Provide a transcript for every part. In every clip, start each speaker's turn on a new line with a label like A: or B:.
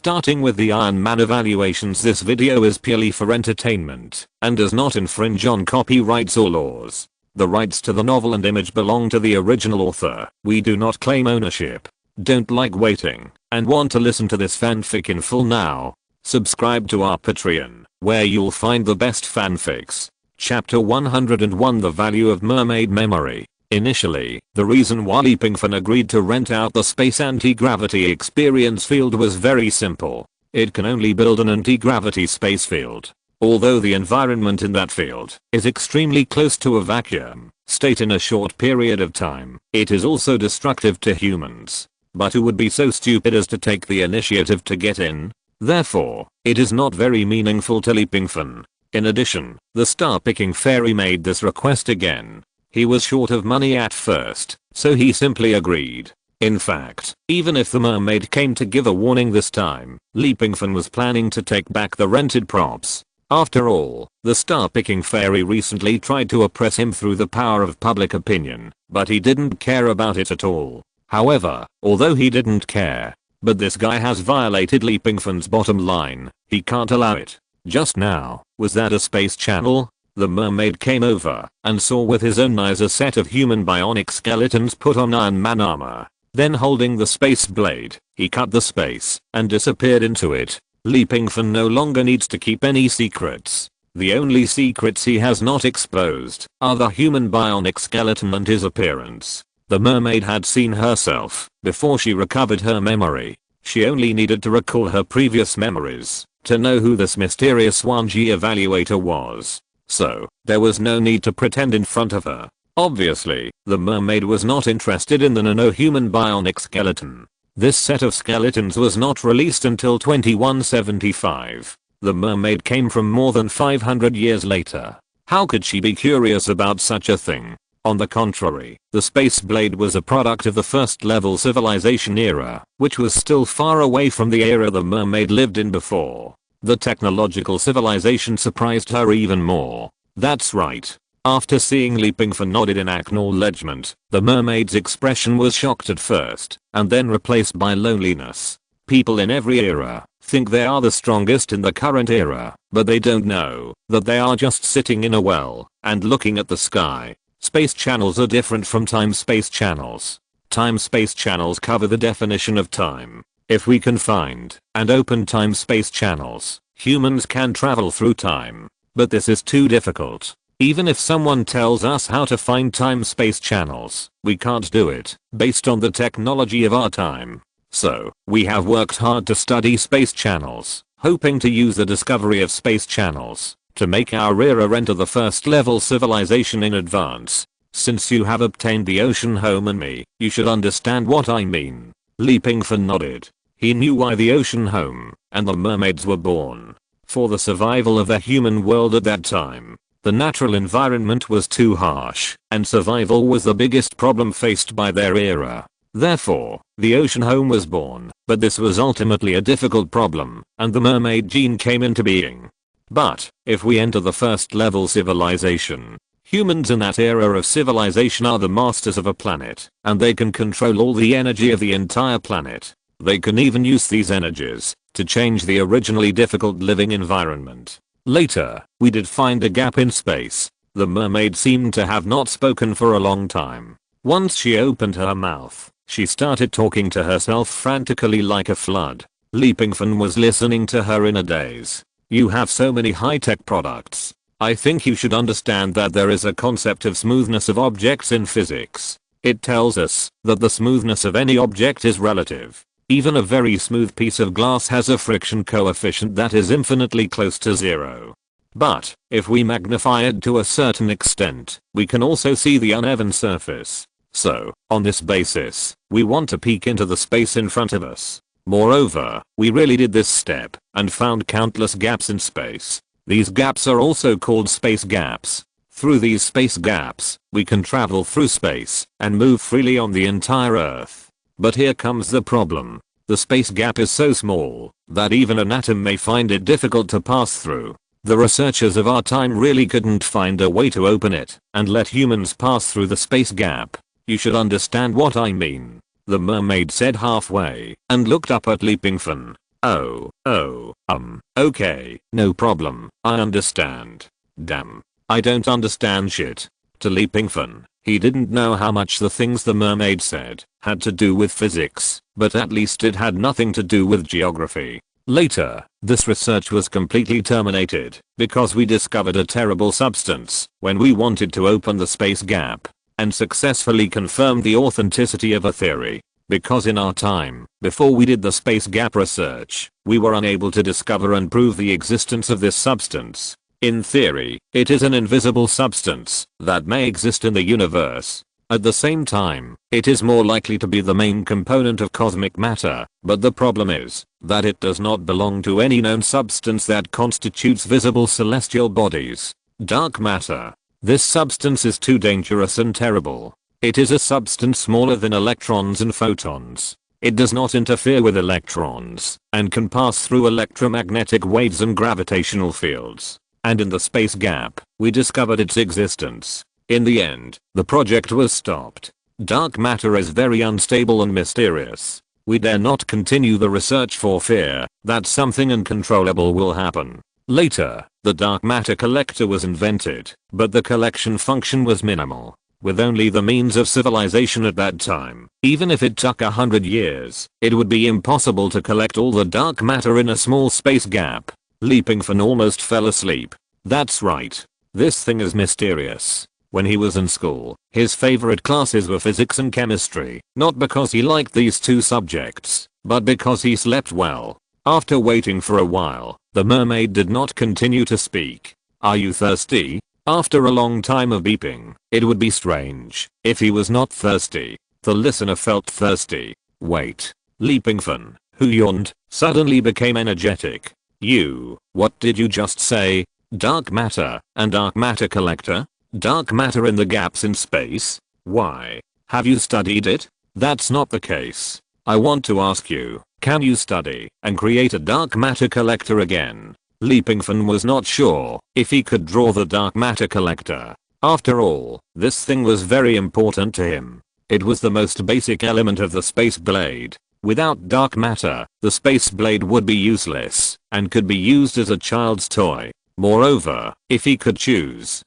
A: Starting with the Iron Man evaluations, this video is purely for entertainment and does not infringe on copyrights or laws. The rights to the novel and image belong to the original author. We do not claim ownership. Don't like waiting and want to listen to this fanfic in full now? Subscribe to our Patreon, where you'll find the best fanfics. Chapter 101, The Value of Mermaid Memory. Initially, the reason why Pingfan agreed to rent out the space anti-gravity experience field was very simple. It can only build an anti-gravity space field. Although the environment in that field is extremely close to a vacuum state in a short period of time, it is also destructive to humans. But who would be so stupid as to take the initiative to get in? Therefore, it is not very meaningful to Pingfan. In addition, the star-picking fairy made this request again. He was short of money at first, so he simply agreed. In fact, even if the mermaid came to give a warning this time, Pingfan was planning to take back the rented props. After all, the star-picking fairy recently tried to oppress him through the power of public opinion, but he didn't care about it at all. However, although he didn't care, but this guy has violated Pingfan's bottom line, he can't allow it. Just now, was that a space channel? The mermaid came over and saw with his own eyes a set of human bionic skeletons put on Iron Man armor. Then holding the space blade, he cut the space and disappeared into it. Pingfan no longer needs to keep any secrets. The only secrets he has not exposed are the human bionic skeleton and his appearance. The mermaid had seen herself before she recovered her memory. She only needed to recall her previous memories to know who this mysterious 1G evaluator was. So, there was no need to pretend in front of her. Obviously, the mermaid was not interested in the nano-human bionic skeleton. This set of skeletons was not released until 2175. The mermaid came from more than 500 years later. How could she be curious about such a thing? On the contrary, the space blade was a product of the first level civilization era, which was still far away from the era the mermaid lived in before. The technological civilization surprised her even more. That's right. After seeing Pingfan nodded in acknowledgement, the mermaid's expression was shocked at first, and then replaced by loneliness. People in every era think they are the strongest in the current era, but they don't know that they are just sitting in a well and looking at the sky. Space channels are different from time-space channels. Time-space channels cover the definition of time. If we can find and open time-space channels, humans can travel through time. But this is too difficult. Even if someone tells us how to find time-space channels, we can't do it based on the technology of our time. So, we have worked hard to study space channels, hoping to use the discovery of space channels to make our era enter the first level civilization in advance. Since you have obtained the ocean home and me, you should understand what I mean. Pingfan nodded. He knew why the ocean home and the mermaids were born. For the survival of the human world at that time, the natural environment was too harsh, and survival was the biggest problem faced by their era. Therefore, the ocean home was born, but this was ultimately a difficult problem, and the mermaid gene came into being. But, if we enter the first level civilization, humans in that era of civilization are the masters of a planet, and they can control all the energy of the entire planet. They can even use these energies to change the originally difficult living environment. Later, we did find a gap in space. The mermaid seemed to have not spoken for a long time. Once she opened her mouth, she started talking to herself frantically like a flood. Pingfan was listening to her in a daze. You have so many high-tech products. I think you should understand that there is a concept of smoothness of objects in physics. It tells us that the smoothness of any object is relative. Even a very smooth piece of glass has a friction coefficient that is infinitely close to zero. But, if we magnify it to a certain extent, we can also see the uneven surface. So, on this basis, we want to peek into the space in front of us. Moreover, we really did this step and found countless gaps in space. These gaps are also called space gaps. Through these space gaps, we can travel through space and move freely on the entire Earth. But here comes the problem. The space gap is so small that even an atom may find it difficult to pass through. The researchers of our time really couldn't find a way to open it and let humans pass through the space gap. You should understand what I mean. The mermaid said halfway and looked up at Pingfan. Okay, no problem, I understand. Damn. I don't understand shit. To Lee Pingfan, he didn't know how much the things the mermaid said had to do with physics, but at least it had nothing to do with geography. Later, this research was completely terminated because we discovered a terrible substance when we wanted to open the space gap and successfully confirmed the authenticity of a theory. Because in our time, before we did the space gap research, we were unable to discover and prove the existence of this substance. In theory, it is an invisible substance that may exist in the universe. At the same time, it is more likely to be the main component of cosmic matter, but the problem is that it does not belong to any known substance that constitutes visible celestial bodies. Dark matter. This substance is too dangerous and terrible. It is a substance smaller than electrons and photons. It does not interfere with electrons and can pass through electromagnetic waves and gravitational fields. And in the space gap, we discovered its existence. In the end, the project was stopped. Dark matter is very unstable and mysterious. We dare not continue the research for fear that something uncontrollable will happen. Later, the dark matter collector was invented, but the collection function was minimal. With only the means of civilization at that time, even if it took 100 years, it would be impossible to collect all the dark matter in a small space gap. Lee Pingfan almost fell asleep. That's right. This thing is mysterious. When he was in school, his favorite classes were physics and chemistry, not because he liked these two subjects, but because he slept well. After waiting for a while, the mermaid did not continue to speak. Are you thirsty? After a long time of beeping, it would be strange if he was not thirsty. The listener felt thirsty. Wait. Lee Pingfan, who yawned, suddenly became energetic. What did you just say? Dark matter and dark matter collector? Dark matter in the gaps in space? Why? Have you studied it? That's not the case. I want to ask you, can you study and create a dark matter collector again? Lee Pingfan was not sure if he could draw the dark matter collector. After all, this thing was very important to him. It was the most basic element of the space blade. Without dark matter, the space blade would be useless and could be used as a child's toy. Moreover, if he could choose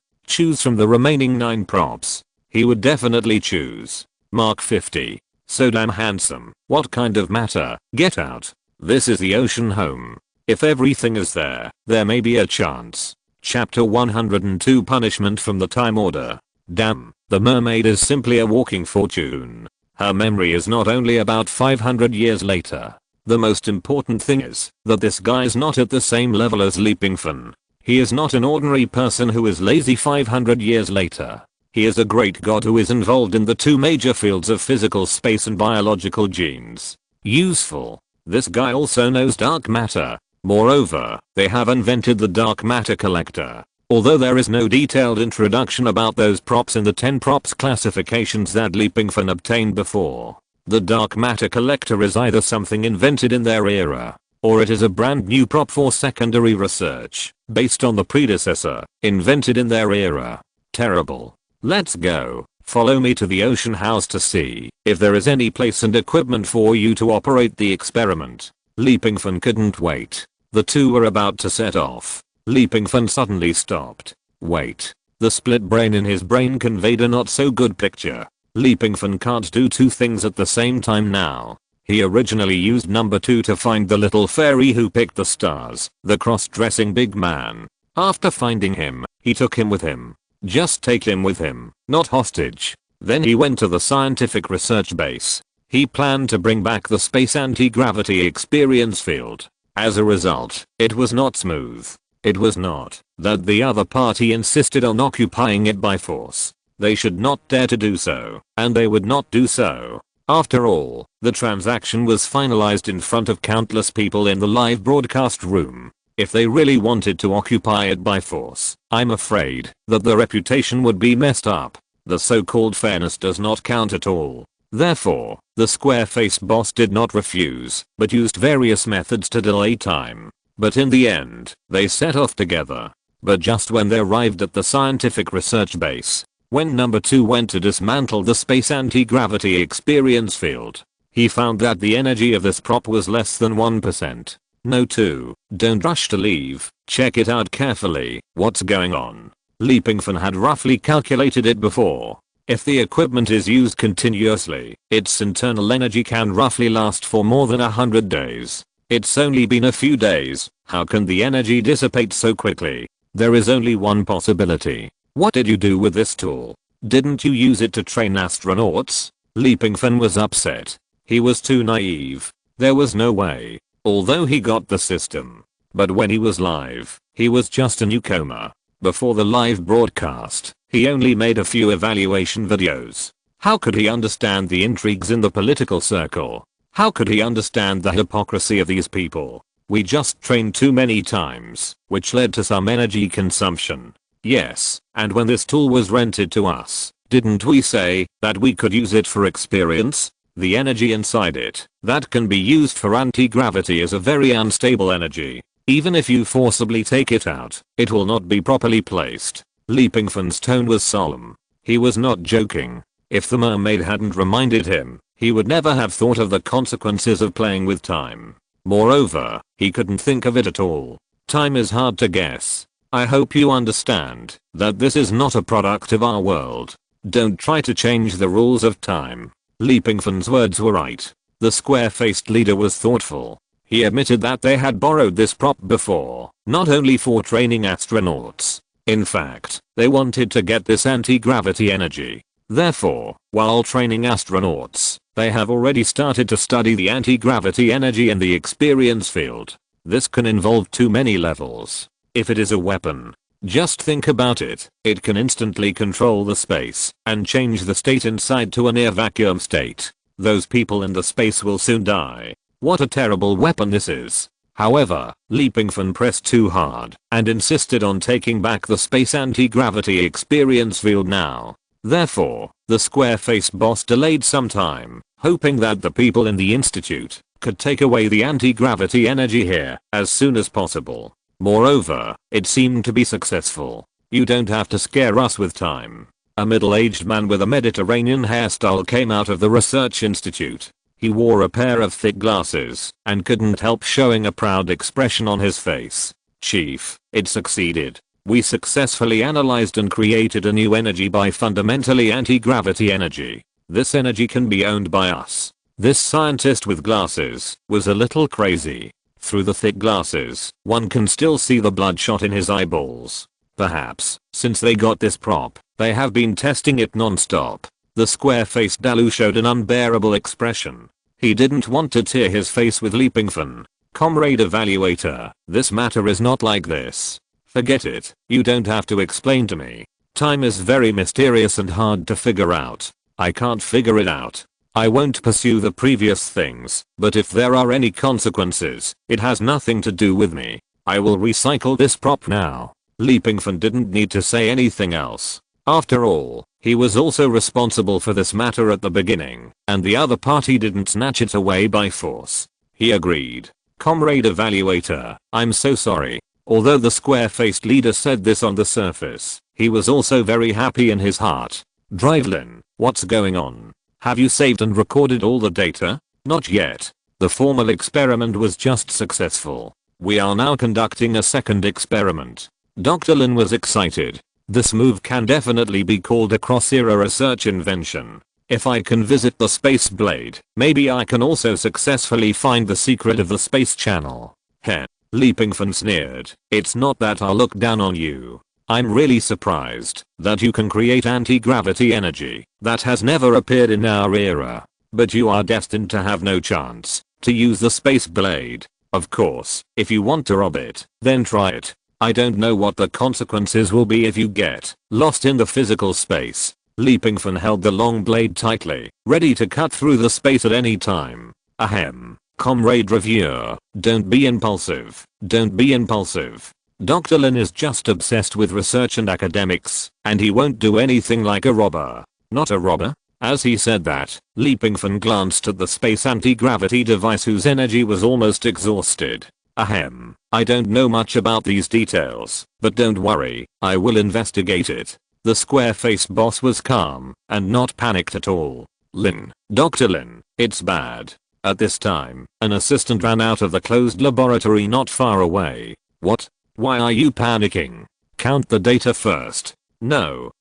A: from the remaining 9 props, he would definitely choose Mark 50. So damn handsome. What kind of matter? Get out. This is the ocean home. If everything is there, there may be a chance. Chapter 102 Punishment from the Time Order. Damn, the mermaid is simply a walking fortune. Her memory is not only about 500 years later. The most important thing is that this guy is not at the same level as Lee Pingfan. He is not an ordinary person who is lazy 500 years later. He is a great god who is involved in the 2 major fields of physical space and biological genes. Useful. This guy also knows dark matter. Moreover, they have invented the dark matter collector. Although there is no detailed introduction about those props in the 10 props classifications that Lee Pingfan obtained before. The dark matter collector is either something invented in their era, or it is a brand new prop for secondary research, based on the predecessor, invented in their era. Terrible. Let's go. Follow me to the ocean house to see if there is any place and equipment for you to operate the experiment. Lee Pingfan couldn't wait. The two were about to set off. Lee Pingfan suddenly stopped. Wait. The split brain in his brain conveyed a not so good picture. Lee Pingfan can't do 2 things at the same time now. He originally used number 2 to find the little fairy who picked the stars, the cross-dressing big man. After finding him, he took him with him. Just take him with him, not hostage. Then he went to the scientific research base. He planned to bring back the space anti-gravity experience field. As a result, it was not smooth. It was not that the other party insisted on occupying it by force. They should not dare to do so, and they would not do so. After all, the transaction was finalized in front of countless people in the live broadcast room. If they really wanted to occupy it by force, I'm afraid that the reputation would be messed up. The so-called fairness does not count at all. Therefore, the square-faced boss did not refuse, but used various methods to delay time. But in the end, they set off together. But just when they arrived at the scientific research base, when number 2 went to dismantle the space anti-gravity experience field, he found that the energy of this prop was less than 1%. No 2. Don't rush to leave. Check it out carefully. What's going on? Pingfan had roughly calculated it before. If the equipment is used continuously, its internal energy can roughly last for more than 100 days. It's only been a few days. How can the energy dissipate so quickly? There is only one possibility. What did you do with this tool? Didn't you use it to train astronauts? Pingfan was upset. He was too naive. There was no way. Although he got the system. But when he was live, he was just a newcomer. Before the live broadcast, he only made a few evaluation videos. How could he understand the intrigues in the political circle? How could he understand the hypocrisy of these people? We just trained too many times, which led to some energy consumption. Yes, and when this tool was rented to us, didn't we say that we could use it for experience? The energy inside it that can be used for anti-gravity is a very unstable energy. Even if you forcibly take it out, it will not be properly placed. Pingfan's tone was solemn. He was not joking. If the mermaid hadn't reminded him, he would never have thought of the consequences of playing with time. Moreover, he couldn't think of it at all. Time is hard to guess. I hope you understand that this is not a product of our world. Don't try to change the rules of time. Pingfan's words were right. The square-faced leader was thoughtful. He admitted that they had borrowed this prop before, not only for training astronauts. In fact, they wanted to get this anti-gravity energy. Therefore, while training astronauts, they have already started to study the anti-gravity energy in the experience field. This can involve too many levels. If it is a weapon, just think about it. It can instantly control the space and change the state inside to a near vacuum state. Those people in the space will soon die. What a terrible weapon this is. However, Pingfan pressed too hard and insisted on taking back the space anti-gravity experience field now. Therefore, the square-faced boss delayed some time, hoping that the people in the institute could take away the anti-gravity energy here as soon as possible. Moreover, it seemed to be successful. You don't have to scare us with time. A middle-aged man with a Mediterranean hairstyle came out of the research institute. He wore a pair of thick glasses and couldn't help showing a proud expression on his face. Chief, it succeeded. We successfully analyzed and created a new energy by fundamentally anti-gravity energy. This energy can be owned by us. This scientist with glasses was a little crazy. Through the thick glasses, one can still see the bloodshot in his eyeballs. Perhaps, since they got this prop, they have been testing it non-stop. The square-faced Dalu showed an unbearable expression. He didn't want to tear his face with Pingfan. Comrade evaluator, this matter is not like this. Forget it. You don't have to explain to me. Time is very mysterious and hard to figure out. I can't figure it out. I won't pursue the previous things, but if there are any consequences, it has nothing to do with me. I will recycle this prop now. Pingfan didn't need to say anything else. After all, he was also responsible for this matter at the beginning, and the other party didn't snatch it away by force. He agreed. Comrade evaluator, I'm so sorry. Although the square-faced leader said this on the surface, he was also very happy in his heart. Drivelin, what's going on? Have you saved and recorded all the data? Not yet. The formal experiment was just successful. We are now conducting a second experiment. Dr. Lin was excited. This move can definitely be called a cross-era research invention. If I can visit the space blade, maybe I can also successfully find the secret of the space channel. Heh. Pingfan sneered. It's not that I look down on you. I'm really surprised that you can create anti-gravity energy that has never appeared in our era. But you are destined to have no chance to use the space blade. Of course, if you want to rob it, then try it. I don't know what the consequences will be if you get lost in the physical space. Pingfan held the long blade tightly, ready to cut through the space at any time. Ahem. Comrade reviewer, don't be impulsive. Don't be impulsive. Dr. Lin is just obsessed with research and academics, and he won't do anything like a robber. Not a robber? As he said that, Pingfan glanced at the space anti-gravity device whose energy was almost exhausted. Ahem. I don't know much about these details, but don't worry, I will investigate it. The square-faced boss was calm and not panicked at all. Lin, Dr. Lin, it's bad. At this time, an assistant ran out of the closed laboratory not far away. What? Why are you panicking? Count the data first. No,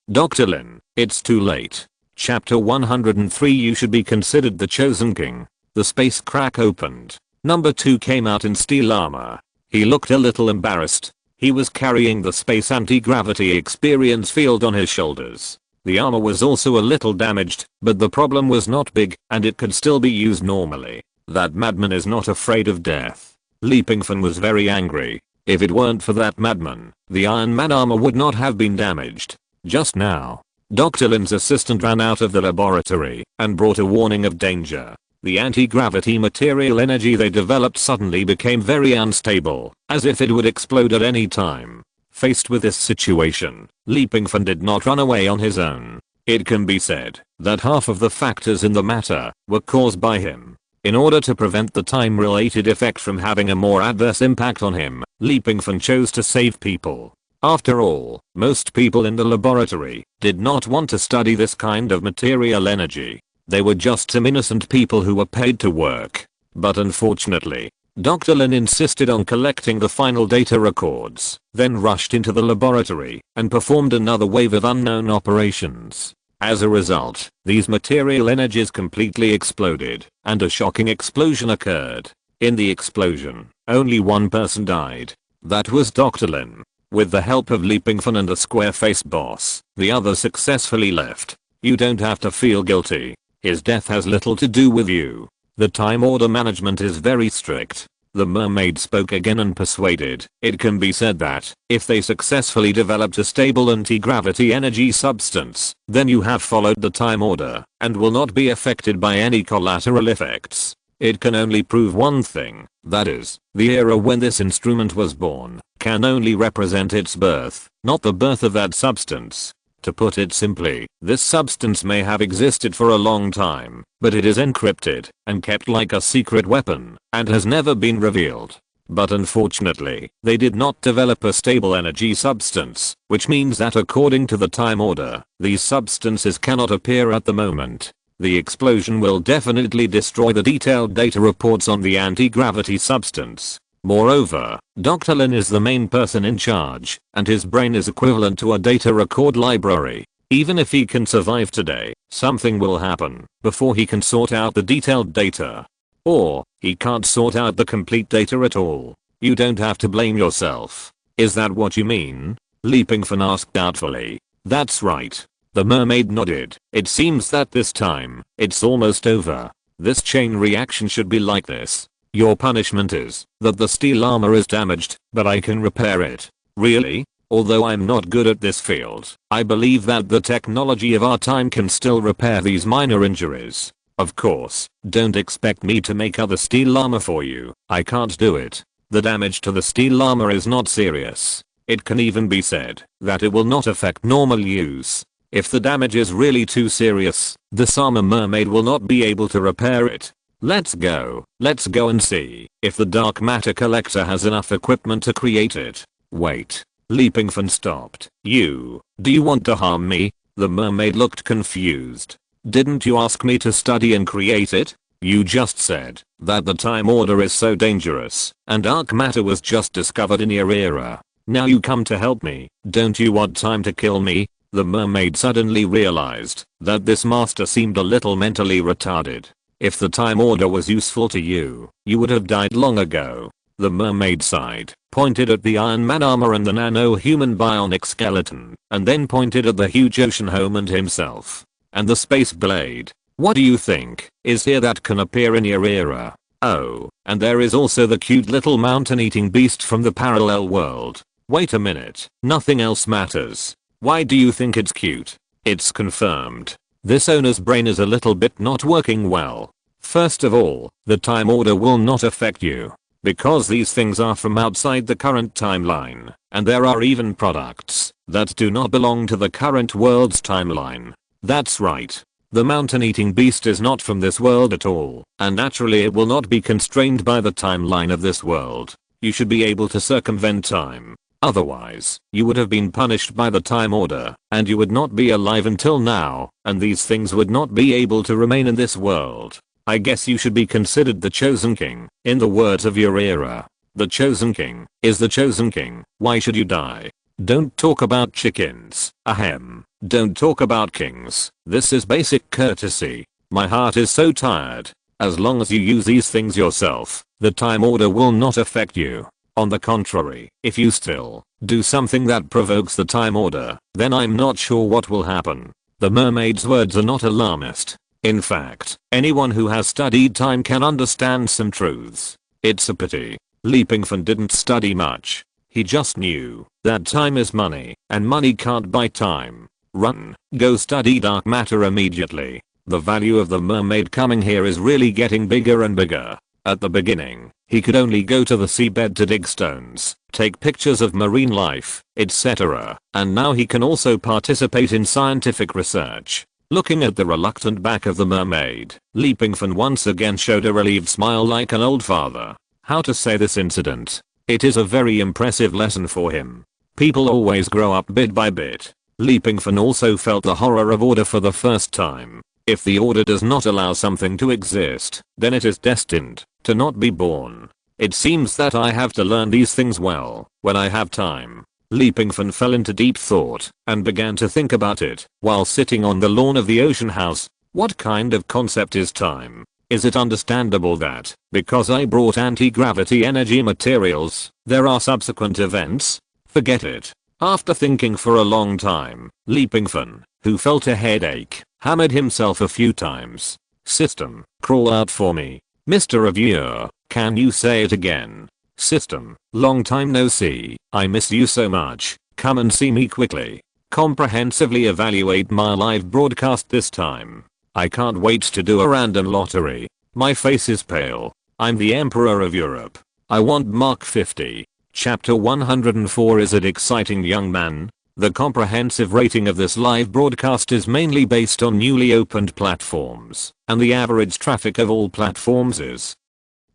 A: Dr. Lin, it's too late. Chapter 103. You should be considered the chosen king. The space crack opened. Number 2 came out in steel armor. He looked a little embarrassed. He was carrying the space anti-gravity experience field on his shoulders. The armor was also a little damaged, but the problem was not big, and it could still be used normally. That madman is not afraid of death. Pingfan was very angry. If it weren't for that madman, the Iron Man armor would not have been damaged. Just now, Dr. Lin's assistant ran out of the laboratory and brought a warning of danger. The anti-gravity material energy they developed suddenly became very unstable, as if it would explode at any time. Faced with this situation, Pingfan did not run away on his own. It can be said that half of the factors in the matter were caused by him. In order to prevent the time-related effect from having a more adverse impact on him, Pingfan chose to save people. After all, most people in the laboratory did not want to study this kind of material energy. They were just some innocent people who were paid to work. But unfortunately, Dr. Lin insisted on collecting the final data records, then rushed into the laboratory and performed another wave of unknown operations. As a result, these material energies completely exploded, and a shocking explosion occurred. In the explosion, only one person died. That was Dr. Lin. With the help of Pingfan and the square-face boss, the others successfully left. You don't have to feel guilty. His death has little to do with you. The time order management is very strict. The mermaid spoke again and persuaded. It can be said that, if they successfully developed a stable anti-gravity energy substance, then you have followed the time order, and will not be affected by any collateral effects. It can only prove one thing, that is, the era when this instrument was born, can only represent its birth, not the birth of that substance. To put it simply, this substance may have existed for a long time, but it is encrypted and kept like a secret weapon and has never been revealed. But unfortunately, they did not develop a stable energy substance, which means that according to the time order, these substances cannot appear at the moment. The explosion will definitely destroy the detailed data reports on the anti-gravity substance. Moreover, Dr. Lin is the main person in charge, and his brain is equivalent to a data record library. Even if he can survive today, something will happen before he can sort out the detailed data. Or, he can't sort out the complete data at all. You don't have to blame yourself. Is that what you mean? Pingfan asked doubtfully. That's right. The mermaid nodded. It seems that this time, it's almost over. This chain reaction should be like this. Your punishment is that the steel armor is damaged, but I can repair it. Really? Although I'm not good at this field, I believe that the technology of our time can still repair these minor injuries. Of course, don't expect me to make other steel armor for you. I can't do it. The damage to the steel armor is not serious. It can even be said that it will not affect normal use. If the damage is really too serious, this armor mermaid will not be able to repair it. Let's go and see if the dark matter collector has enough equipment to create it. Wait. Pingfan stopped. Do you want to harm me? The mermaid looked confused. Didn't you ask me to study and create it? You just said that the time order is so dangerous, and dark matter was just discovered in your era. Now you come to help me. Don't you want time to kill me? The mermaid suddenly realized that this master seemed a little mentally retarded. If the time order was useful to you, you would have died long ago. The mermaid sighed, pointed at the Iron Man armor and the nano-human bionic skeleton, and then pointed at the huge ocean home and himself. And the space blade. What do you think is here that can appear in your era? Oh, and there is also the cute little mountain-eating beast from the parallel world. Wait a minute, nothing else matters. Why do you think it's cute? It's confirmed. This owner's brain is a little bit not working well. First of all, the time order will not affect you. Because these things are from outside the current timeline, and there are even products that do not belong to the current world's timeline. That's right. The mountain-eating beast is not from this world at all, and naturally it will not be constrained by the timeline of this world. You should be able to circumvent time. Otherwise, you would have been punished by the time order, and you would not be alive until now, and these things would not be able to remain in this world. I guess you should be considered the chosen king. In the words of your era, the chosen king is the chosen king. Why should you die? Don't talk about chickens. Ahem. Don't talk about kings. This is basic courtesy. My heart is so tired. As long as you use these things yourself, the time order will not affect you. On the contrary, if you still do something that provokes the time order, then I'm not sure what will happen. The mermaid's words are not alarmist. In fact, anyone who has studied time can understand some truths. It's a pity Pingfan didn't study much. He just knew that time is money, and money can't buy time. Run, go study dark matter immediately. The value of the mermaid coming here is really getting bigger and bigger. At the beginning, he could only go to the seabed to dig stones, take pictures of marine life, etc. And now he can also participate in scientific research. Looking at the reluctant back of the mermaid, Pingfan once again showed a relieved smile like an old father. How to say this incident? It is a very impressive lesson for him. People always grow up bit by bit. Pingfan also felt the horror of order for the first time. If the order does not allow something to exist, then it is destined to not be born. It seems that I have to learn these things well when I have time. Pingfan fell into deep thought and began to think about it while sitting on the lawn of the ocean house. What kind of concept is time? Is it understandable that, because I brought anti-gravity energy materials, there are subsequent events? Forget it. After thinking for a long time, Pingfan, who felt a headache, hammered himself a few times. System, crawl out for me. Mr. Reviewer, can you say it again? System, long time no see, I miss you so much, come and see me quickly. Comprehensively evaluate my live broadcast this time. I can't wait to do a random lottery. My face is pale. I'm the Emperor of Europe. I want Mark 50. Chapter 104. Is it exciting, young man? The comprehensive rating of this live broadcast is mainly based on newly opened platforms, and the average traffic of all platforms is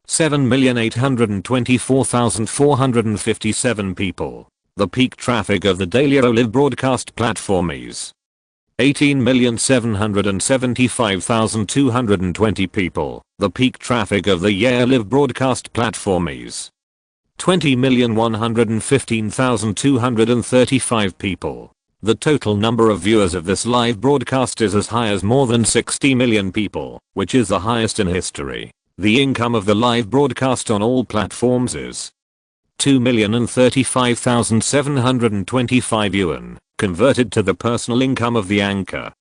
A: 7,824,457 people. The peak traffic of the daily live broadcast platform is 18,775,220 people. The peak traffic of the year live broadcast platform is 20,115,235 people. The total number of viewers of this live broadcast is as high as more than 60 million people, which is the highest in history. The income of the live broadcast on all platforms is 2,035,725 yuan, converted to the personal income of the anchor.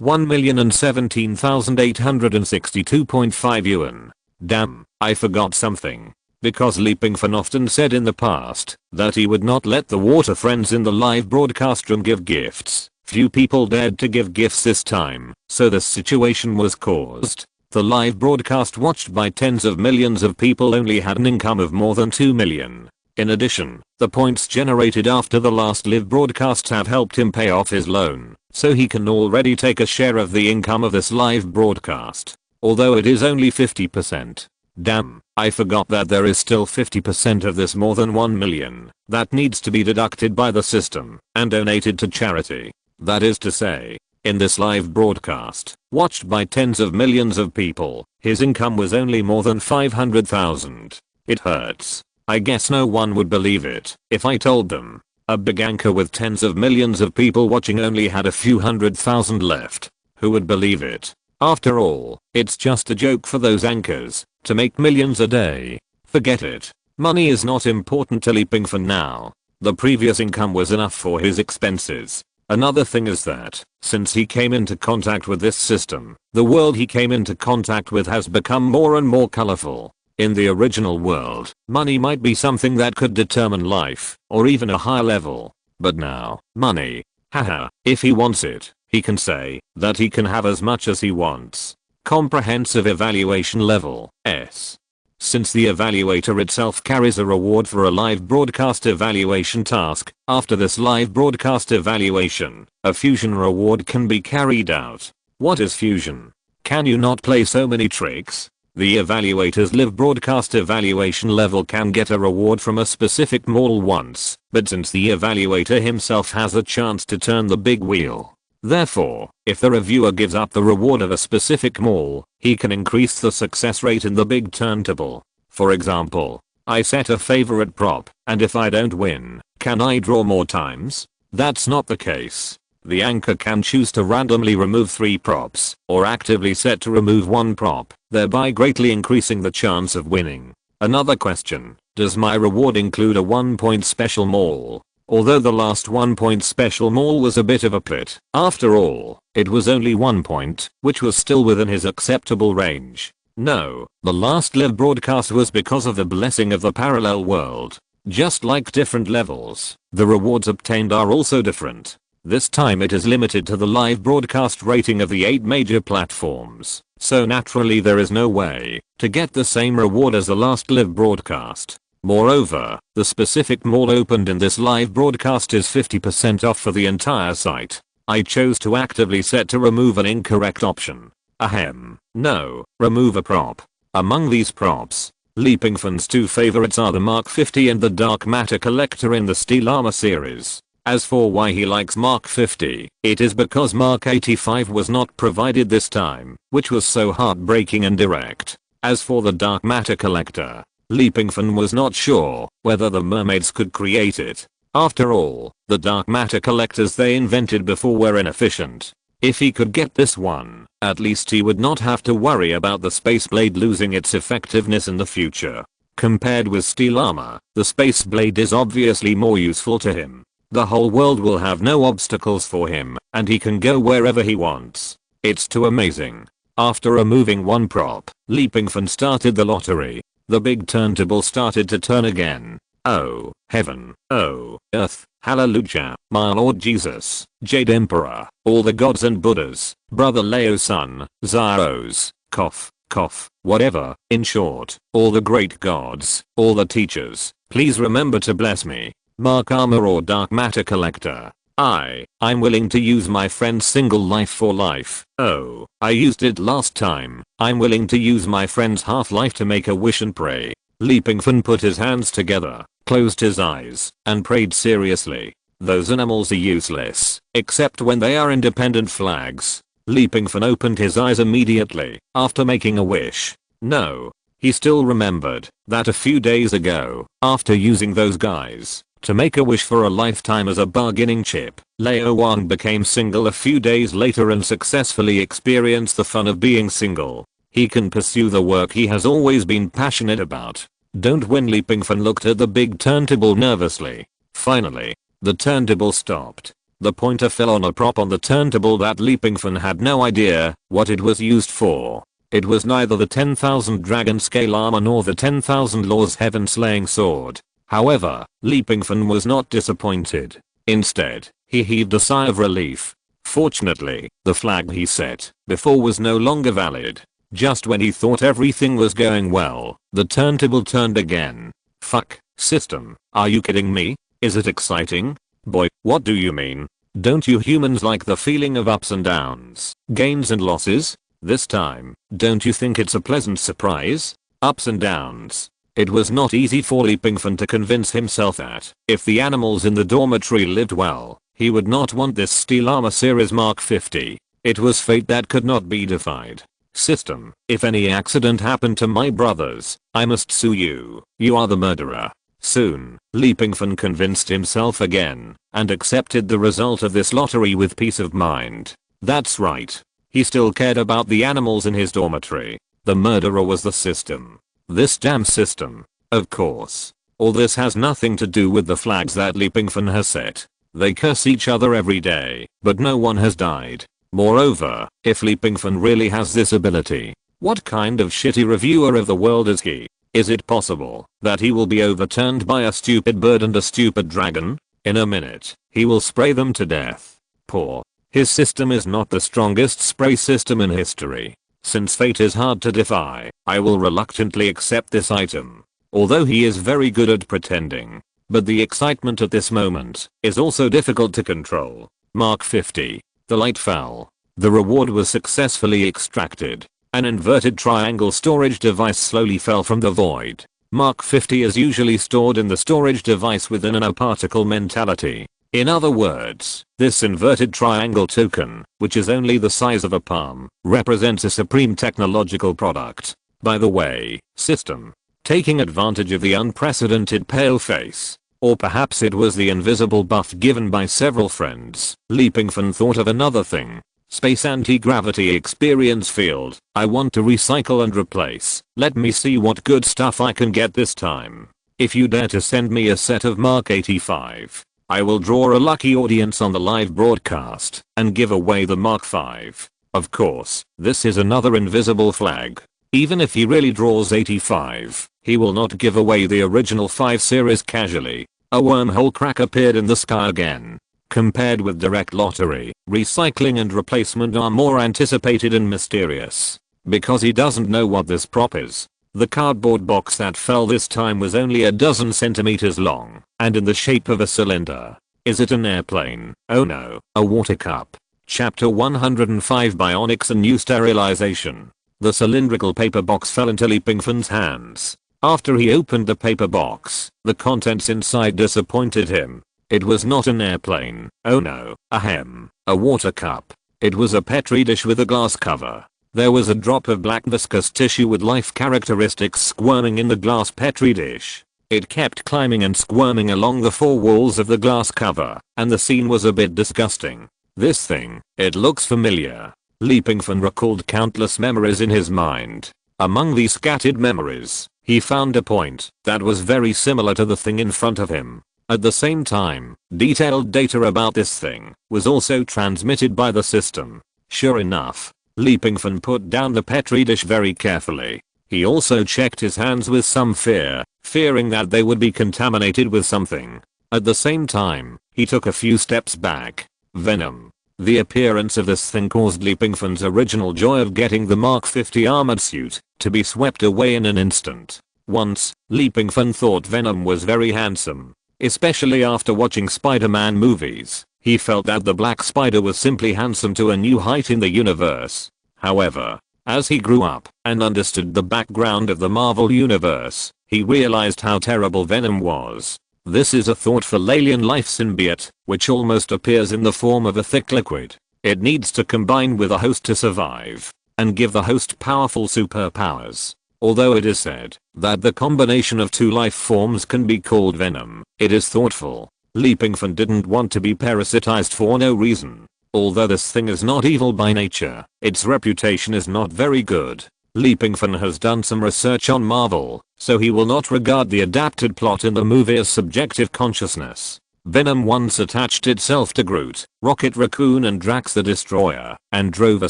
A: 1,017,862.5 yuan. Damn, I forgot something. Because Pingfan often said in the past that he would not let the water friends in the live broadcast room give gifts, few people dared to give gifts this time, so this situation was caused. The live broadcast watched by tens of millions of people only had an income of more than 2 million. In addition, the points generated after the last live broadcast have helped him pay off his loan, so he can already take a share of the income of this live broadcast. Although it is only 50%. Damn, I forgot that there is still 50% of this more than 1 million that needs to be deducted by the system and donated to charity. That is to say, in this live broadcast, watched by tens of millions of people, his income was only more than 500,000. It hurts. I guess no one would believe it if I told them. A big anchor with tens of millions of people watching only had a few 100,000 left. Who would believe it? After all, it's just a joke for those anchors to make millions a day. Forget it. Money is not important to Pingfan now. The previous income was enough for his expenses. Another thing is that, since he came into contact with this system, the world he came into contact with has become more and more colorful. In the original world, money might be something that could determine life, or even a high level. But now, money, haha, if he wants it, he can say that he can have as much as he wants. Comprehensive evaluation level, S. Since the evaluator itself carries a reward for a live broadcast evaluation task, after this live broadcast evaluation, a fusion reward can be carried out. What is fusion? Can you not play so many tricks? The evaluator's live broadcast evaluation level can get a reward from a specific model once, but since the evaluator himself has a chance to turn the big wheel, Therefore, if the reviewer gives up the reward of a specific mall, he can increase the success rate in the big turntable. For example, I set a favorite prop, and if I don't win, can I draw more times? That's not the case. The anchor can choose to randomly remove 3 props, or actively set to remove 1 prop, thereby greatly increasing the chance of winning. Another question, does my reward include a 1-point special mall? Although the last 1-point special mall was a bit of a pit, after all, it was only 1 point, which was still within his acceptable range. No, the last live broadcast was because of the blessing of the parallel world. Just like different levels, the rewards obtained are also different. This time it is limited to the live broadcast rating of the 8 major platforms, so naturally there is no way to get the same reward as the last live broadcast. Moreover, the specific mall opened in this live broadcast is 50% off for the entire site. I chose to actively set to remove an incorrect option. Ahem. No, remove a prop. Among these props, Leapingfan's 2 favorites are the Mark 50 and the Dark Matter Collector in the Steel Armor series. As for why he likes Mark 50, it is because Mark 85 was not provided this time, which was so heartbreaking and direct. As for the Dark Matter Collector, Leapingfan was not sure whether the mermaids could create it. After all, the Dark Matter Collectors they invented before were inefficient. If he could get this one, at least he would not have to worry about the space blade losing its effectiveness in the future. Compared with steel armor, the space blade is obviously more useful to him. The whole world will have no obstacles for him, and he can go wherever he wants. It's too amazing. After removing 1 prop, Leapingfan started the lottery. The big turntable started to turn again. Oh, heaven, oh, earth, hallelujah, my Lord Jesus, Jade Emperor, all the gods and Buddhas, Brother Leo's son, Zyros, cough, cough, whatever, in short, all the great gods, all the teachers, please remember to bless me. Mark Armor or Dark Matter Collector. I'm willing to use my friend's single life for life. Oh, I used it last time. I'm willing to use my friend's half-life to make a wish and pray. Leapingfan put his hands together, closed his eyes, and prayed seriously. Those animals are useless, except when they are independent flags. Leapingfan opened his eyes immediately, after making a wish. No. He still remembered that a few days ago, after using those guys to make a wish for a lifetime as a bargaining chip, Leo Wang became single a few days later and successfully experienced the fun of being single. He can pursue the work he has always been passionate about. Don't win. Leapingfan looked at the big turntable nervously. Finally, the turntable stopped. The pointer fell on a prop on the turntable that Leapingfan had no idea what it was used for. It was neither the 10,000 dragon scale armor nor the 10,000 laws heaven slaying sword. However, Leapingfan was not disappointed. Instead, he heaved a sigh of relief. Fortunately, the flag he set before was no longer valid. Just when he thought everything was going well, the turntable turned again. Fuck, system, are you kidding me? Is it exciting? Boy, what do you mean? Don't you humans like the feeling of ups and downs, gains and losses? This time, don't you think it's a pleasant surprise? Ups and downs. It was not easy for Leapingfan to convince himself that, if the animals in the dormitory lived well, he would not want this Steel Armor Series Mark 50. It was fate that could not be defied. System, if any accident happened to my brothers, I must sue you. You are the murderer. Soon, Leapingfan convinced himself again, and accepted the result of this lottery with peace of mind. That's right. He still cared about the animals in his dormitory. The murderer was the system. This damn system. Of course. All this has nothing to do with the flags that Leapingfan has set. They curse each other every day, but no one has died. Moreover, if Leapingfan really has this ability, what kind of shitty reviewer of the world is he? Is it possible that he will be overturned by a stupid bird and a stupid dragon? In a minute, he will spray them to death. Poor. His system is not the strongest spray system in history. Since fate is hard to defy, I will reluctantly accept this item. Although he is very good at pretending. But the excitement at this moment is also difficult to control. Mark 50. The light fell. The reward was successfully extracted. An inverted triangle storage device slowly fell from the void. Mark 50 is usually stored in the storage device within a particle mentality. In other words, this inverted triangle token, which is only the size of a palm, represents a supreme technological product. By the way, system. Taking advantage of the unprecedented pale face. Or perhaps it was the invisible buff given by several friends. Leapingfan thought of another thing. Space anti-gravity experience field. I want to recycle and replace. Let me see what good stuff I can get this time. If you dare to send me a set of Mark 85. I will draw a lucky audience on the live broadcast and give away the Mark 5. Of course, this is another invisible flag. Even if he really draws 85, he will not give away the original 5 series casually. A wormhole crack appeared in the sky again. Compared with direct lottery, recycling and replacement are more anticipated and mysterious. Because he doesn't know what this prop is. The cardboard box that fell this time was only a dozen centimeters long and in the shape of a cylinder. Is it an airplane? Oh no, a water cup. Chapter 105 Bionics and New Sterilization. The cylindrical paper box fell into Leapingfan's hands. After he opened the paper box, the contents inside disappointed him. It was not an airplane. Oh no, a water cup. It was a petri dish with a glass cover. There was a drop of black viscous tissue with life characteristics squirming in the glass petri dish. It kept climbing and squirming along the 4 walls of the glass cover, and the scene was a bit disgusting. This thing, it looks familiar. Leapingfan recalled countless memories in his mind. Among these scattered memories, he found a point that was very similar to the thing in front of him. At the same time, detailed data about this thing was also transmitted by the system. Sure enough, Leapingfan put down the petri dish very carefully. He also checked his hands with some fear, fearing that they would be contaminated with something. At the same time, he took a few steps back. Venom. The appearance of this thing caused Leapingfan's original joy of getting the Mark 50 armored suit to be swept away in an instant. Once, Leapingfan thought Venom was very handsome. Especially after watching Spider-Man movies. He felt that the Black Spider was simply handsome to a new height in the universe. However, as he grew up and understood the background of the Marvel universe, he realized how terrible Venom was. This is a thoughtful alien life symbiote, which almost appears in the form of a thick liquid. It needs to combine with a host to survive and give the host powerful superpowers. Although it is said that the combination of 2 life forms can be called Venom, it is thoughtful. Leapingfan didn't want to be parasitized for no reason. Although this thing is not evil by nature, its reputation is not very good. Leapingfan has done some research on Marvel, so he will not regard the adapted plot in the movie as subjective consciousness. Venom once attached itself to Groot, Rocket Raccoon and Drax the Destroyer, and drove a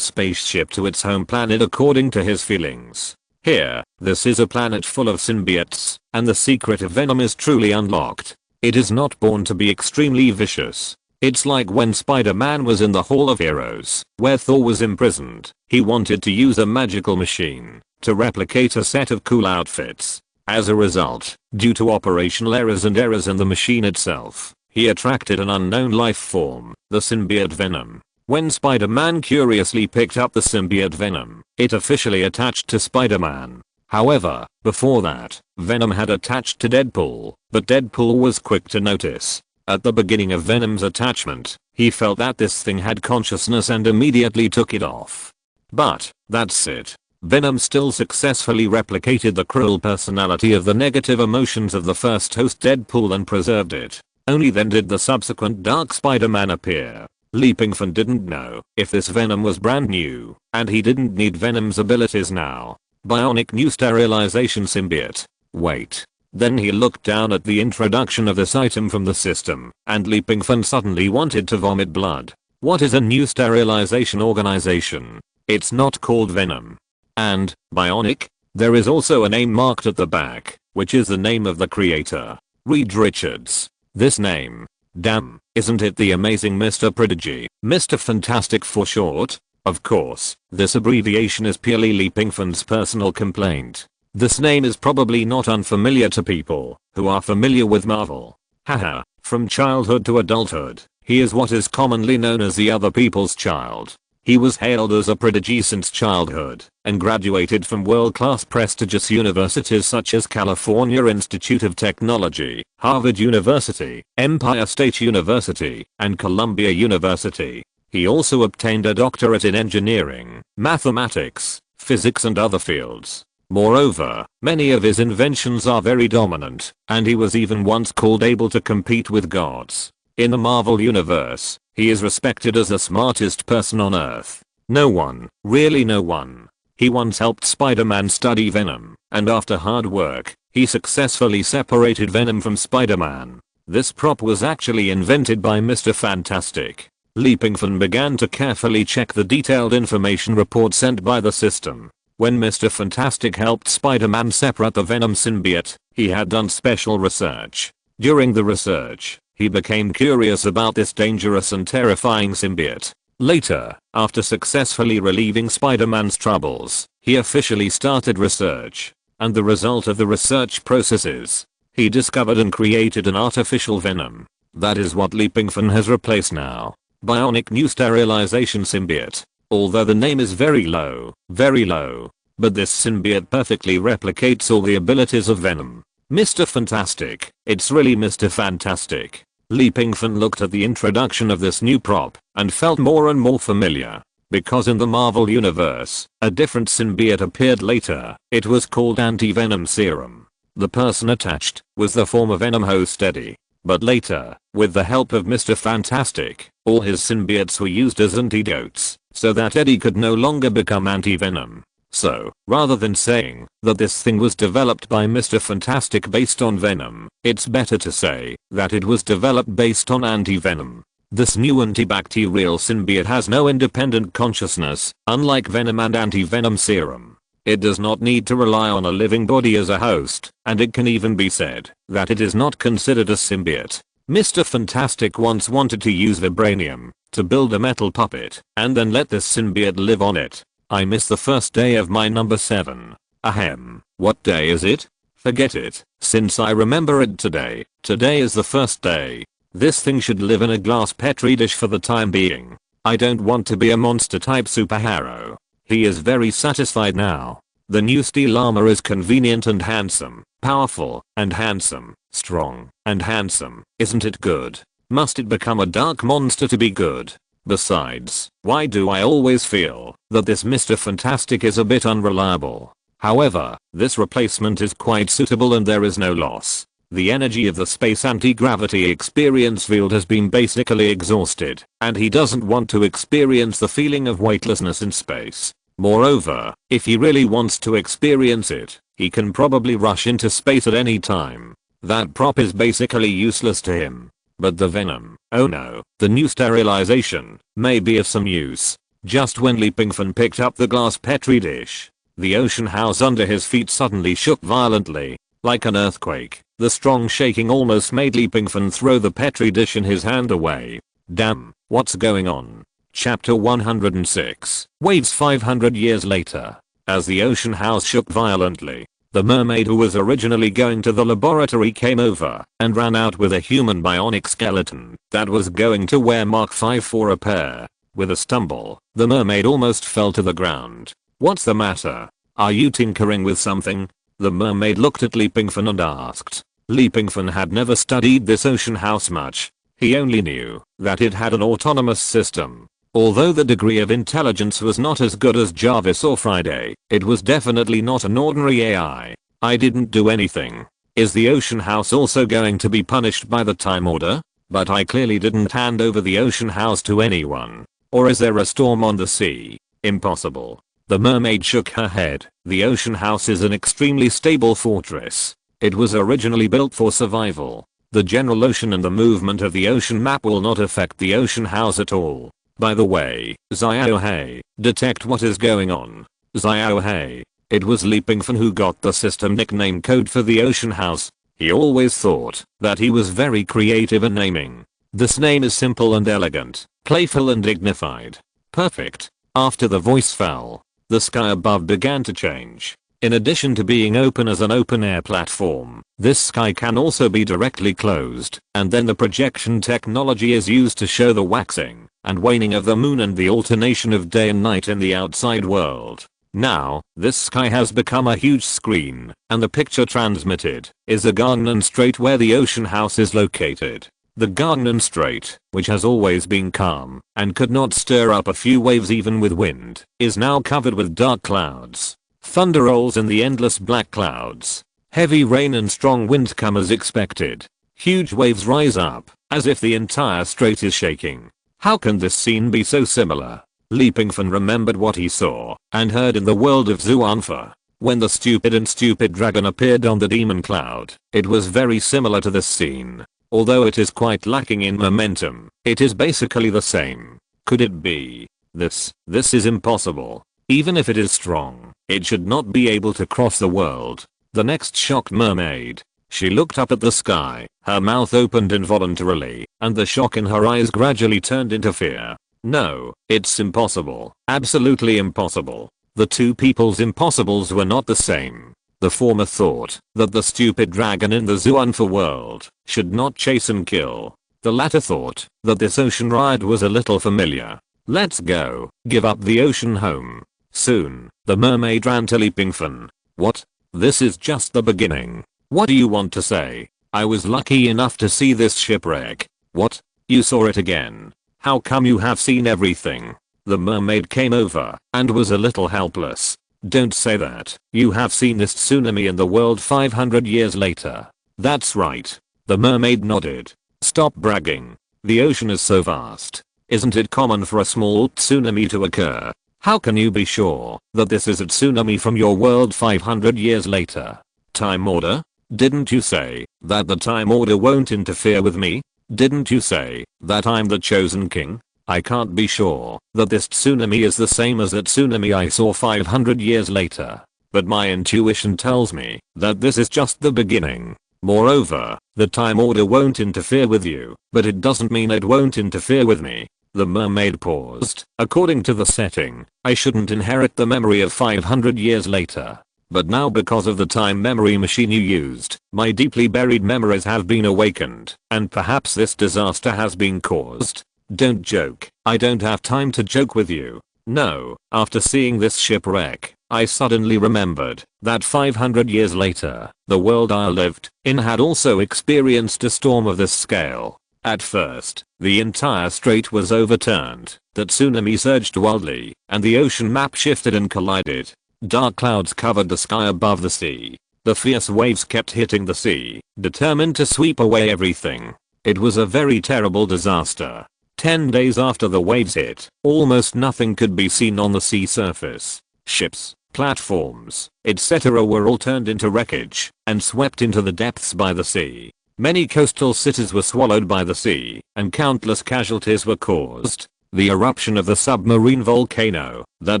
A: spaceship to its home planet according to his feelings. Here, this is a planet full of symbiotes, and the secret of Venom is truly unlocked. It is not born to be extremely vicious. It's like when Spider-Man was in the Hall of Heroes, where Thor was imprisoned. He wanted to use a magical machine to replicate a set of cool outfits. As a result, due to operational errors and errors in the machine itself, he attracted an unknown life form, the symbiote Venom. When Spider-Man curiously picked up the symbiote Venom, it officially attached to Spider-Man. However, before that, Venom had attached to Deadpool, but Deadpool was quick to notice. At the beginning of Venom's attachment, he felt that this thing had consciousness and immediately took it off. But, that's it. Venom still successfully replicated the cruel personality of the negative emotions of the first host Deadpool and preserved it. Only then did the subsequent Dark Spider-Man appear. Leapingfan didn't know if this Venom was brand new, and he didn't need Venom's abilities now. Bionic New Sterilization Symbiote. Wait. Then he looked down at the introduction of this item from the system, and Leapingfan suddenly wanted to vomit blood. What is a new sterilization organization? It's not called Venom. And, Bionic? There is also a name marked at the back, which is the name of the creator. Reed Richards. This name. Damn, isn't it the amazing Mr. Prodigy, Mr. Fantastic for short? Of course, this abbreviation is purely Leapingfan's personal complaint. This name is probably not unfamiliar to people who are familiar with Marvel. Haha, from childhood to adulthood, he is what is commonly known as the other people's child. He was hailed as a prodigy since childhood and graduated from world-class prestigious universities such as California Institute of Technology, Harvard University, Empire State University, and Columbia University. He also obtained a doctorate in engineering, mathematics, physics and other fields. Moreover, many of his inventions are very dominant, and he was even once called able to compete with gods. In the Marvel Universe, he is respected as the smartest person on Earth. No one, really no one. He once helped Spider-Man study Venom, and after hard work, he successfully separated Venom from Spider-Man. This prop was actually invented by Mr. Fantastic. Pingfan began to carefully check the detailed information report sent by the system. When Mr. Fantastic helped Spider-Man separate the Venom symbiote, he had done special research. During the research, he became curious about this dangerous and terrifying symbiote. Later, after successfully relieving Spider-Man's troubles, he officially started research. And the result of the research processes, he discovered and created an artificial venom. That is what Pingfan has replaced now. Bionic new sterilization symbiote. Although the name is very low, but this symbiote perfectly replicates all the abilities of Venom. Mr. Fantastic, it's really Mr. Fantastic. Pingfan looked at the introduction of this new prop and felt more and more familiar. Because in the Marvel Universe, a different symbiote appeared later. It was called Anti-Venom Serum. The person attached was the former Venom host Eddie. But later, with the help of Mr. Fantastic, all his symbiotes were used as antidotes, so that Eddie could no longer become anti-venom. So, rather than saying that this thing was developed by Mr. Fantastic based on Venom, it's better to say that it was developed based on anti-venom. This new antibacterial symbiote has no independent consciousness, unlike Venom and anti-venom serum. It does not need to rely on a living body as a host, and it can even be said that it is not considered a symbiote. Mr. Fantastic once wanted to use vibranium to build a metal puppet and then let this symbiote live on it. I miss the first day of my number 7. Ahem. What day is it? Forget it, since I remember it today. Today is the first day. This thing should live in a glass petri dish for the time being. I don't want to be a monster type superhero. He is very satisfied now. The new steel armor is convenient and handsome, powerful and handsome, strong and handsome. Isn't it good? Must it become a dark monster to be good? Besides, why do I always feel that this Mr. Fantastic is a bit unreliable? However, this replacement is quite suitable and there is no loss. The energy of the space anti-gravity experience field has been basically exhausted, and he doesn't want to experience the feeling of weightlessness in space. Moreover, if he really wants to experience it, he can probably rush into space at any time. That prop is basically useless to him. But the venom, oh no, the new sterilization, may be of some use. Just when Pingfan picked up the glass petri dish, the ocean house under his feet suddenly shook violently. Like an earthquake, the strong shaking almost made Pingfan throw the petri dish in his hand away. Damn, what's going on? Chapter 106. Waves 500 years later. As the ocean house shook violently, the mermaid who was originally going to the laboratory came over and ran out with a human bionic skeleton that was going to wear Mark 5 for a pair. With a stumble, the mermaid almost fell to the ground. What's the matter? Are you tinkering with something? The mermaid looked at Pingfan and asked. Pingfan had never studied this ocean house much. He only knew that it had an autonomous system. Although the degree of intelligence was not as good as Jarvis or Friday, it was definitely not an ordinary AI. I didn't do anything. Is the ocean house also going to be punished by the time order? But I clearly didn't hand over the ocean house to anyone. Or is there a storm on the sea? Impossible. The mermaid shook her head. The ocean house is an extremely stable fortress. It was originally built for survival. The general ocean and the movement of the ocean map will not affect the ocean house at all. By the way, Xiaohei, detect what is going on. Xiaohei. It was Pingfan who got the system nickname code for the ocean house. He always thought that he was very creative in naming. This name is simple and elegant, playful and dignified. Perfect. After the voice fell, the sky above began to change. In addition to being open as an open-air platform, this sky can also be directly closed, and then the projection technology is used to show the waxing. and waning of the moon and the alternation of day and night in the outside world. Now, this sky has become a huge screen, and the picture transmitted is the Garden Strait where the ocean house is located. The Garden Strait, which has always been calm and could not stir up a few waves even with wind, is now covered with dark clouds. Thunder rolls in the endless black clouds. Heavy rain and strong wind come as expected. Huge waves rise up, as if the entire strait is shaking. How can this scene be so similar? Pingfan remembered what he saw and heard in the world of Zuanfa. When the stupid dragon appeared on the demon cloud, it was very similar to this scene. Although it is quite lacking in momentum, it is basically the same. Could it be? This is impossible. Even if it is strong, it should not be able to cross the world. The next shocked mermaid. She looked up at the sky, her mouth opened involuntarily, and the shock in her eyes gradually turned into fear. No, it's impossible. Absolutely impossible. The two people's impossibles were not the same. The former thought that the stupid dragon in the Zuanfa world should not chase and kill. The latter thought that this ocean ride was a little familiar. Let's go, give up the ocean home. Soon, the mermaid ran to Pingfan. What? This is just the beginning. What do you want to say? I was lucky enough to see this shipwreck. What? You saw it again? How come you have seen everything? The mermaid came over and was a little helpless. Don't say that. You have seen this tsunami in the world 500 years later. That's right. The mermaid nodded. Stop bragging. The ocean is so vast. Isn't it common for a small tsunami to occur? How can you be sure that this is a tsunami from your world 500 years later? Time order? Didn't you say that the time order won't interfere with me? Didn't you say that I'm the chosen king? I can't be sure that this tsunami is the same as that tsunami I saw 500 years later. But my intuition tells me that this is just the beginning. Moreover, the time order won't interfere with you, but it doesn't mean it won't interfere with me. The mermaid paused. According to the setting, I shouldn't inherit the memory of 500 years later. But now because of the time memory machine you used, my deeply buried memories have been awakened, and perhaps this disaster has been caused. Don't joke. I don't have time to joke with you. No, after seeing this shipwreck, I suddenly remembered that 500 years later, the world I lived in had also experienced a storm of this scale. At first, the entire strait was overturned, the tsunami surged wildly, and the ocean map shifted and collided. Dark clouds covered the sky above the sea. The fierce waves kept hitting the sea, determined to sweep away everything. It was a very terrible disaster. 10 days after the waves hit, almost nothing could be seen on the sea surface. Ships, platforms, etc. were all turned into wreckage and swept into the depths by the sea. Many coastal cities were swallowed by the sea, and countless casualties were caused. The eruption of the submarine volcano, that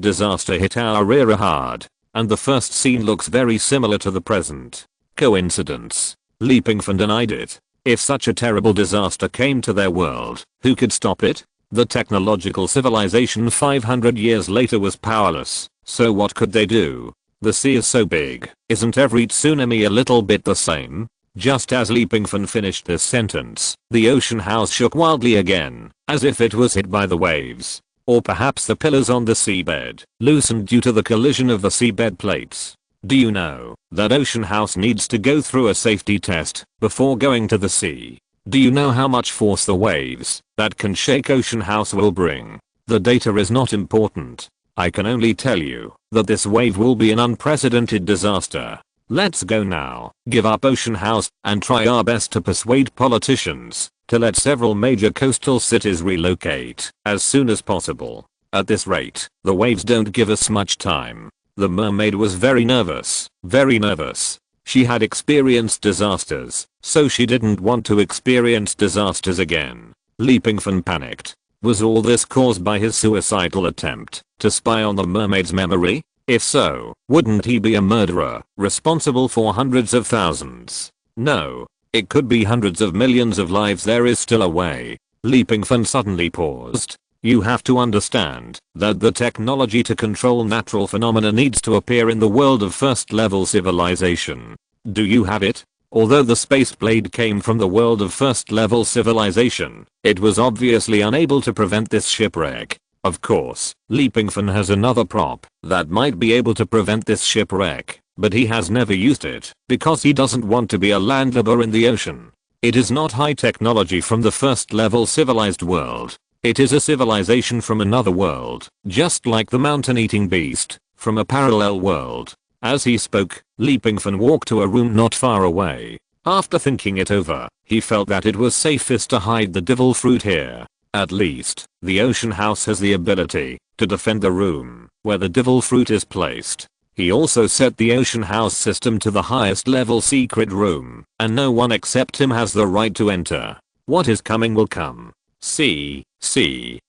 A: disaster hit our era hard, and the first scene looks very similar to the present. Coincidence? Pingfan denied it. If such a terrible disaster came to their world, who could stop it? The technological civilization 500 years later was powerless, so what could they do? The sea is so big, isn't every tsunami a little bit the same? Just as Pingfan finished this sentence, the ocean house shook wildly again, as if it was hit by the waves. Or perhaps the pillars on the seabed loosened due to the collision of the seabed plates. Do you know that ocean house needs to go through a safety test before going to the sea? Do you know how much force the waves that can shake ocean house will bring? The data is not important. I can only tell you that this wave will be an unprecedented disaster. Let's go now, give up ocean house, and try our best to persuade politicians to let several major coastal cities relocate as soon as possible. At this rate, the waves don't give us much time. The mermaid was very nervous, very nervous. She had experienced disasters, so she didn't want to experience disasters again. Pingfan panicked. Was all this caused by his suicidal attempt to spy on the mermaid's memory? If so, wouldn't he be a murderer, responsible for hundreds of thousands? No. It could be hundreds of millions of lives. There is still a way. Pingfan suddenly paused. You have to understand that the technology to control natural phenomena needs to appear in the world of first level civilization. Do you have it? Although the space blade came from the world of first level civilization, it was obviously unable to prevent this shipwreck. Of course, Pingfan has another prop that might be able to prevent this shipwreck, but he has never used it because he doesn't want to be a landlubber in the ocean. It is not high technology from the first level civilized world. It is a civilization from another world, just like the mountain-eating beast from a parallel world. As he spoke, Pingfan walked to a room not far away. After thinking it over, he felt that it was safest to hide the devil fruit here. At least, the ocean house has the ability to defend the room where the devil fruit is placed. He also set the ocean house system to the highest level secret room, and no one except him has the right to enter. What is coming will come. See,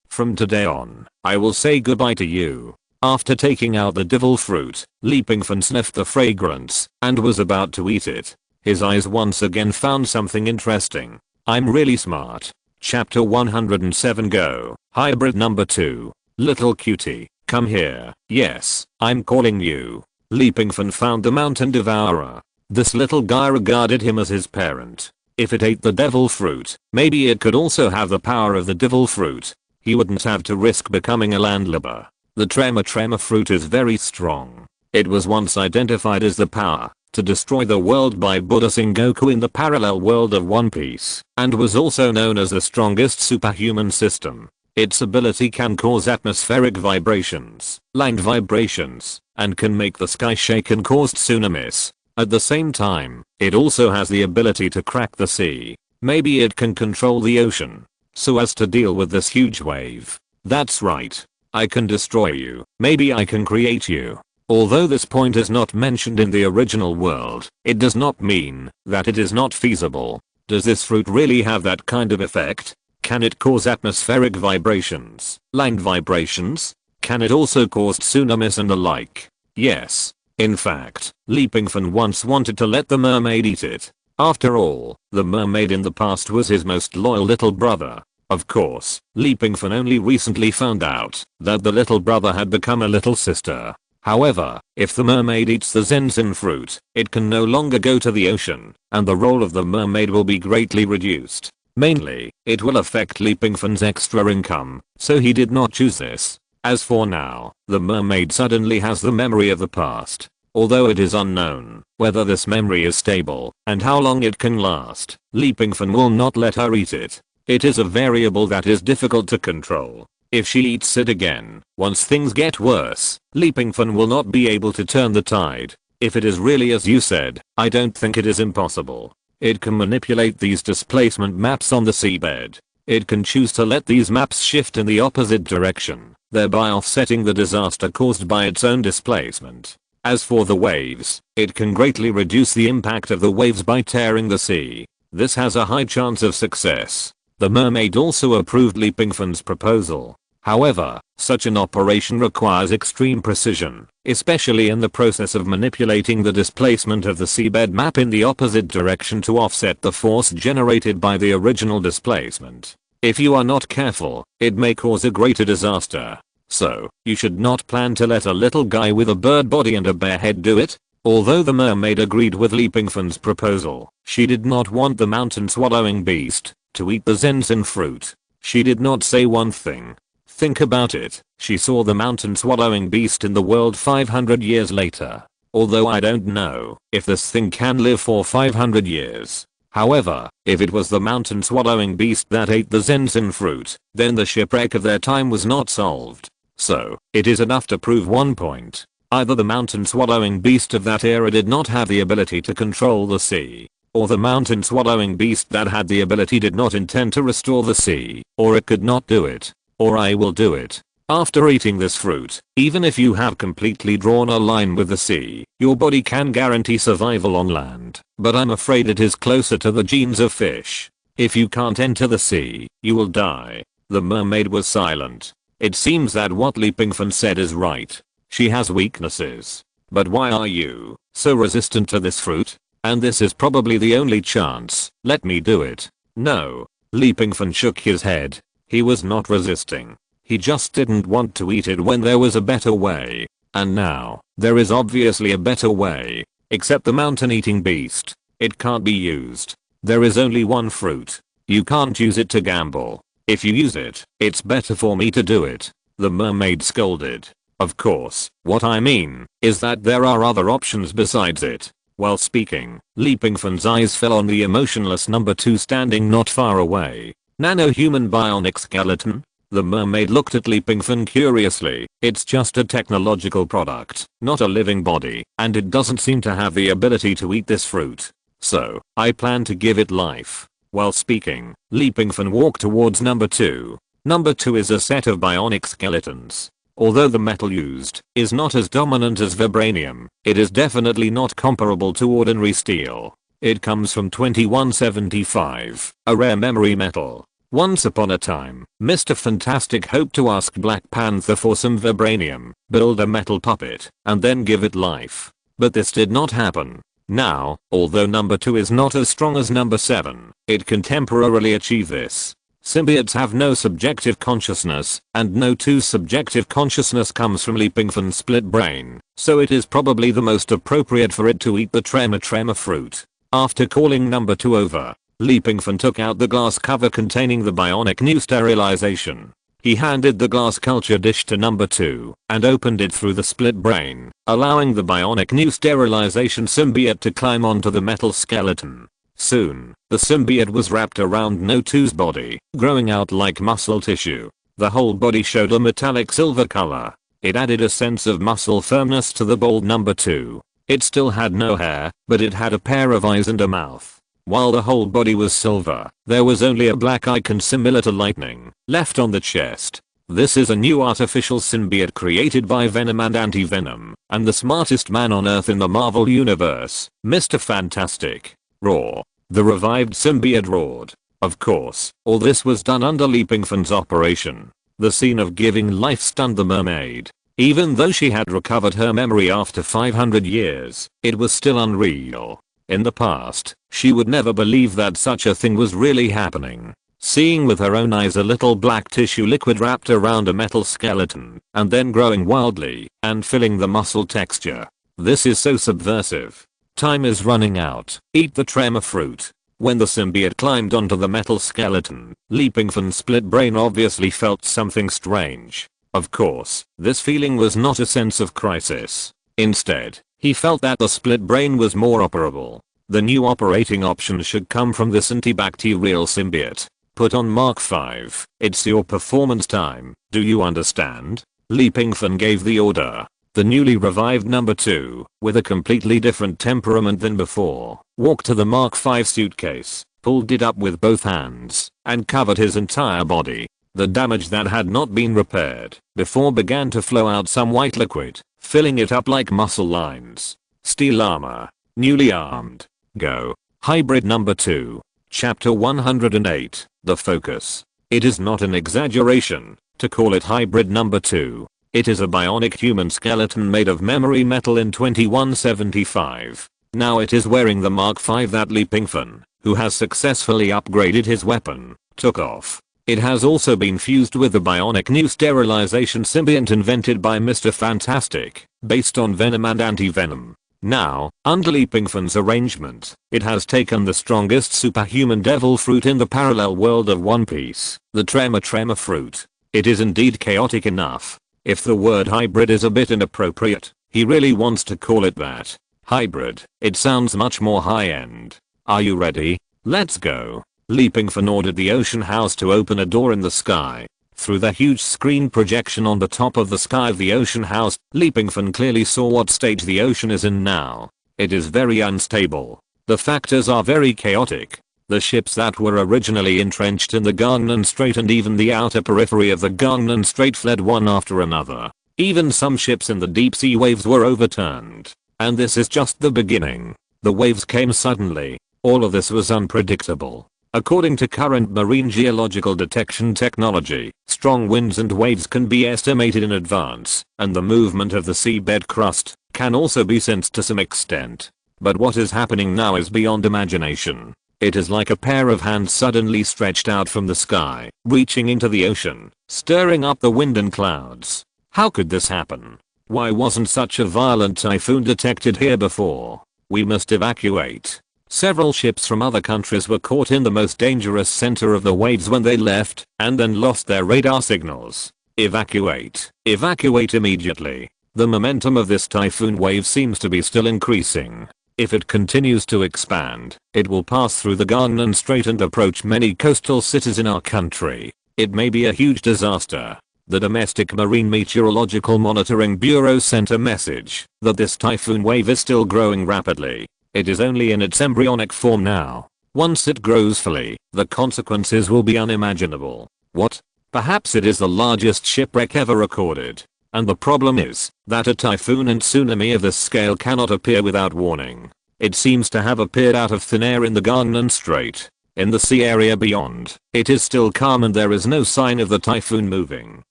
A: from today on, I will say goodbye to you. After taking out the devil fruit, Pingfan sniffed the fragrance and was about to eat it. His eyes once again found something interesting. I'm really smart. Chapter 107 Go. Hybrid number 2. Little cutie, come here. Yes, I'm calling you. Pingfan found the mountain devourer. This little guy regarded him as his parent. If it ate the devil fruit, maybe it could also have the power of the devil fruit. He wouldn't have to risk becoming a landlubber. The tremor fruit is very strong. It was once identified as the power to destroy the world by Buddha Sengoku in the parallel world of One Piece, and was also known as the strongest superhuman system. Its ability can cause atmospheric vibrations, land vibrations, and can make the sky shake and cause tsunamis. At the same time, it also has the ability to crack the sea. Maybe it can control the ocean so as to deal with this huge wave. That's right. I can destroy you. Maybe I can create you. Although this point is not mentioned in the original world, it does not mean that it is not feasible. Does this fruit really have that kind of effect? Can it cause atmospheric vibrations, land vibrations? Can it also cause tsunamis and the like? Yes. In fact, Pingfan once wanted to let the mermaid eat it. After all, the mermaid in the past was his most loyal little brother. Of course, Pingfan only recently found out that the little brother had become a little sister. However, if the mermaid eats the zensin fruit, it can no longer go to the ocean, and the role of the mermaid will be greatly reduced. Mainly, it will affect Pingfan's extra income, so he did not choose this. As for now, the mermaid suddenly has the memory of the past. Although it is unknown whether this memory is stable and how long it can last, Pingfan will not let her eat it. It is a variable that is difficult to control. If she eats it again, once things get worse, Pingfan will not be able to turn the tide. If it is really as you said, I don't think it is impossible. It can manipulate these displacement maps on the seabed. It can choose to let these maps shift in the opposite direction, thereby offsetting the disaster caused by its own displacement. As for the waves, it can greatly reduce the impact of the waves by tearing the sea. This has a high chance of success. The mermaid also approved Pingfan's proposal. However, such an operation requires extreme precision, especially in the process of manipulating the displacement of the seabed map in the opposite direction to offset the force generated by the original displacement. If you are not careful, it may cause a greater disaster. So, you should not plan to let a little guy with a bird body and a bare head do it. Although the mermaid agreed with Pingfan's proposal, she did not want the mountain swallowing beast to eat the zensin fruit. She did not say one thing. Think about it, she saw the mountain swallowing beast in the world 500 years later. Although I don't know if this thing can live for 500 years. However, if it was the mountain swallowing beast that ate the zensin fruit, then the shipwreck of their time was not solved. So, it is enough to prove one point. Either the mountain swallowing beast of that era did not have the ability to control the sea, or the mountain swallowing beast that had the ability did not intend to restore the sea, or it could not do it. Or I will do it. After eating this fruit, even if you have completely drawn a line with the sea, your body can guarantee survival on land, but I'm afraid it is closer to the genes of fish. If you can't enter the sea, you will die. The mermaid was silent. It seems that what Pingfan said is right. She has weaknesses. But why are you so resistant to this fruit? And this is probably the only chance. Let me do it. No. Pingfan shook his head. He was not resisting. He just didn't want to eat it when there was a better way. And now, there is obviously a better way. Except the mountain eating beast. It can't be used. There is only one fruit. You can't use it to gamble. If you use it, it's better for me to do it. The mermaid scolded. Of course, what I mean is that there are other options besides it. While speaking, Lee Pingfan's eyes fell on the emotionless number 2 standing not far away. Nano-human bionic skeleton? The mermaid looked at Lee Pingfan curiously. It's just a technological product, not a living body, and it doesn't seem to have the ability to eat this fruit. So, I plan to give it life. While speaking, Lee Pingfan walked towards number 2. Number 2 is a set of bionic skeletons. Although the metal used is not as dominant as vibranium, it is definitely not comparable to ordinary steel. It comes from 2175, a rare memory metal. Once upon a time, Mr. Fantastic hoped to ask Black Panther for some vibranium, build a metal puppet, and then give it life. But this did not happen. Now, although number 2 is not as strong as number 7, it can temporarily achieve this. Symbiotes have no subjective consciousness, and no 2's subjective consciousness comes from Lee Pingfan's split brain, so it is probably the most appropriate for it to eat the tremor fruit. After calling number 2 over, Lee Pingfan took out the glass cover containing the bionic new sterilization. He handed the glass culture dish to number 2 and opened it through the split brain, allowing the bionic new sterilization symbiote to climb onto the metal skeleton. Soon, the symbiote was wrapped around No 2's body, growing out like muscle tissue. The whole body showed a metallic silver color. It added a sense of muscle firmness to the bald number 2. It still had no hair, but it had a pair of eyes and a mouth. While the whole body was silver, there was only a black icon similar to lightning left on the chest. This is a new artificial symbiote created by Venom and Anti-Venom, and the smartest man on Earth in the Marvel Universe, Mr. Fantastic. Roar. The revived symbiote roared. Of course, all this was done under Lee Pingfan's operation. The scene of giving life stunned the mermaid. Even though she had recovered her memory after 500 years, it was still unreal. In the past, she would never believe that such a thing was really happening. Seeing with her own eyes a little black tissue liquid wrapped around a metal skeleton, and then growing wildly, and filling the muscle texture. This is so subversive. Time is running out. Eat the tremor fruit. When the symbiote climbed onto the metal skeleton, Lee Pingfan's split brain obviously felt something strange. Of course, this feeling was not a sense of crisis. Instead, he felt that the split brain was more operable. The new operating option should come from this antibacterial symbiote. Put on Mark 5. It's your performance time. Do you understand? Lee Pingfan gave the order. The newly revived number 2, with a completely different temperament than before, walked to the Mark 5 suitcase, pulled it up with both hands, and covered his entire body. The damage that had not been repaired before began to flow out some white liquid, filling it up like muscle lines. Steel armor. Newly armed. Go. Hybrid number 2. Chapter 108. The focus. It is not an exaggeration to call it hybrid number 2. It is a bionic human skeleton made of memory metal in 2175. Now it is wearing the Mark 5 that Lee Pingfan, who has successfully upgraded his weapon, took off. It has also been fused with the bionic new sterilization symbiont invented by Mr. Fantastic, based on Venom and Anti-Venom. Now, under Lee Pingfan's arrangement, it has taken the strongest superhuman devil fruit in the parallel world of One Piece, the tremor fruit. It is indeed chaotic enough. If the word hybrid is a bit inappropriate, he really wants to call it that. Hybrid. It sounds much more high-end. Are you ready? Let's go. Lee Pingfan ordered the ocean house to open a door in the sky. Through the huge screen projection on the top of the sky of the ocean house, Lee Pingfan clearly saw what stage the ocean is in now. It is very unstable. The factors are very chaotic. The ships that were originally entrenched in the Gangnam Strait and even the outer periphery of the Gangnam Strait fled one after another. Even some ships in the deep sea waves were overturned. And this is just the beginning. The waves came suddenly. All of this was unpredictable. According to current marine geological detection technology, strong winds and waves can be estimated in advance, and the movement of the seabed crust can also be sensed to some extent. But what is happening now is beyond imagination. It is like a pair of hands suddenly stretched out from the sky, reaching into the ocean, stirring up the wind and clouds. How could this happen? Why wasn't such a violent typhoon detected here before? We must evacuate. Several ships from other countries were caught in the most dangerous center of the waves when they left, and then lost their radar signals. Evacuate. Evacuate immediately. The momentum of this typhoon wave seems to be still increasing. If it continues to expand, it will pass through the Garden Strait and approach many coastal cities in our country. It may be a huge disaster. The Domestic Marine Meteorological Monitoring Bureau sent a message that this typhoon wave is still growing rapidly. It is only in its embryonic form now. Once it grows fully, the consequences will be unimaginable. What? Perhaps it is the largest shipwreck ever recorded. And the problem is that a typhoon and tsunami of this scale cannot appear without warning. It seems to have appeared out of thin air in the Garden Strait. In the sea area beyond, it is still calm and there is no sign of the typhoon moving.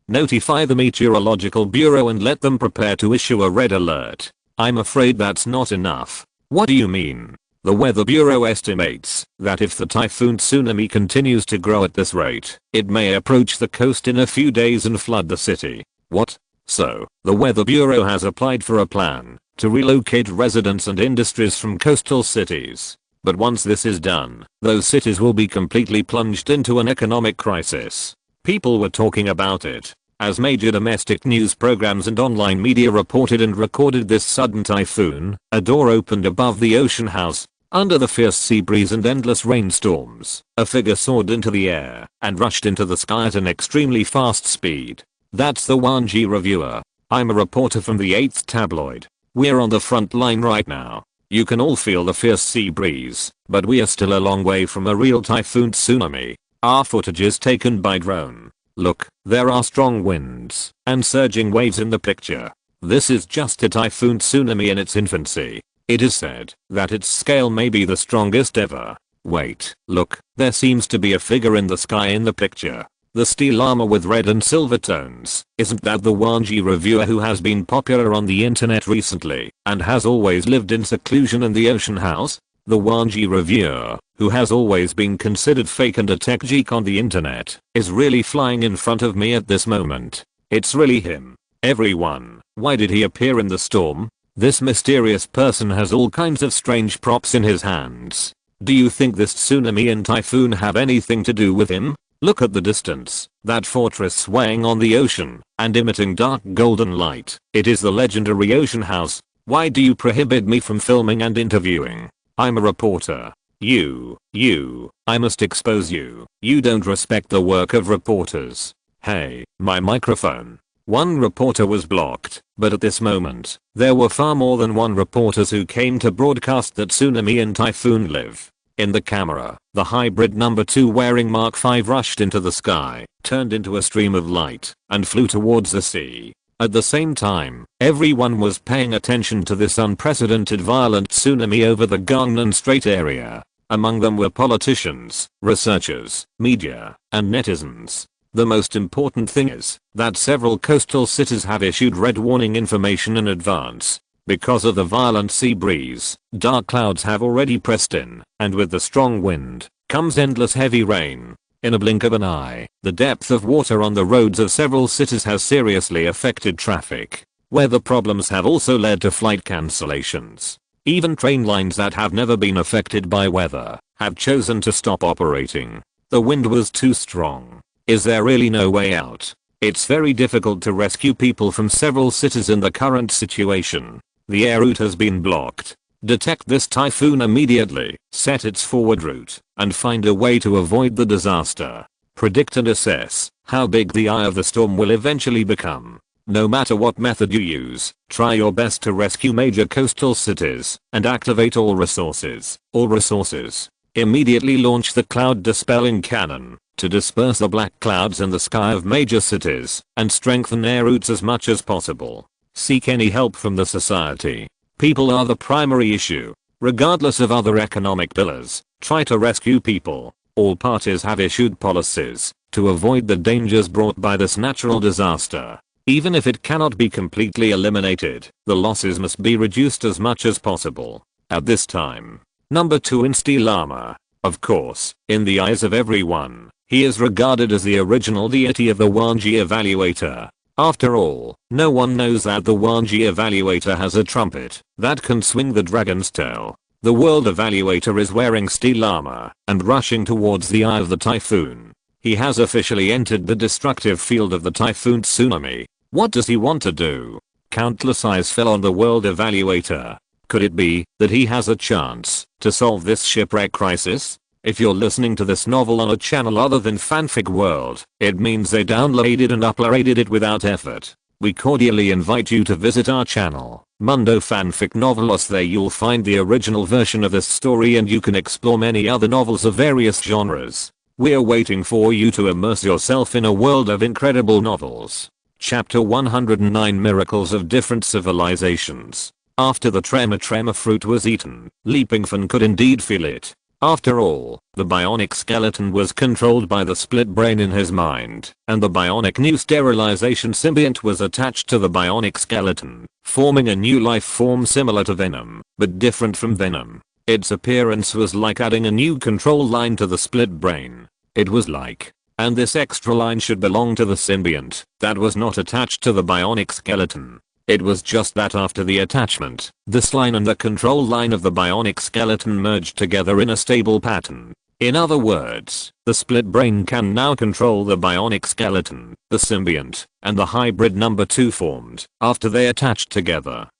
A: Notify the Meteorological Bureau and let them prepare to issue a red alert. I'm afraid that's not enough. What do you mean? The Weather Bureau estimates that if the typhoon tsunami continues to grow at this rate, it may approach the coast in a few days and flood the city. What? So, the Weather Bureau has applied for a plan to relocate residents and industries from coastal cities. But once this is done, those cities will be completely plunged into an economic crisis. People were talking about it as major domestic news programs and online media reported and recorded this sudden typhoon. A door opened above the ocean house. Under the fierce sea breeze and endless rainstorms, a figure soared into the air and rushed into the sky at an extremely fast speed. That's the Wanji Reviewer. I'm a reporter from the 8th tabloid. We're on the front line right now. You can all feel the fierce sea breeze, but we are still a long way from a real typhoon tsunami. Our footage is taken by drone. Look, there are strong winds and surging waves in the picture. This is just a typhoon tsunami in its infancy. It is said that its scale may be the strongest ever. Wait, look, there seems to be a figure in the sky in the picture. The steel armor with red and silver tones. Isn't that the Wanji Reviewer who has been popular on the internet recently and has always lived in seclusion in the ocean house? The Wanji Reviewer, who has always been considered fake and a tech geek on the internet, is really flying in front of me at this moment. It's really him. Everyone, why did he appear in the storm? This mysterious person has all kinds of strange props in his hands. Do you think this tsunami and typhoon have anything to do with him? Look at the distance. That fortress swaying on the ocean and emitting dark golden light. It is the legendary ocean house. Why do you prohibit me from filming and interviewing? I'm a reporter. I must expose you. You don't respect the work of reporters. Hey, my microphone. One reporter was blocked, but at this moment, there were far more than one reporters who came to broadcast that tsunami and typhoon live. In the camera, the hybrid number 2 wearing Mark 5 rushed into the sky, turned into a stream of light, and flew towards the sea. At the same time, everyone was paying attention to this unprecedented violent tsunami over the Garden Strait area. Among them were politicians, researchers, media, and netizens. The most important thing is that several coastal cities have issued red warning information in advance. Because of the violent sea breeze, dark clouds have already pressed in, and with the strong wind, comes endless heavy rain. In a blink of an eye, the depth of water on the roads of several cities has seriously affected traffic. Weather problems have also led to flight cancellations. Even train lines that have never been affected by weather have chosen to stop operating. The wind was too strong. Is there really no way out? It's very difficult to rescue people from several cities in the current situation. The air route has been blocked. Detect this typhoon immediately, set its forward route, and find a way to avoid the disaster. Predict and assess how big the eye of the storm will eventually become. No matter what method you use, try your best to rescue major coastal cities and activate all resources. Immediately launch the cloud dispelling cannon to disperse the black clouds in the sky of major cities and strengthen air routes as much as possible. Seek any help from the society. People are the primary issue. Regardless of other economic pillars, try to rescue people. All parties have issued policies to avoid the dangers brought by this natural disaster. Even if it cannot be completely eliminated, the losses must be reduced as much as possible. At this time, number 2 in steel armor. Of course, in the eyes of everyone, he is regarded as the original deity of the Wanji evaluator. After all, no one knows that the Wanji evaluator has a trumpet that can swing the dragon's tail. The world evaluator is wearing steel armor and rushing towards the eye of the typhoon. He has officially entered the destructive field of the typhoon tsunami. What does he want to do? Countless eyes fell on the world evaluator. Could it be that he has a chance to solve this shipwreck crisis? If you're listening to this novel on a channel other than Fanfic World, it means they downloaded and uploaded it without effort. We cordially invite you to visit our channel, Mundo Fanfic Novelos. There you'll find the original version of this story and you can explore many other novels of various genres. We're waiting for you to immerse yourself in a world of incredible novels. Chapter 109, Miracles of Different Civilizations. After the tremor fruit was eaten, Pingfan could indeed feel it. After all, the bionic skeleton was controlled by the split brain in his mind, and the bionic new sterilization symbiont was attached to the bionic skeleton, forming a new life form similar to Venom, but different from Venom. Its appearance was like adding a new control line to the split brain. It was like, and this extra line should belong to the symbiont that was not attached to the bionic skeleton. It was just that after the attachment, this line and the control line of the bionic skeleton merged together in a stable pattern. In other words, the split brain can now control the bionic skeleton, the symbiont, and the hybrid number 2 formed after they attached together.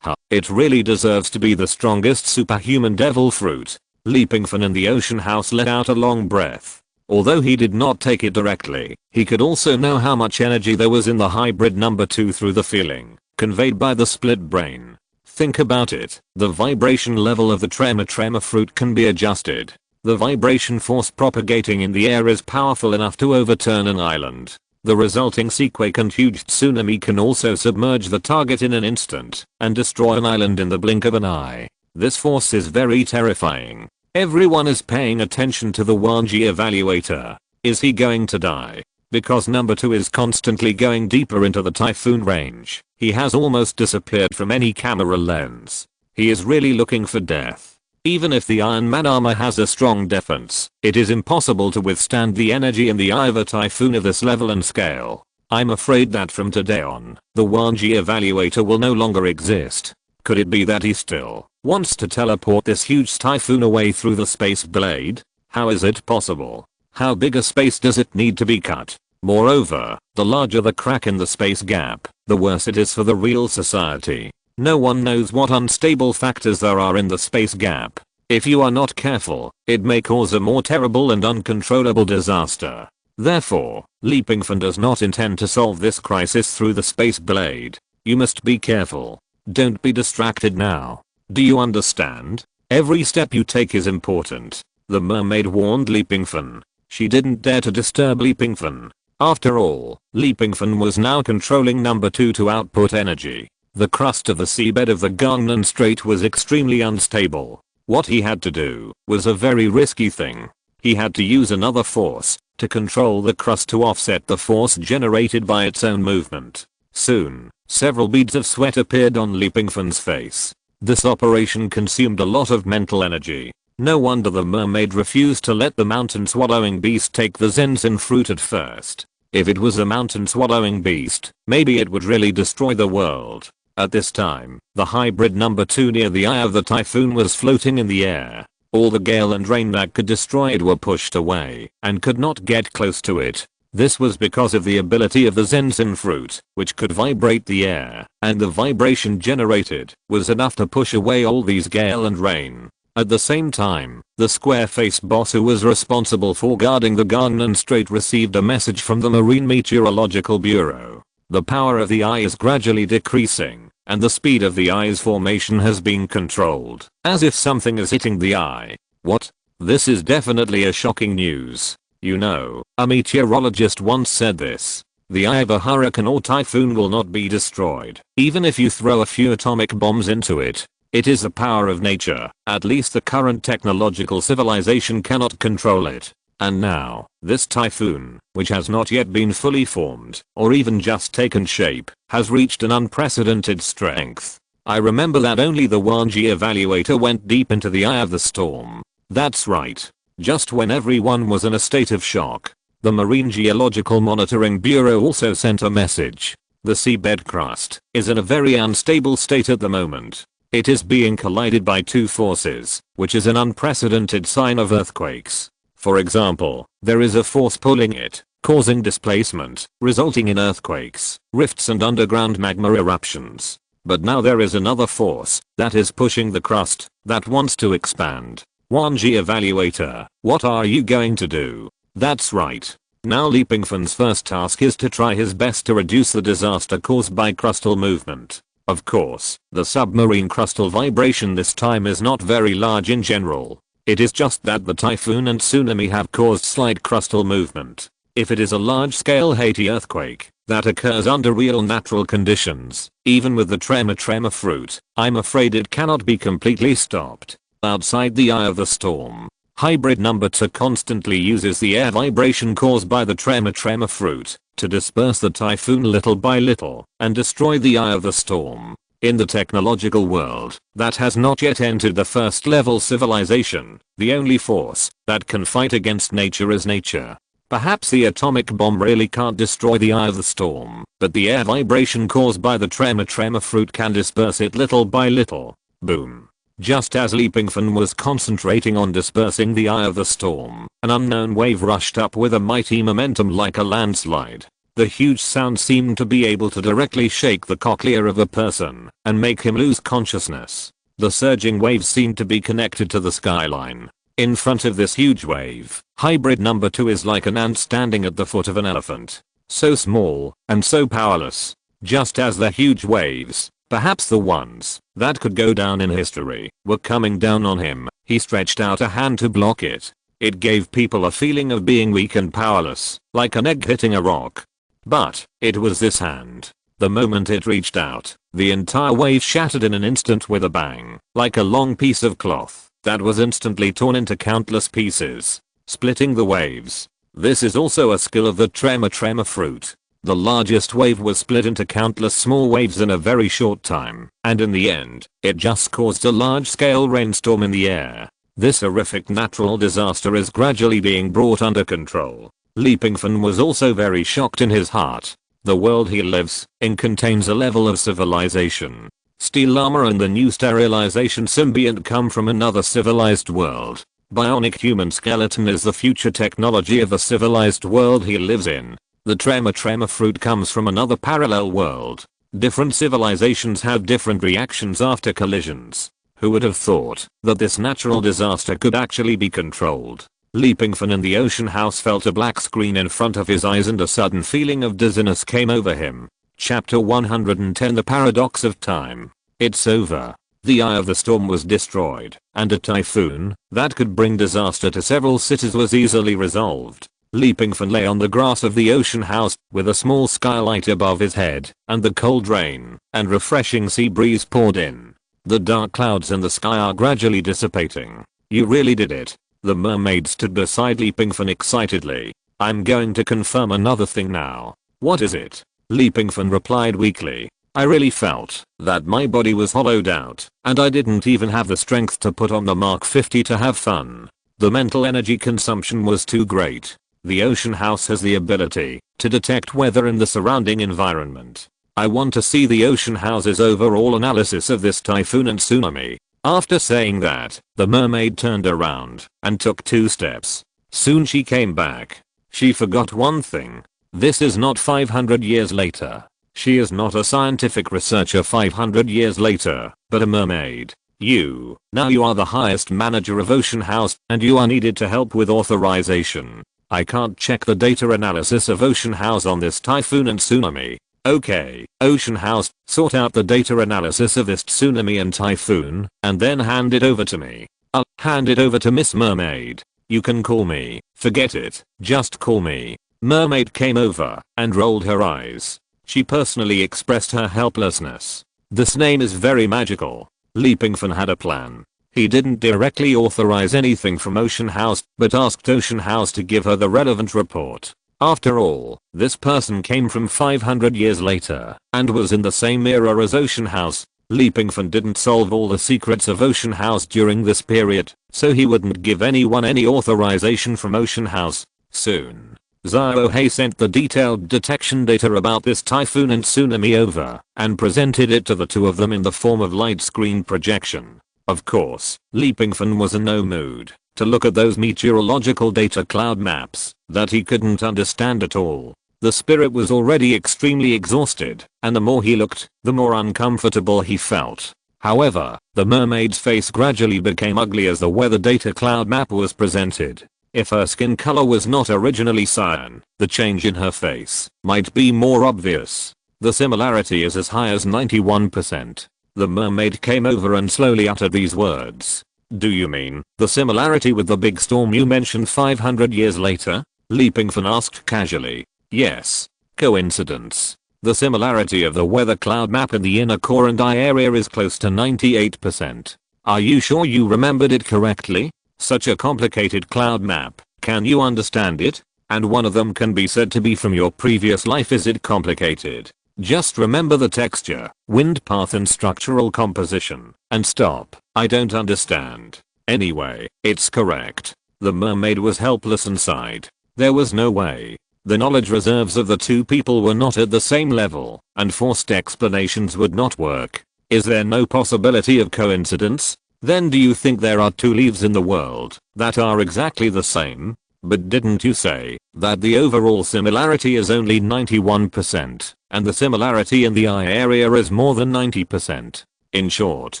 A: It really deserves to be the strongest superhuman devil fruit. Pingfan in the ocean house let out a long breath. Although he did not take it directly, he could also know how much energy there was in the hybrid number 2 through the feeling conveyed by the split brain. Think about it, the vibration level of the tremor fruit can be adjusted. The vibration force propagating in the air is powerful enough to overturn an island. The resulting seaquake and huge tsunami can also submerge the target in an instant and destroy an island in the blink of an eye. This force is very terrifying. Everyone is paying attention to the Wanji evaluator. Is he going to die? Because number 2 is constantly going deeper into the typhoon range. He has almost disappeared from any camera lens. He is really looking for death. Even if the Iron Man armor has a strong defense, it is impossible to withstand the energy in the eye of a typhoon of this level and scale. I'm afraid that from today on, the Wanji evaluator will no longer exist. Could it be that he still wants to teleport this huge typhoon away through the space blade? How is it possible? How big a space does it need to be cut? Moreover, the larger the crack in the space gap, the worse it is for the real society. No one knows what unstable factors there are in the space gap. If you are not careful, it may cause a more terrible and uncontrollable disaster. Therefore, Pingfan does not intend to solve this crisis through the space blade. You must be careful. Don't be distracted now. Do you understand? Every step you take is important. The mermaid warned Pingfan. She didn't dare to disturb Pingfan. After all, Pingfan was now controlling number 2 to output energy. The crust of the seabed of the Gangnam Strait was extremely unstable. What he had to do was a very risky thing. He had to use another force to control the crust to offset the force generated by its own movement. Soon, several beads of sweat appeared on Pingfan's face. This operation consumed a lot of mental energy. No wonder the mermaid refused to let the mountain swallowing beast take the Zensin fruit at first. If it was a mountain swallowing beast, maybe it would really destroy the world. At this time, the hybrid number 2 near the eye of the typhoon was floating in the air. All the gale and rain that could destroy it were pushed away and could not get close to it. This was because of the ability of the Zensin fruit, which could vibrate the air, and the vibration generated was enough to push away all these gale and rain. At the same time, the square-faced boss who was responsible for guarding the Gangnam Strait received a message from the Marine Meteorological Bureau. The power of the eye is gradually decreasing, and the speed of the eye's formation has been controlled, as if something is hitting the eye. What? This is definitely a shocking news. You know, a meteorologist once said this. The eye of a hurricane or typhoon will not be destroyed, even if you throw a few atomic bombs into it. It is the power of nature. At least the current technological civilization cannot control it. And now, this typhoon, which has not yet been fully formed, or even just taken shape, has reached an unprecedented strength. I remember that only the Wanji evaluator went deep into the eye of the storm. That's right. Just when everyone was in a state of shock. The Marine Geological Monitoring Bureau also sent a message. The seabed crust is in a very unstable state at the moment. It is being collided by two forces, which is an unprecedented sign of earthquakes. For example, there is a force pulling it, causing displacement, resulting in earthquakes, rifts and underground magma eruptions. But now there is another force that is pushing the crust that wants to expand. 1G evaluator, what are you going to do? That's right. Now Pingfan's first task is to try his best to reduce the disaster caused by crustal movement. Of course, the submarine crustal vibration this time is not very large in general. It is just that the typhoon and tsunami have caused slight crustal movement. If it is a large-scale Haiti earthquake that occurs under real natural conditions, even with the tremor fruit, I'm afraid it cannot be completely stopped. Outside the eye of the storm, hybrid number 2 constantly uses the air vibration caused by the tremor fruit to disperse the typhoon little by little and destroy the eye of the storm. In the technological world that has not yet entered the first level civilization, the only force that can fight against nature is nature. Perhaps the atomic bomb really can't destroy the eye of the storm, but the air vibration caused by the tremor fruit can disperse it little by little. Boom. Just as Pingfan was concentrating on dispersing the eye of the storm, an unknown wave rushed up with a mighty momentum like a landslide. The huge sound seemed to be able to directly shake the cochlea of a person and make him lose consciousness. The surging wave seemed to be connected to the skyline. In front of this huge wave, hybrid number 2 is like an ant standing at the foot of an elephant. So small and so powerless. Just as the huge waves, perhaps the ones that could go down in history, were coming down on him, he stretched out a hand to block it. It gave people a feeling of being weak and powerless, like an egg hitting a rock. But it was this hand. The moment it reached out, the entire wave shattered in an instant with a bang, like a long piece of cloth that was instantly torn into countless pieces, splitting the waves. This is also a skill of the tremor fruit. The largest wave was split into countless small waves in a very short time, and in the end, it just caused a large-scale rainstorm in the air. This horrific natural disaster is gradually being brought under control. Pingfan was also very shocked in his heart. The world he lives in contains a level of civilization. Steel armor and the new sterilization symbiont come from another civilized world. Bionic human skeleton is the future technology of the civilized world he lives in. The tremor fruit comes from another parallel world. Different civilizations have different reactions after collisions. Who would have thought that this natural disaster could actually be controlled? Pingfan in the ocean house felt a black screen in front of his eyes and a sudden feeling of dizziness came over him. Chapter 110 The Paradox of Time. It's over. The eye of the storm was destroyed, and a typhoon that could bring disaster to several cities was easily resolved. Pingfan lay on the grass of the ocean house with a small skylight above his head, and the cold rain and refreshing sea breeze poured in. The dark clouds in the sky are gradually dissipating. You really did it. The mermaid stood beside Pingfan excitedly. I'm going to confirm another thing now. What is it? Pingfan replied weakly. I really felt that my body was hollowed out, and I didn't even have the strength to put on the Mark 50 to have fun. The mental energy consumption was too great. The ocean house has the ability to detect weather in the surrounding environment. I want to see the ocean house's overall analysis of this typhoon and tsunami. After saying that, the mermaid turned around and took 2 steps. Soon she came back. She forgot one thing. This is not 500 years later. She is not a scientific researcher 500 years later, but a mermaid. Now you are the highest manager of Ocean House, and you are needed to help with authorization. I can't check the data analysis of Ocean House on this typhoon and tsunami. Okay, Ocean House, sort out the data analysis of this tsunami and typhoon, and then hand it over to me. I'll hand it over to Miss Mermaid. You can call me. Forget it. Just call me. Mermaid came over and rolled her eyes. She personally expressed her helplessness. This name is very magical. Pingfan had a plan. He didn't directly authorize anything from Ocean House, but asked Ocean House to give her the relevant report. After all, this person came from 500 years later and was in the same era as Ocean House. Pingfan didn't solve all the secrets of Ocean House during this period, so he wouldn't give anyone any authorization from Ocean House. Soon, Zhao sent the detailed detection data about this typhoon and tsunami over and presented it to the two of them in the form of light screen projection. Of course, Li Pingfan was in no mood to look at those meteorological data cloud maps that he couldn't understand at all. The spirit was already extremely exhausted, and the more he looked, the more uncomfortable he felt. However, the mermaid's face gradually became ugly as the weather data cloud map was presented. If her skin color was not originally cyan, the change in her face might be more obvious. The similarity is as high as 91%. The mermaid came over and slowly uttered these words. "Do you mean the similarity with the big storm you mentioned 500 years later?" Li Pingfan asked casually. "Yes. Coincidence. The similarity of the weather cloud map in the inner core and eye area is close to 98%. Are you sure you remembered it correctly? Such a complicated cloud map, can you understand it? And one of them can be said to be from your previous life. Is it complicated? Just remember the texture, wind path and structural composition, and stop. I don't understand. Anyway, it's correct." The mermaid was helpless and sighed. There was no way. The knowledge reserves of the two people were not at the same level, and forced explanations would not work. Is there no possibility of coincidence? Then do you think there are two leaves in the world that are exactly the same? But didn't you say that the overall similarity is only 91% and the similarity in the eye area is more than 90%? In short,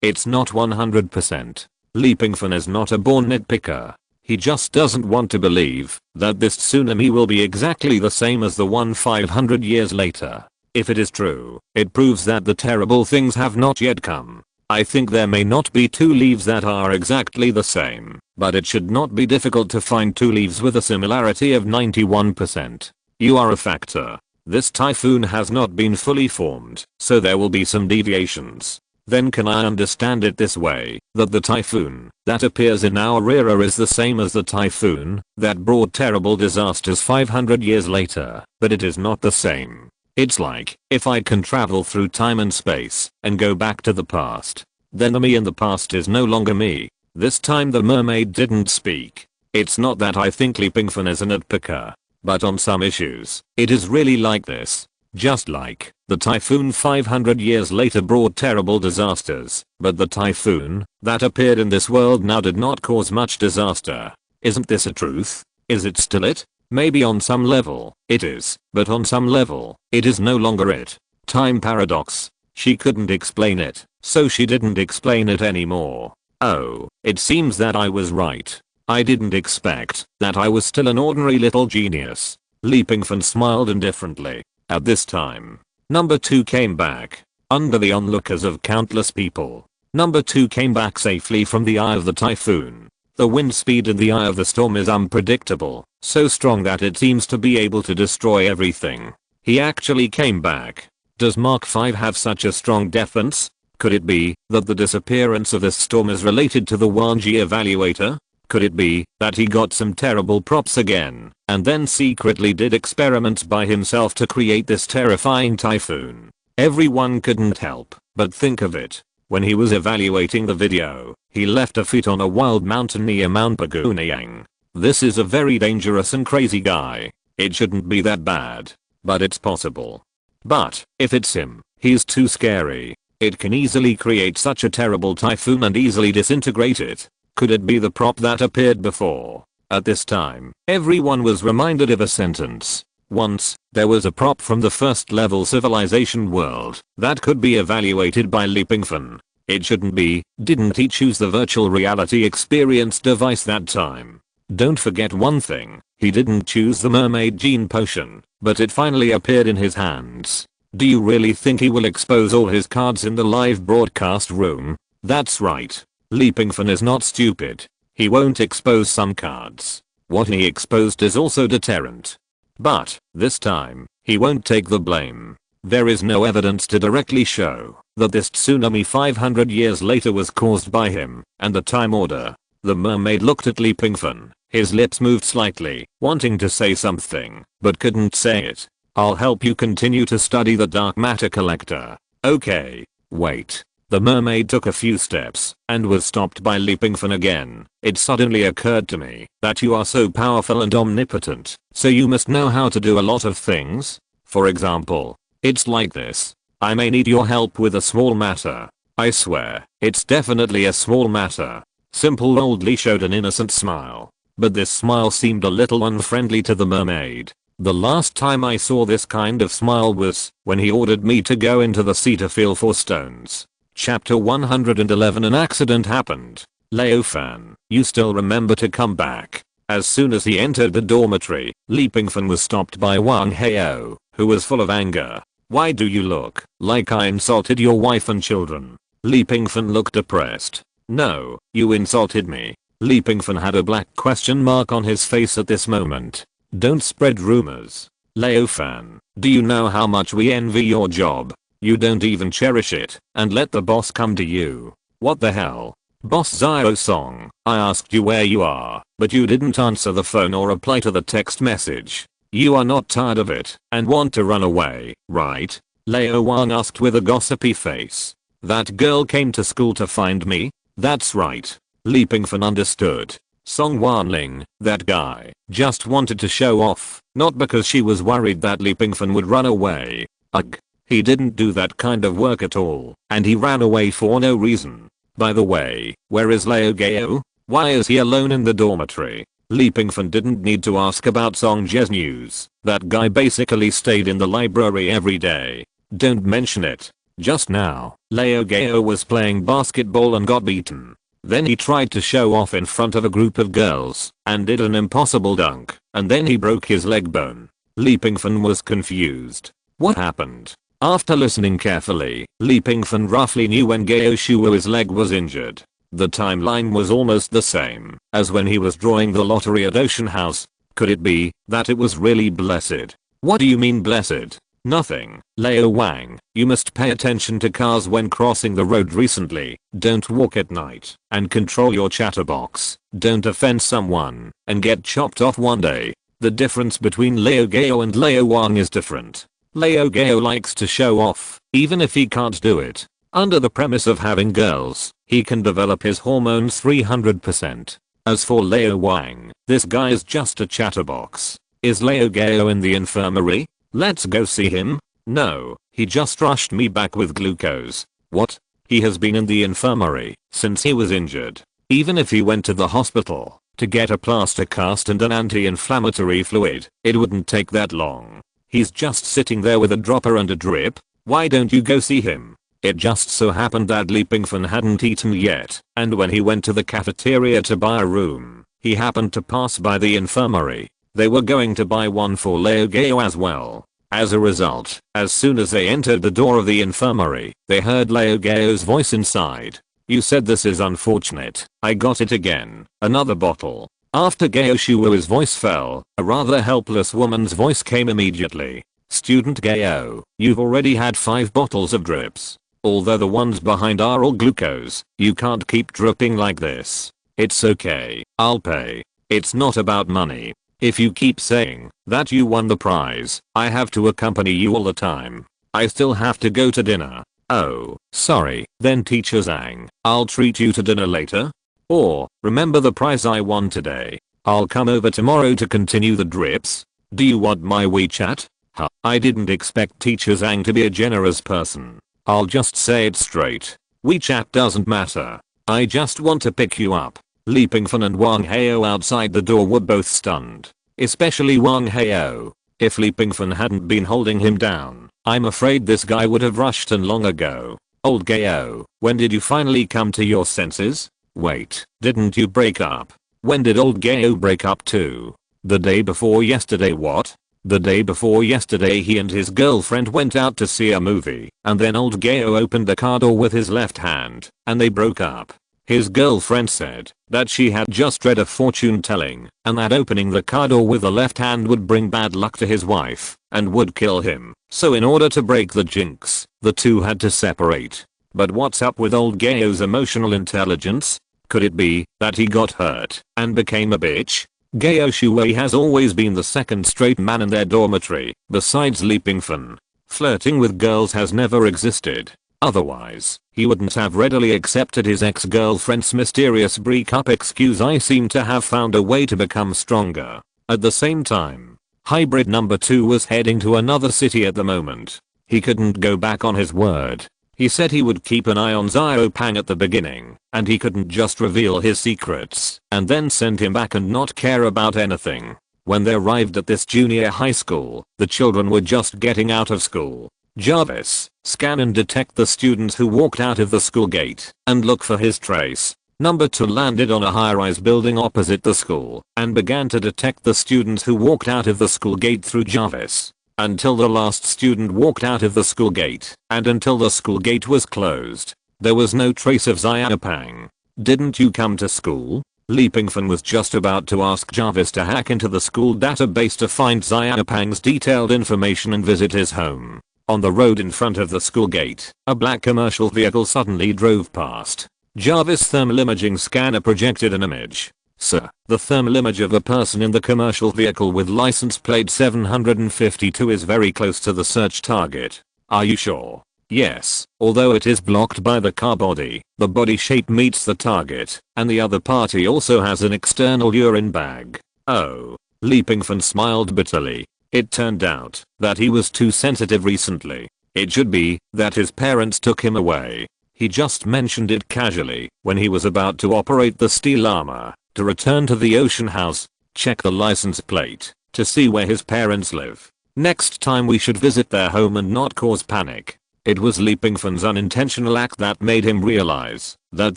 A: it's not 100%. Li Pingfan is not a born nitpicker. He just doesn't want to believe that this tsunami will be exactly the same as the one 500 years later. If it is true, it proves that the terrible things have not yet come. I think there may not be two leaves that are exactly the same, but it should not be difficult to find two leaves with a similarity of 91%. You are a factor. This typhoon has not been fully formed, so there will be some deviations. Then can I understand it this way, that the typhoon that appears in our era is the same as the typhoon that brought terrible disasters 500 years later, but it is not the same. It's like, if I can travel through time and space and go back to the past, then the me in the past is no longer me. This time the mermaid didn't speak. It's not that I think Li Pingfan is a nitpicker, but on some issues, it is really like this. Just like, the typhoon 500 years later brought terrible disasters, but the typhoon that appeared in this world now did not cause much disaster. Isn't this a truth? Is it still it? Maybe on some level, it is, but on some level, it is no longer it. Time paradox. She couldn't explain it, so she didn't explain it anymore. Oh, it seems that I was right. I didn't expect that I was still an ordinary little genius. Li Pingfan smiled indifferently. At this time, number 2 came back, under the onlookers of countless people. Number 2 came back safely from the eye of the typhoon. The wind speed in the eye of the storm is unpredictable, so strong that it seems to be able to destroy everything. He actually came back. Does Mark 5 have such a strong defense? Could it be that the disappearance of this storm is related to the wormhole evaluator? Could it be that he got some terrible props again and then secretly did experiments by himself to create this terrifying typhoon? Everyone couldn't help but think of it. When he was evaluating the video, he left a foot on a wild mountain near Mount Paguniyang. This is a very dangerous and crazy guy. It shouldn't be that bad, but it's possible. But if it's him, he's too scary. It can easily create such a terrible typhoon and easily disintegrate it. Could it be the prop that appeared before? At this time, everyone was reminded of a sentence. Once, there was a prop from the first level civilization world that could be evaluated by Li Pingfan. It shouldn't be. Didn't he choose the virtual reality experience device that time? Don't forget one thing, he didn't choose the mermaid gene potion, but it finally appeared in his hands. Do you really think he will expose all his cards in the live broadcast room? That's right. Li Pingfan is not stupid. He won't expose some cards. What he exposed is also deterrent. But, this time, he won't take the blame. There is no evidence to directly show that this tsunami 500 years later was caused by him and the time order. The mermaid looked at Li Pingfan. His lips moved slightly, wanting to say something, but couldn't say it. I'll help you continue to study the dark matter collector. Okay. Wait. The mermaid took a few steps and was stopped by Leaping Fan again. It suddenly occurred to me that you are so powerful and omnipotent, so you must know how to do a lot of things. For example, it's like this. I may need your help with a small matter. I swear, it's definitely a small matter. Simple Old Lee showed an innocent smile, but this smile seemed a little unfriendly to the mermaid. The last time I saw this kind of smile was when he ordered me to go into the sea to feel for stones. Chapter 111. An accident happened. Leo Fan, you still remember to come back. As soon as he entered the dormitory, Leaping Fan was stopped by Wang Heo, who was full of anger. Why do you look like I insulted your wife and children? Leaping Fan looked depressed. No, you insulted me. Leaping Fan had a black question mark on his face at this moment. Don't spread rumors. Leo Fan, do you know how much we envy your job? You don't even cherish it and let the boss come to you. What the hell? Boss Zio Song, I asked you where you are, but you didn't answer the phone or reply to the text message. You are not tired of it and want to run away, right? Leo Wang asked with a gossipy face. That girl came to school to find me? That's right. Leaping Fan understood. Song Wanling, that guy, just wanted to show off, not because she was worried that Leaping Fan would run away. Ugh. He didn't do that kind of work at all, and he ran away for no reason. By the way, where is Leo Gao? Why is he alone in the dormitory? Leaping Fan didn't need to ask about Song Je's news. That guy basically stayed in the library every day. Don't mention it. Just now, Leo Gao was playing basketball and got beaten. Then he tried to show off in front of a group of girls and did an impossible dunk, and then he broke his leg bone. Leaping Fan was confused. What happened? After listening carefully, Leaping Fan roughly knew when Gao Shuo's leg was injured. The timeline was almost the same as when he was drawing the lottery at Ocean House. Could it be that it was really Blessed? What do you mean Blessed? Nothing. Leo Wang, you must pay attention to cars when crossing the road recently. Don't walk at night and control your chatterbox. Don't offend someone and get chopped off one day. The difference between Leo Gao and Leo Wang is different. Leo Gao likes to show off, even if he can't do it. Under the premise of having girls, he can develop his hormones 300%. As for Leo Wang, this guy is just a chatterbox. Is Leo Gao in the infirmary? Let's go see him. No, he just rushed me back with glucose. What? He has been in the infirmary since he was injured. Even if he went to the hospital to get a plaster cast and an anti-inflammatory fluid, it wouldn't take that long. He's just sitting there with a dropper and a drip. Why don't you go see him? It just so happened that Leaping Fan hadn't eaten yet, and when he went to the cafeteria to buy a room, he happened to pass by the infirmary. They were going to buy one for Leo Gao as well. As a result, as soon as they entered the door of the infirmary, they heard Leo Gao's voice inside. You said this is unfortunate. I got it again. Another bottle. After Gao Shuo's voice fell, a rather helpless woman's voice came immediately. Student Gao, you've already had 5 bottles of drips. Although the ones behind are all glucose, you can't keep dripping like this. It's okay, I'll pay. It's not about money. If you keep saying that you won the prize, I have to accompany you all the time. I still have to go to dinner. Oh, sorry, then Teacher Zhang, I'll treat you to dinner later. Or, remember the prize I won today. I'll come over tomorrow to continue the drips. Do you want my WeChat? Huh, I didn't expect Teacher Zhang to be a generous person. I'll just say it straight. WeChat doesn't matter. I just want to pick you up. Leaping Fan and Wang Heo outside the door were both stunned. Especially Wang Heo. If Leaping Fan hadn't been holding him down, I'm afraid this guy would have rushed in long ago. Old Gao, when did you finally come to your senses? Wait, didn't you break up? When did old Gao break up too? The day before yesterday. What? The day before yesterday he and his girlfriend went out to see a movie, and then old Gao opened the car door with his left hand, and they broke up. His girlfriend said that she had just read a fortune telling, and that opening the car door with the left hand would bring bad luck to his wife, and would kill him. So in order to break the jinx, the two had to separate. But what's up with old Gao's emotional intelligence? Could it be that he got hurt and became a bitch? Gao Shuwei has always been the second straight man in their dormitory, besides Leaping Fan. Flirting with girls has never existed. Otherwise, He wouldn't have readily accepted his ex-girlfriend's mysterious breakup excuse. I seem to have found a way to become stronger. At the same time, hybrid number 2 was heading to another city at the moment. He couldn't go back on his word. He said he would keep an eye on Xiaopang at the beginning, and he couldn't just reveal his secrets and then send him back and not care about anything. When they arrived at this junior high school, the children were just getting out of school. Jarvis, scan and detect the students who walked out of the school gate and look for his trace. Number 2 landed on a high-rise building opposite the school and began to detect the students who walked out of the school gate through Jarvis. Until the last student walked out of the school gate and until the school gate was closed, there was no trace of Xiaopang. Didn't you come to school? Pingfan was just about to ask Jarvis to hack into the school database to find Xiaopang's detailed information and visit his home. On the road in front of the school gate, a black commercial vehicle suddenly drove past. Jarvis' thermal imaging scanner projected an image. Sir, the thermal image of a person in the commercial vehicle with license plate 752 is very close to the search target. Are you sure? Yes, although it is blocked by the car body, the body shape meets the target, and the other party also has an external urine bag. Oh. Pingfan smiled bitterly. It turned out that he was too sensitive recently. It should be that his parents took him away. He just mentioned it casually when he was about to operate the steel armor to return to the ocean house, check the license plate to see where his parents live. Next time we should visit their home and not cause panic. It was Pingfan's unintentional act that made him realize that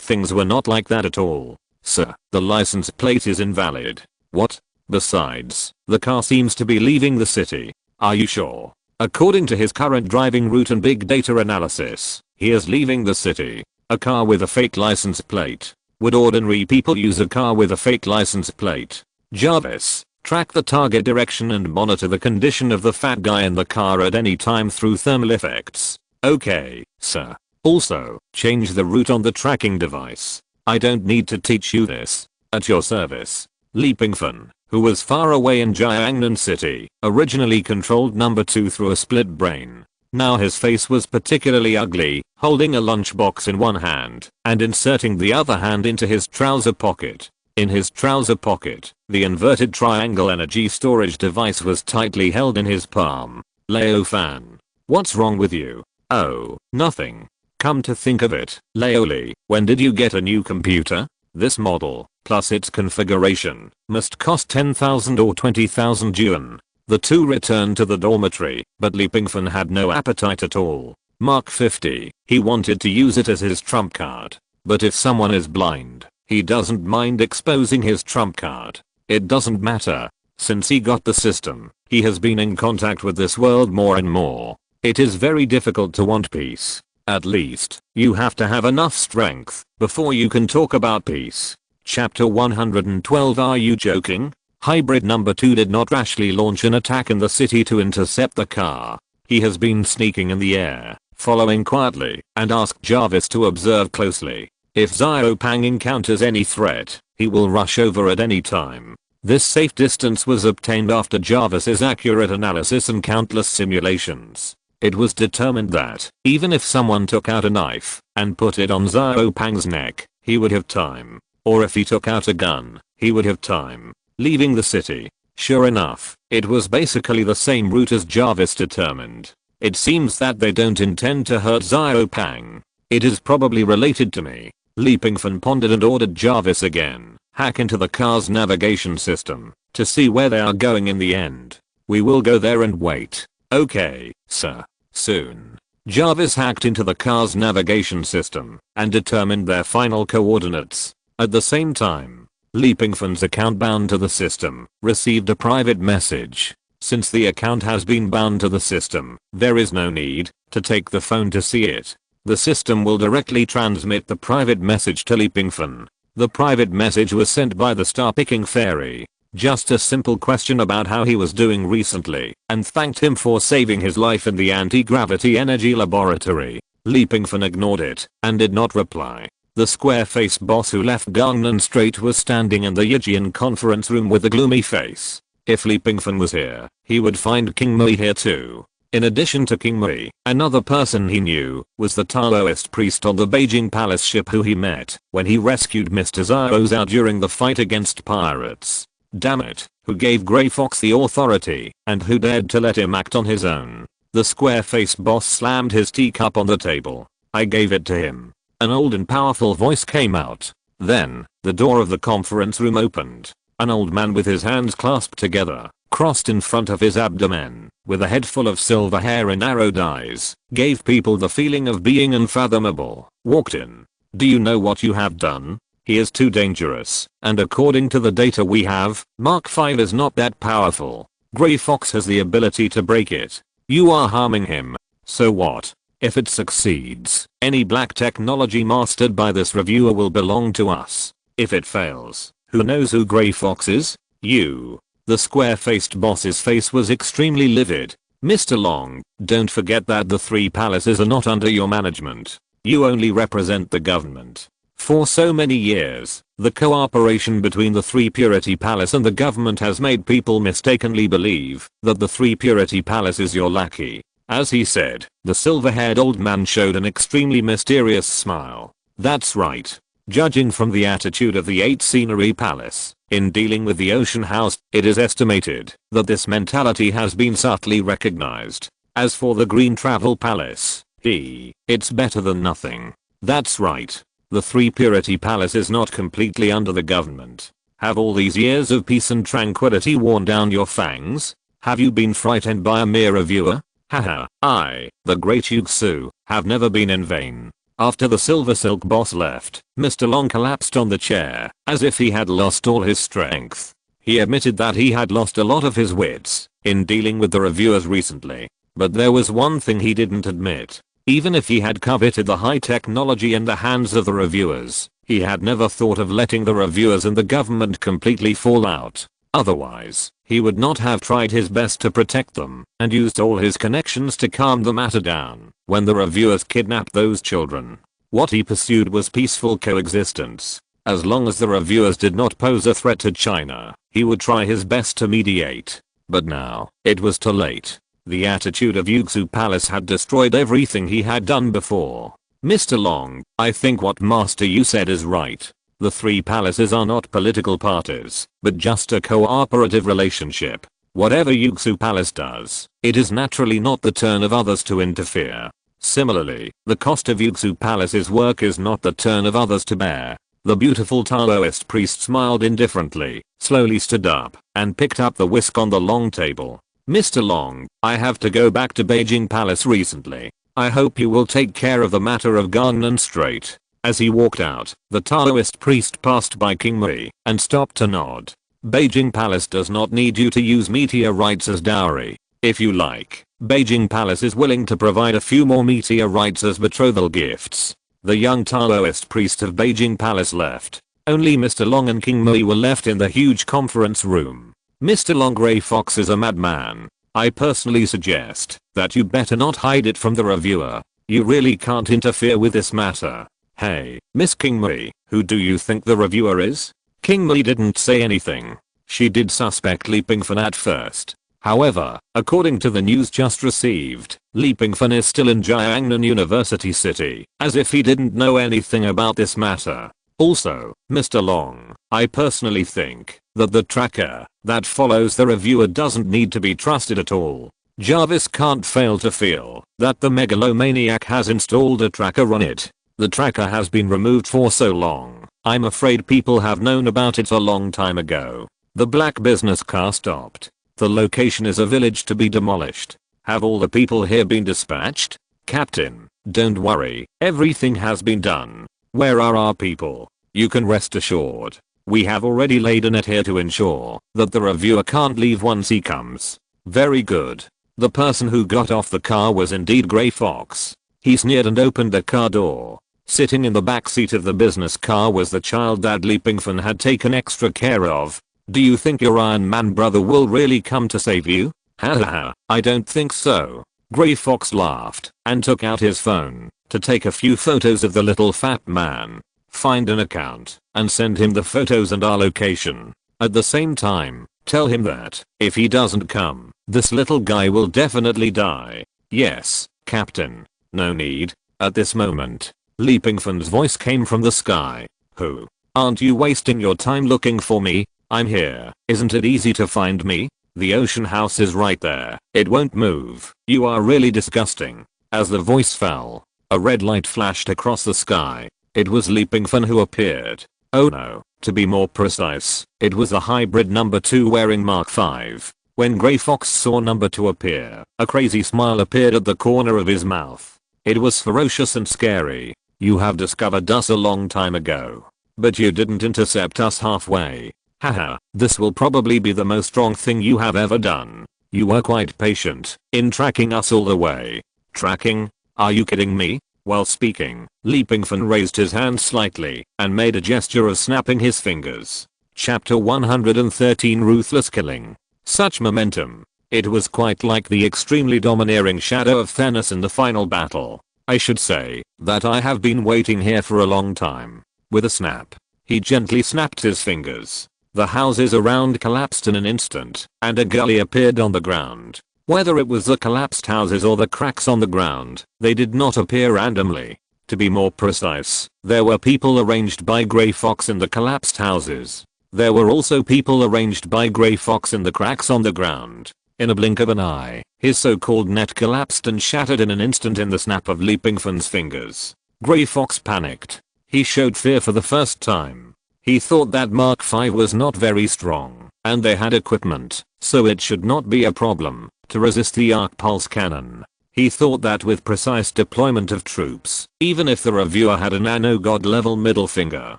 A: things were not like that at all. Sir, the license plate is invalid. What? Besides, the car seems to be leaving the city. Are you sure? According to his current driving route and big data analysis, he is leaving the city. A car with a fake license plate. Would ordinary people use a car with a fake license plate? Jarvis, track the target direction and monitor the condition of the fat guy in the car at any time through thermal effects. Okay, sir. Also, change the route on the tracking device. I don't need to teach you this. At your service. Pingfan, who was far away in Jiangnan City, originally controlled number 2 through a split brain. Now his face was particularly ugly, holding a lunchbox in one hand and inserting the other hand into his trouser pocket. In his trouser pocket, the inverted triangle energy storage device was tightly held in his palm. Leo Fan. What's wrong with you? Oh, nothing. Come to think of it, Leoli, when did you get a new computer? This model, plus its configuration, must cost 10,000 or 20,000 yuan. The two returned to the dormitory, but Pingfan had no appetite at all. Mark 50, he wanted to use it as his trump card. But if someone is blind, he doesn't mind exposing his trump card. It doesn't matter. Since he got the system, he has been in contact with this world more and more. It is very difficult to want peace. At least, you have to have enough strength before you can talk about peace. Chapter 112. Are you joking? Hybrid number 2 did not rashly launch an attack in the city to intercept the car. He has been sneaking in the air, following quietly, and asked Jarvis to observe closely. If Xiaopang encounters any threat, he will rush over at any time. This safe distance was obtained after Jarvis's accurate analysis and countless simulations. It was determined that, even if someone took out a knife and put it on Xiaopang's neck, he would have time. Or if he took out a gun, he would have time. Leaving the city. Sure enough, it was basically the same route as Jarvis determined. It seems that they don't intend to hurt Xiaopang. It is probably related to me. Pingfan pondered and ordered Jarvis again. Hack into the car's navigation system to see where they are going in the end. We will go there and wait. Okay, sir. Soon. Jarvis hacked into the car's navigation system and determined their final coordinates. At the same time, Pingfan's account bound to the system received a private message. Since the account has been bound to the system, there is no need to take the phone to see it. The system will directly transmit the private message to Pingfan. The private message was sent by the star-picking fairy. Just a simple question about how he was doing recently and thanked him for saving his life in the anti-gravity energy laboratory. Pingfan ignored it and did not reply. The square-faced boss who left Gangnam Street was standing in the Yijian conference room with a gloomy face. If Pingfan was here, he would find King Mui here too. In addition to King Mui, another person he knew was the Taoist priest on the Beijing Palace ship who he met when he rescued Mr. Zhao Zhao during the fight against pirates. Damn it, who gave Grey Fox the authority and who dared to let him act on his own? The square-faced boss slammed his teacup on the table. I gave it to him. An old and powerful voice came out. Then, the door of the conference room opened. An old man with his hands clasped together, crossed in front of his abdomen, with a head full of silver hair and narrowed eyes, gave people the feeling of being unfathomable, walked in. Do you know what you have done? He is too dangerous, and according to the data we have, Mark 5 is not that powerful. Grey Fox has the ability to break it. You are harming him. So what? If it succeeds, any black technology mastered by this reviewer will belong to us. If it fails, who knows who Grey Fox is? You. The square-faced boss's face was extremely livid. Mr. Long, don't forget that the three palaces are not under your management. You only represent the government. For so many years, the cooperation between the Three Purity Palace and the government has made people mistakenly believe that the Three Purity Palace is your lackey. As he said, the silver-haired old man showed an extremely mysterious smile. That's right. Judging from the attitude of the 8 Scenery Palace, in dealing with the Ocean House, it is estimated that this mentality has been subtly recognized. As for the Green Travel Palace, it's better than nothing. That's right. The Three Purity Palace is not completely under the government. Have all these years of peace and tranquility worn down your fangs? Have you been frightened by a mere reviewer? Haha, I, the great Yuxu, have never been in vain. After the Silver Silk boss left, Mr. Long collapsed on the chair, as if he had lost all his strength. He admitted that he had lost a lot of his wits in dealing with the reviewers recently. But there was one thing he didn't admit. Even if he had coveted the high technology in the hands of the reviewers, he had never thought of letting the reviewers and the government completely fall out. Otherwise, he would not have tried his best to protect them and used all his connections to calm the matter down when the reviewers kidnapped those children. What he pursued was peaceful coexistence. As long as the reviewers did not pose a threat to China, he would try his best to mediate. But now, it was too late. The attitude of Yuxu Palace had destroyed everything he had done before. Mr. Long, I think what Master Yu said is right. The three palaces are not political parties, but just a cooperative relationship. Whatever Yuxu Palace does, it is naturally not the turn of others to interfere. Similarly, the cost of Yuxu Palace's work is not the turn of others to bear. The beautiful Taoist priest smiled indifferently, slowly stood up, and picked up the whisk on the long table. Mr. Long, I have to go back to Beijing Palace recently. I hope you will take care of the matter of Gangnam Strait. As he walked out, the Taoist priest passed by King Mui and stopped to nod. Beijing Palace does not need you to use meteorites as dowry. If you like, Beijing Palace is willing to provide a few more meteorites as betrothal gifts. The young Taoist priest of Beijing Palace left. Only Mr. Long and King Mui were left in the huge conference room. Mr. Long, Grey Fox is a madman. I personally suggest that you better not hide it from the reviewer. You really can't interfere with this matter. Hey, Miss King Mui, who do you think the reviewer is? King Mui didn't say anything. She did suspect Li Pingfan at first. However, according to the news just received, Li Pingfan is still in Jiangnan University City, as if he didn't know anything about this matter. Also, Mr. Long, I personally think that the tracker that follows the reviewer doesn't need to be trusted at all. Jarvis can't fail to feel that the megalomaniac has installed a tracker on it. The tracker has been removed for so long, I'm afraid people have known about it a long time ago. The black business car stopped. The location is a village to be demolished. Have all the people here been dispatched? Captain, don't worry, everything has been done. Where are our people? You can rest assured. We have already laid a net here to ensure that the reviewer can't leave once he comes. Very good. The person who got off the car was indeed Grey Fox. He sneered and opened the car door. Sitting in the back seat of the business car was the child that Li Pingfan had taken extra care of. Do you think your Iron Man brother will really come to save you? Haha, I don't think so. Grey Fox laughed and took out his phone to take a few photos of the little fat man. Find an account and send him the photos and our location. At the same time, tell him that if he doesn't come, this little guy will definitely die. Yes, Captain. No need. At this moment, Leapingfan's voice came from the sky. Who? Aren't you wasting your time looking for me? I'm here. Isn't it easy to find me? The ocean house is right there. It won't move. You are really disgusting. As the voice fell, a red light flashed across the sky. It was Leapingfan who appeared. Oh no, to be more precise, it was the hybrid number 2 wearing Mark 5. When Grey Fox saw number 2 appear, a crazy smile appeared at the corner of his mouth. It was ferocious and scary. You have discovered us a long time ago. But you didn't intercept us halfway. Haha, this will probably be the most wrong thing you have ever done. You were quite patient in tracking us all the way. Tracking? Are you kidding me? While speaking, Leapingfan raised his hand slightly and made a gesture of snapping his fingers. Chapter 113 Ruthless Killing. Such momentum. It was quite like the extremely domineering shadow of Thanos in the final battle. I should say that I have been waiting here for a long time. With a snap, he gently snapped his fingers. The houses around collapsed in an instant, and a gully appeared on the ground. Whether it was the collapsed houses or the cracks on the ground, they did not appear randomly. To be more precise, there were people arranged by Grey Fox in the collapsed houses. There were also people arranged by Grey Fox in the cracks on the ground. In a blink of an eye, his so-called net collapsed and shattered in an instant in the snap of Leapingfan's fingers. Grey Fox panicked. He showed fear for the first time. He thought that Mark 5 was not very strong, and they had equipment, so it should not be a problem to resist the arc pulse cannon. He thought that with precise deployment of troops, even if the reviewer had a nano god level middle finger,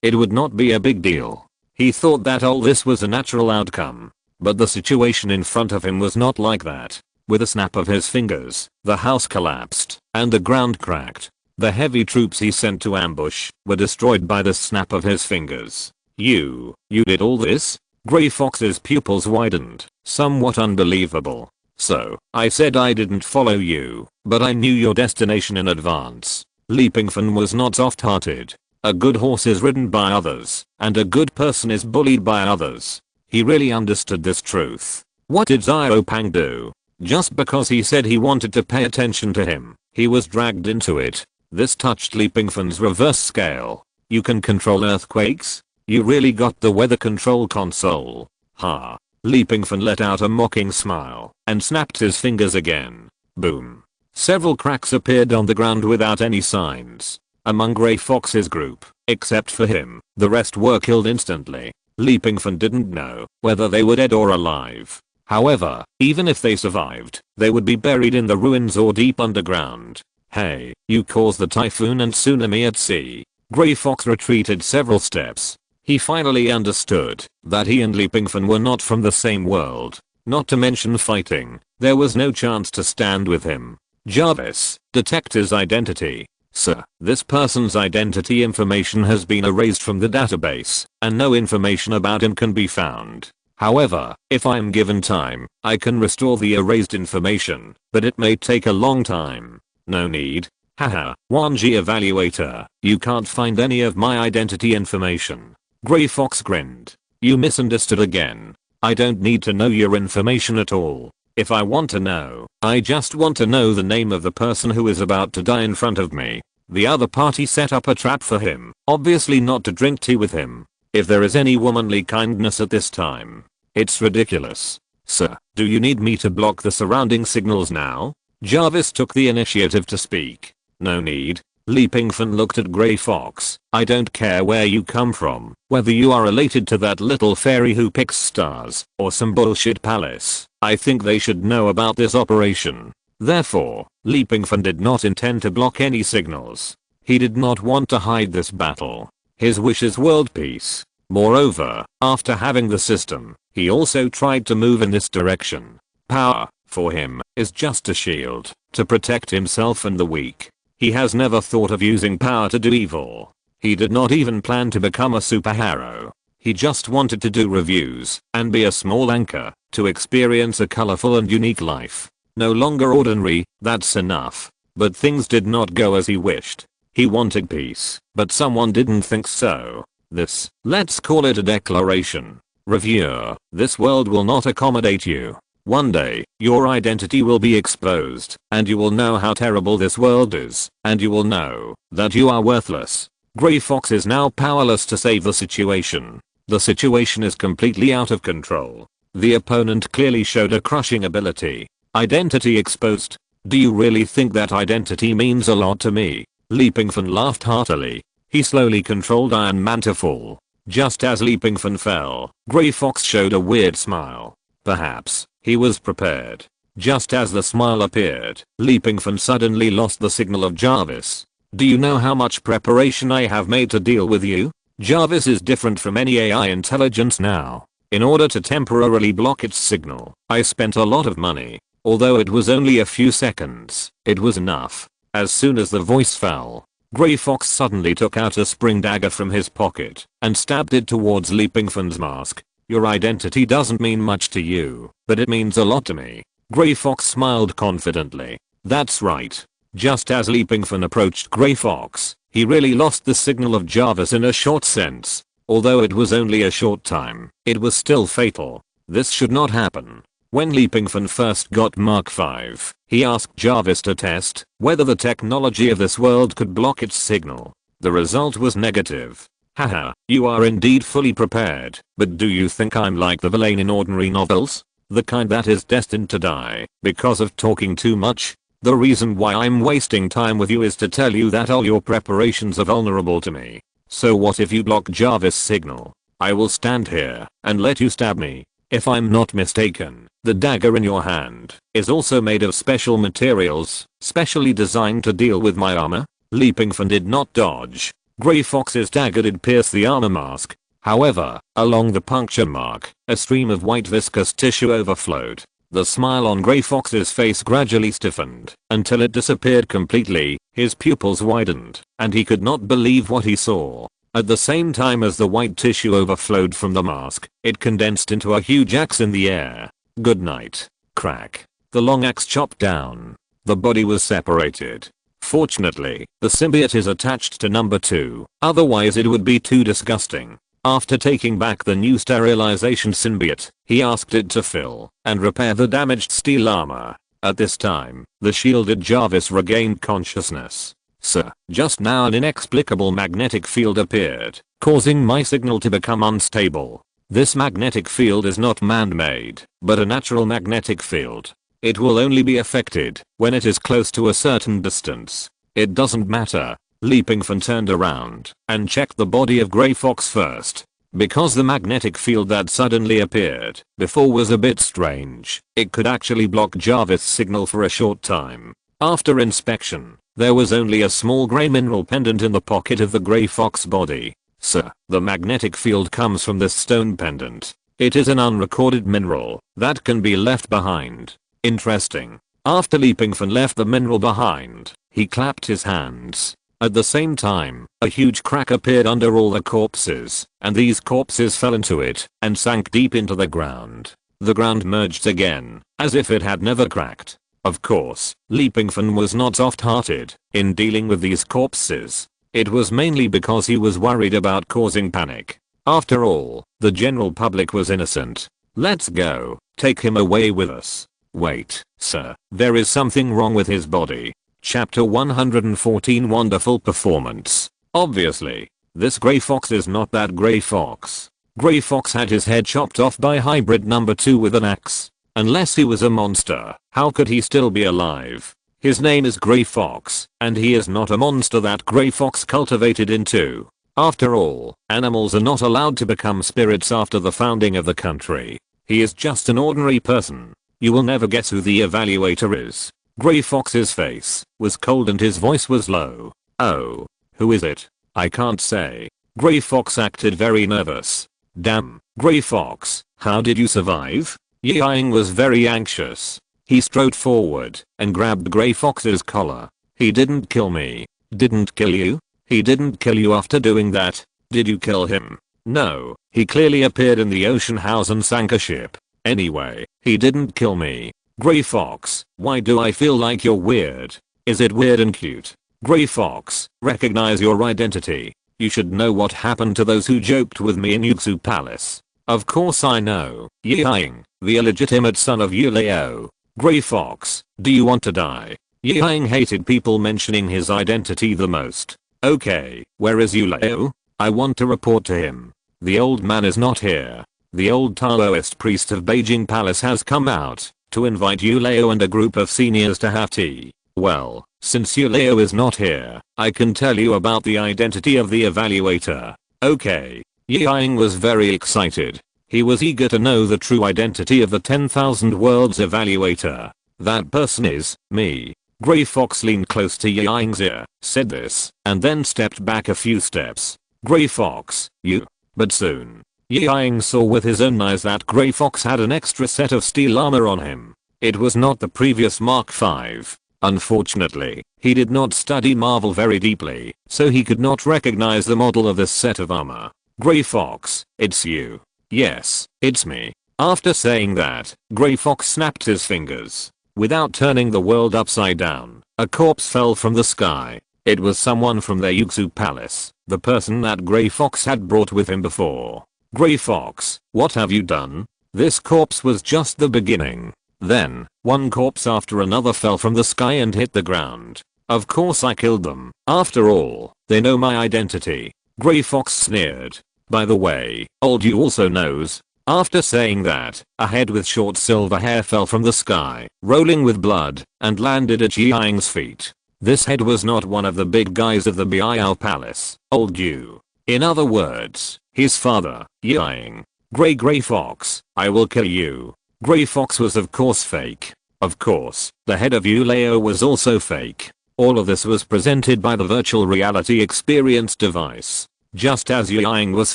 A: it would not be a big deal. He thought that all this was a natural outcome. But the situation in front of him was not like that. With a snap of his fingers, the house collapsed, and the ground cracked. The heavy troops he sent to ambush were destroyed by the snap of his fingers. You did all this? Grey Fox's pupils widened, somewhat unbelievable. So, I said I didn't follow you, but I knew your destination in advance. Leapingfan was not soft-hearted. A good horse is ridden by others, and a good person is bullied by others. He really understood this truth. What did Xiaopang do? Just because he said he wanted to pay attention to him, he was dragged into it. This touched Leapingfan's reverse scale. You can control earthquakes? You really got the weather control console. Ha. Leapingfan let out a mocking smile and snapped his fingers again. Boom. Several cracks appeared on the ground without any signs. Among Grey Fox's group, except for him, the rest were killed instantly. Leapingfan didn't know whether they were dead or alive. However, even if they survived, they would be buried in the ruins or deep underground. Hey, you caused the typhoon and tsunami at sea. Grey Fox retreated several steps. He finally understood that he and Leapingfan were not from the same world. Not to mention fighting, there was no chance to stand with him. Jarvis, detect his identity. Sir, this person's identity information has been erased from the database, and no information about him can be found. However, if I'm given time, I can restore the erased information, but it may take a long time. No need. Haha, 1G evaluator, you can't find any of my identity information. Grey Fox grinned. You misunderstood again. I don't need to know your information at all. If I want to know, I just want to know the name of the person who is about to die in front of me. The other party set up a trap for him, obviously not to drink tea with him. If there is any womanly kindness at this time, it's ridiculous. Sir, do you need me to block the surrounding signals now? Jarvis took the initiative to speak. No need. Leapingfan looked at Grey Fox. I don't care where you come from, whether you are related to that little fairy who picks stars, or some bullshit palace. I think they should know about this operation. Therefore, Leapingfan did not intend to block any signals. He did not want to hide this battle. His wish is world peace. Moreover, after having the system, he also tried to move in this direction. Power, for him, is just a shield to protect himself and the weak. He has never thought of using power to do evil. He did not even plan to become a superhero. He just wanted to do reviews and be a small anchor to experience a colorful and unique life. No longer ordinary, that's enough. But things did not go as he wished. He wanted peace, but someone didn't think so. Let's call it a declaration. Reviewer, this world will not accommodate you. One day, your identity will be exposed, and you will know how terrible this world is, and you will know that you are worthless. Grey Fox is now powerless to save the situation. The situation is completely out of control. The opponent clearly showed a crushing ability. Identity exposed. Do you really think that identity means a lot to me? Pingfan laughed heartily. He slowly controlled Iron Man to fall. Just as Pingfan fell, Grey Fox showed a weird smile. Perhaps he was prepared. Just as the smile appeared, Pingfan suddenly lost the signal of Jarvis. Do you know how much preparation I have made to deal with you? Jarvis is different from any AI intelligence now. In order to temporarily block its signal, I spent a lot of money. Although it was only a few seconds, it was enough. As soon as the voice fell, Grey Fox suddenly took out a spring dagger from his pocket and stabbed it towards Pingfan's mask. Your identity doesn't mean much to you, but it means a lot to me. Grey Fox smiled confidently. That's right. Just as Pingfan approached Grey Fox, he really lost the signal of Jarvis in a short sense. Although it was only a short time, it was still fatal. This should not happen. When Pingfan first got Mark 5, he asked Jarvis to test whether the technology of this world could block its signal. The result was negative. Haha, you are indeed fully prepared, but do you think I'm like the villain in ordinary novels? The kind that is destined to die because of talking too much? The reason why I'm wasting time with you is to tell you that all your preparations are vulnerable to me. So what if you block Jarvis' signal? I will stand here and let you stab me. If I'm not mistaken, the dagger in your hand is also made of special materials, specially designed to deal with my armor. Pingfan did not dodge. Grey Fox's dagger did pierce the armor mask. However, along the puncture mark, a stream of white viscous tissue overflowed. The smile on Grey Fox's face gradually stiffened until it disappeared completely. His pupils widened, and he could not believe what he saw. At the same time as the white tissue overflowed from the mask, it condensed into a huge axe in the air. Good night. Crack. The long axe chopped down. The body was separated. Fortunately, the symbiote is attached to number 2, otherwise it would be too disgusting. After taking back the new sterilization symbiote, he asked it to fill and repair the damaged steel armor. At this time, the shielded Jarvis regained consciousness. Sir, just now an inexplicable magnetic field appeared, causing my signal to become unstable. This magnetic field is not man-made, but a natural magnetic field. It will only be affected when it is close to a certain distance. It doesn't matter. Pingfan turned around and checked the body of Grey Fox first. Because the magnetic field that suddenly appeared before was a bit strange, it could actually block Jarvis' signal for a short time. After inspection, there was only a small grey mineral pendant in the pocket of the Grey Fox body. Sir, the magnetic field comes from this stone pendant. It is an unrecorded mineral that can be left behind. Interesting. After Pingfan left the mineral behind, he clapped his hands. At the same time, a huge crack appeared under all the corpses, and these corpses fell into it and sank deep into the ground. The ground merged again, as if it had never cracked. Of course, Pingfan was not soft-hearted in dealing with these corpses. It was mainly because he was worried about causing panic. After all, the general public was innocent. Let's go. Take him away with us. Wait, sir, there is something wrong with his body. Chapter 114 Wonderful Performance. Obviously, this Grey Fox is not that Grey Fox. Grey Fox had his head chopped off by hybrid number 2 with an axe. Unless he was a monster, how could he still be alive? His name is Grey Fox, and he is not a monster that Grey Fox cultivated into. After all, animals are not allowed to become spirits after the founding of the country. He is just an ordinary person. You will never guess who the evaluator is. Grey Fox's face was cold and his voice was low. Oh, who is it? I can't say. Grey Fox acted very nervous. Damn, Grey Fox, how did you survive? Ying was very anxious. He strode forward and grabbed Grey Fox's collar. He didn't kill me. Didn't kill you? He didn't kill you after doing that. Did you kill him? No, he clearly appeared in the ocean house and sank a ship. Anyway, he didn't kill me. Grey Fox, why do I feel like you're weird? Is it weird and cute? Grey Fox, recognize your identity. You should know what happened to those who joked with me in Yuxu Palace. Of course I know. Yang, the illegitimate son of Yuleo. Grey Fox, do you want to die? Yang hated people mentioning his identity the most. Okay, where is Yuleo? I want to report to him. The old man is not here. The old Taoist priest of Beijing Palace has come out to invite Yuleo and a group of seniors to have tea. Well, since Yuleo is not here, I can tell you about the identity of the evaluator. Okay. Yang was very excited. He was eager to know the true identity of the 10,000 worlds evaluator. That person is me. Grey Fox leaned close to Yang's ear, said this, and then stepped back a few steps. Grey Fox, you? But soon, Yang saw with his own eyes that Grey Fox had an extra set of steel armor on him. It was not the previous Mark V. Unfortunately, he did not study Marvel very deeply, so he could not recognize the model of this set of armor. Grey Fox, it's you. Yes, it's me. After saying that, Grey Fox snapped his fingers. Without turning the world upside down, a corpse fell from the sky. It was someone from their Yuxu Palace, the person that Grey Fox had brought with him before. Grey Fox, what have you done? This corpse was just the beginning. Then, one corpse after another fell from the sky and hit the ground. Of course I killed them. After all, they know my identity. Grey Fox sneered. By the way, old you also knows. After saying that, a head with short silver hair fell from the sky, rolling with blood, and landed at Yang's feet. This head was not one of the big guys of the Biao Palace, old you. In other words, his father, Yang. Grey Fox, I will kill you. Grey Fox was of course fake. Of course, the head of Yuleo was also fake. All of this was presented by the virtual reality experience device. Just as Yang was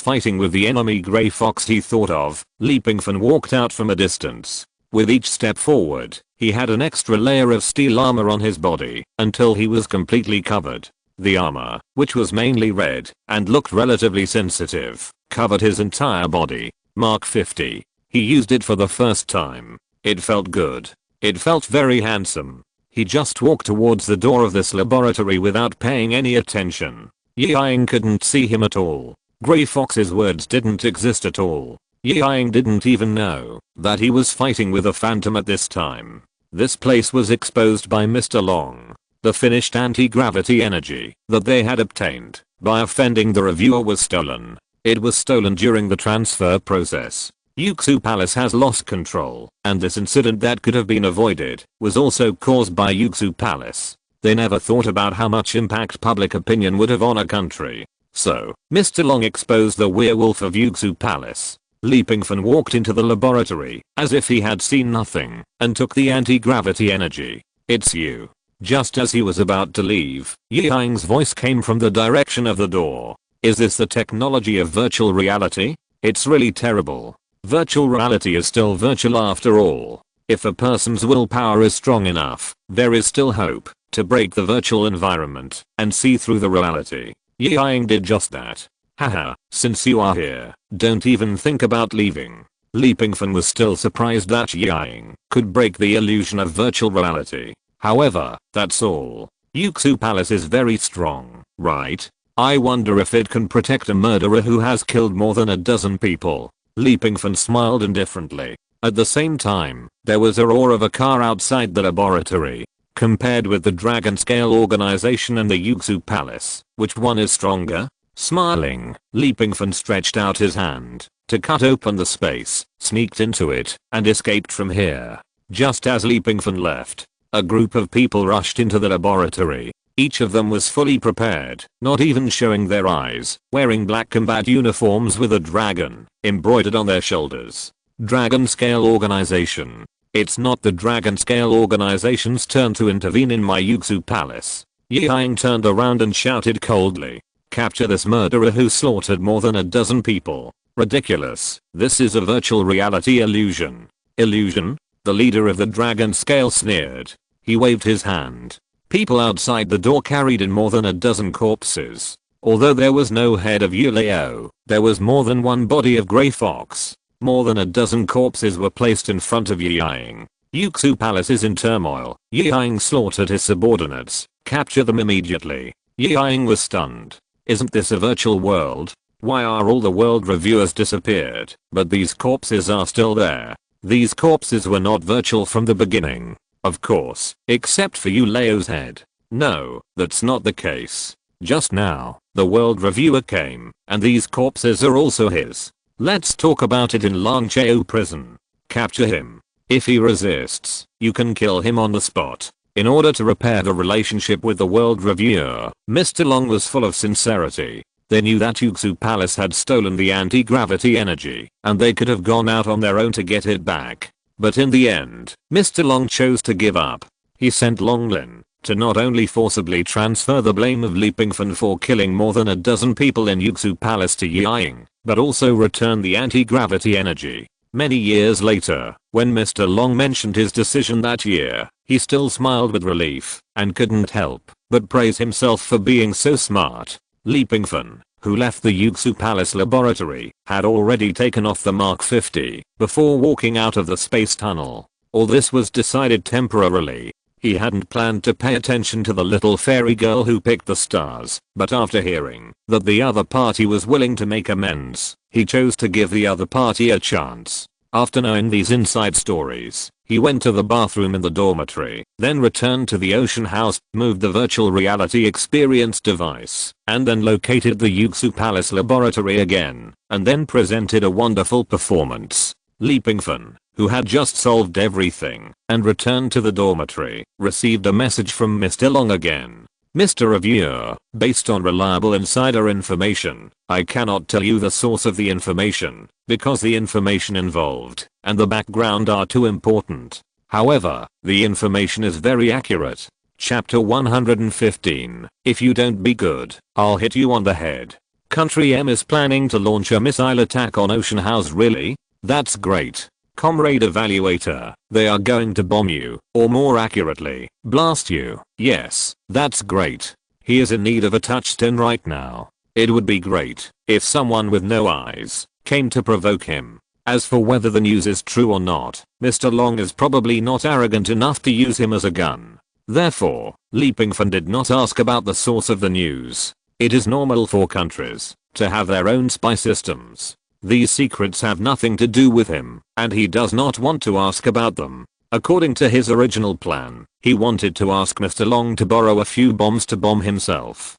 A: fighting with the enemy Grey Fox he thought of, Pingfan walked out from a distance. With each step forward, he had an extra layer of steel armor on his body, until he was completely covered. The armor, which was mainly red, and looked relatively sensitive, covered his entire body. Mark 50. He used it for the first time. It felt good. It felt very handsome. He just walked towards the door of this laboratory without paying any attention. Yang couldn't see him at all. Grey Fox's words didn't exist at all. Yang didn't even know that he was fighting with a phantom at this time. This place was exposed by Mr. Long. The finished anti-gravity energy that they had obtained by offending the reviewer was stolen. It was stolen during the transfer process. Yuxu Palace has lost control, and this incident that could have been avoided was also caused by Yuxu Palace. They never thought about how much impact public opinion would have on a country. So, Mr. Long exposed the werewolf of Yuxu Palace. Pingfan walked into the laboratory, as if he had seen nothing, and took the anti-gravity energy. It's you. Just as he was about to leave, Yang's voice came from the direction of the door. Is this the technology of virtual reality? It's really terrible. Virtual reality is still virtual after all. If a person's willpower is strong enough, there is still hope to break the virtual environment and see through the reality. Yang did just that. Haha, since you are here, don't even think about leaving. Pingfan was still surprised that Yang could break the illusion of virtual reality. However, that's all. Yuxu Palace is very strong, right? I wonder if it can protect a murderer who has killed more than a dozen people. Pingfan smiled indifferently. At the same time, there was a roar of a car outside the laboratory. Compared with the Dragon Scale organization and the Yuxu Palace, which one is stronger? Smiling, Pingfan stretched out his hand to cut open the space, sneaked into it, and escaped from here. Just as Pingfan left, a group of people rushed into the laboratory. Each of them was fully prepared, not even showing their eyes, wearing black combat uniforms with a dragon embroidered on their shoulders. Dragon Scale Organization. It's not the Dragon Scale Organization's turn to intervene in my Yuxu Palace. Yang turned around and shouted coldly. Capture this murderer who slaughtered more than a dozen people. Ridiculous. This is a virtual reality illusion. Illusion? The leader of the Dragon Scale sneered. He waved his hand. People outside the door carried in more than a dozen corpses. Although there was no head of Yuleo, there was more than one body of Grey Fox. More than a dozen corpses were placed in front of Yang. Yuxu Palace is in turmoil. Yang slaughtered his subordinates. Capture them immediately. Yang was stunned. Isn't this a virtual world? Why are all the world reviewers disappeared, but these corpses are still there? These corpses were not virtual from the beginning. Of course, except for you Leo's head. No, that's not the case. Just now, the world reviewer came, and these corpses are also his. Let's talk about it in Lang Cheo prison. Capture him. If he resists, you can kill him on the spot. In order to repair the relationship with the world reviewer, Mr. Long was full of sincerity. They knew that Yuxu Palace had stolen the anti-gravity energy, and they could have gone out on their own to get it back. But in the end, Mr. Long chose to give up. He sent Long Lin to not only forcibly transfer the blame of Li Pingfan for killing more than a dozen people in Yuxu Palace to Yiying, but also return the anti-gravity energy. Many years later, when Mr. Long mentioned his decision that year, he still smiled with relief and couldn't help but praise himself for being so smart. Li Pingfan, who left the Yuxu Palace laboratory, had already taken off the Mark 50 before walking out of the space tunnel. All this was decided temporarily. He hadn't planned to pay attention to the little fairy girl who picked the stars, but after hearing that the other party was willing to make amends, he chose to give the other party a chance. After knowing these inside stories, he went to the bathroom in the dormitory, then returned to the ocean house, moved the virtual reality experience device, and then located the Yuxu Palace laboratory again, and then presented a wonderful performance. Li Pingfan, who had just solved everything and returned to the dormitory, received a message from Mr. Long again. Mr. Reviewer, based on reliable insider information, I cannot tell you the source of the information, because the information involved and the background are too important. However, the information is very accurate. Chapter 115. If you don't be good, I'll hit you on the head. Country M is planning to launch a missile attack on Ocean House. Really? That's great. Comrade Evaluator, they are going to bomb you, or more accurately, blast you. Yes, that's great. He is in need of a touchstone right now. It would be great if someone with no eyes came to provoke him. As for whether the news is true or not, Mr. Long is probably not arrogant enough to use him as a gun. Therefore, Li Pingfan did not ask about the source of the news. It is normal for countries to have their own spy systems. These secrets have nothing to do with him, and he does not want to ask about them. According to his original plan, he wanted to ask Mr. Long to borrow a few bombs to bomb himself.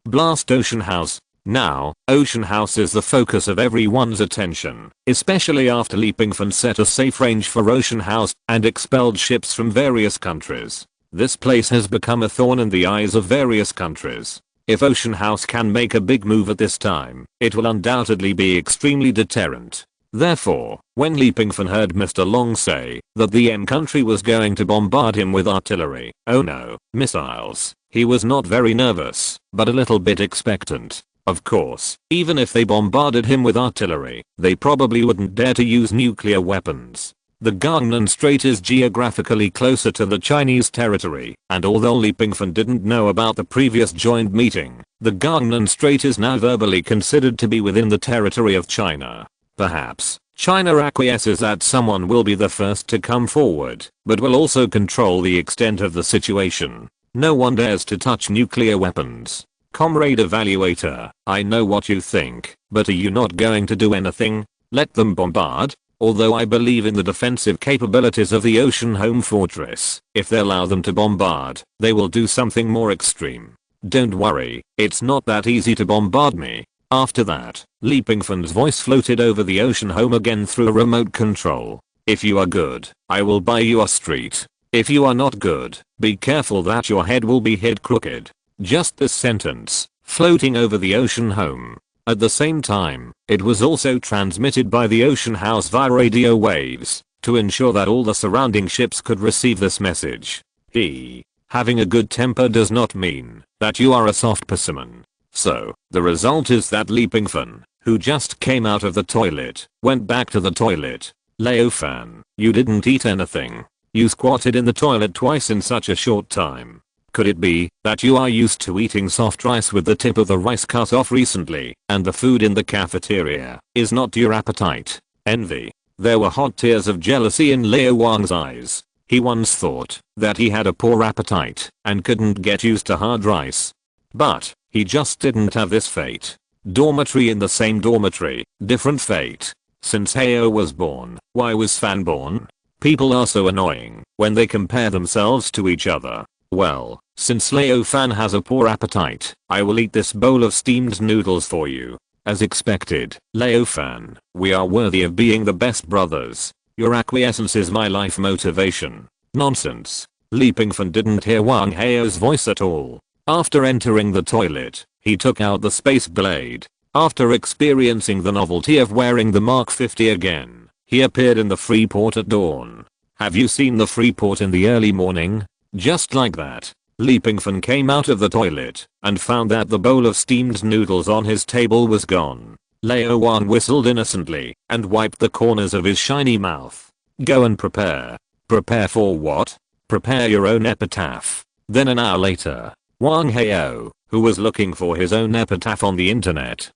A: Blast Ocean House. Now, Ocean House is the focus of everyone's attention, especially after Li Pingfan set a safe range for Ocean House and expelled ships from various countries. This place has become a thorn in the eyes of various countries. If Ocean House can make a big move at this time, it will undoubtedly be extremely deterrent. Therefore, when Li Pingfan heard Mr. Long say that the M country was going to bombard him with artillery, oh no, missiles, he was not very nervous, but a little bit expectant. Of course, even if they bombarded him with artillery, they probably wouldn't dare to use nuclear weapons. The Gangnam Strait is geographically closer to the Chinese territory, and although Li Pingfan didn't know about the previous joint meeting, the Gangnam Strait is now verbally considered to be within the territory of China. Perhaps, China acquiesces that someone will be the first to come forward, but will also control the extent of the situation. No one dares to touch nuclear weapons. Comrade Evaluator, I know what you think, but are you not going to do anything? Let them bombard? Although I believe in the defensive capabilities of the ocean home fortress, if they allow them to bombard, they will do something more extreme. Don't worry, it's not that easy to bombard me. After that, Li Pingfan's voice floated over the ocean home again through a remote control. If you are good, I will buy you a street. If you are not good, be careful that your head will be hit crooked. Just this sentence, floating over the ocean home. At the same time, it was also transmitted by the ocean house via radio waves, to ensure that all the surrounding ships could receive this message. Having a good temper does not mean that you are a soft specimen. So, the result is that Li Pingfan, who just came out of the toilet, went back to the toilet. Leo fan, you didn't eat anything. You squatted in the toilet twice in such a short time. Could it be that you are used to eating soft rice with the tip of the rice cut off recently, and the food in the cafeteria is not your appetite? Envy. There were hot tears of jealousy in Leo Wang's eyes. He once thought that he had a poor appetite and couldn't get used to hard rice. But he just didn't have this fate. Dormitory in the same dormitory, different fate. Since Heyo was born, why was Fan born? People are so annoying when they compare themselves to each other. Well, since Leo Fan has a poor appetite, I will eat this bowl of steamed noodles for you. As expected, Leo Fan, we are worthy of being the best brothers. Your acquiescence is my life motivation. Nonsense. Lee Pingfan didn't hear Wang Heyo's voice at all. After entering the toilet, he took out the space blade. After experiencing the novelty of wearing the Mark 50 again, he appeared in the Freeport at dawn. Have you seen the Freeport in the early morning? Just like that, Lee Pingfan came out of the toilet and found that the bowl of steamed noodles on his table was gone. Leo Wang whistled innocently and wiped the corners of his shiny mouth. Go and prepare. Prepare for what? Prepare your own epitaph. Then an hour later, Wang Heyo, who was looking for his own epitaph on the internet,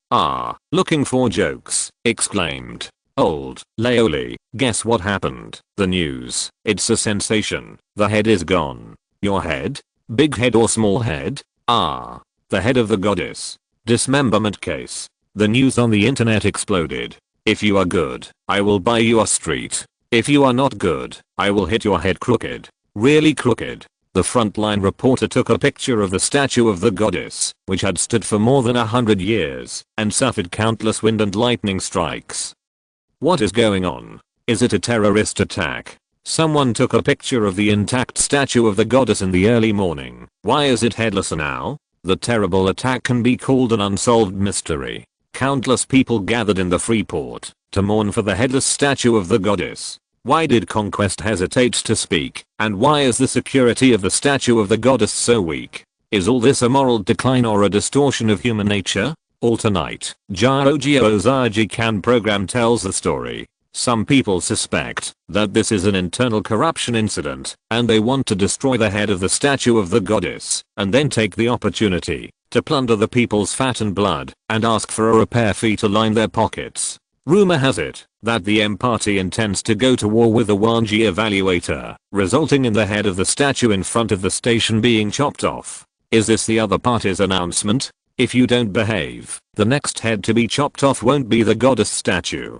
A: looking for jokes, exclaimed. Old Leoli, guess what happened? The news. It's a sensation. The head is gone. Your head? Big head or small head? The head of the goddess. Dismemberment case. The news on the internet exploded. If you are good, I will buy you a street. If you are not good, I will hit your head crooked. Really crooked. The frontline reporter took a picture of the statue of the goddess, which had stood for more than 100 years and suffered countless wind and lightning strikes. What is going on? Is it a terrorist attack? Someone took a picture of the intact statue of the goddess in the early morning. Why is it headless now? The terrible attack can be called an unsolved mystery. Countless people gathered in the Freeport to mourn for the headless statue of the goddess. Why did Conquest hesitate to speak? And why is the security of the statue of the goddess so weak? Is all this a moral decline or a distortion of human nature? All tonight, Jaoji Ozaji Kan program tells the story. Some people suspect that this is an internal corruption incident and they want to destroy the head of the statue of the goddess and then take the opportunity to plunder the people's fat and blood and ask for a repair fee to line their pockets. Rumor has it that the M party intends to go to war with the Wanji evaluator, resulting in the head of the statue in front of the station being chopped off. Is this the other party's announcement? If you don't behave, the next head to be chopped off won't be the goddess statue.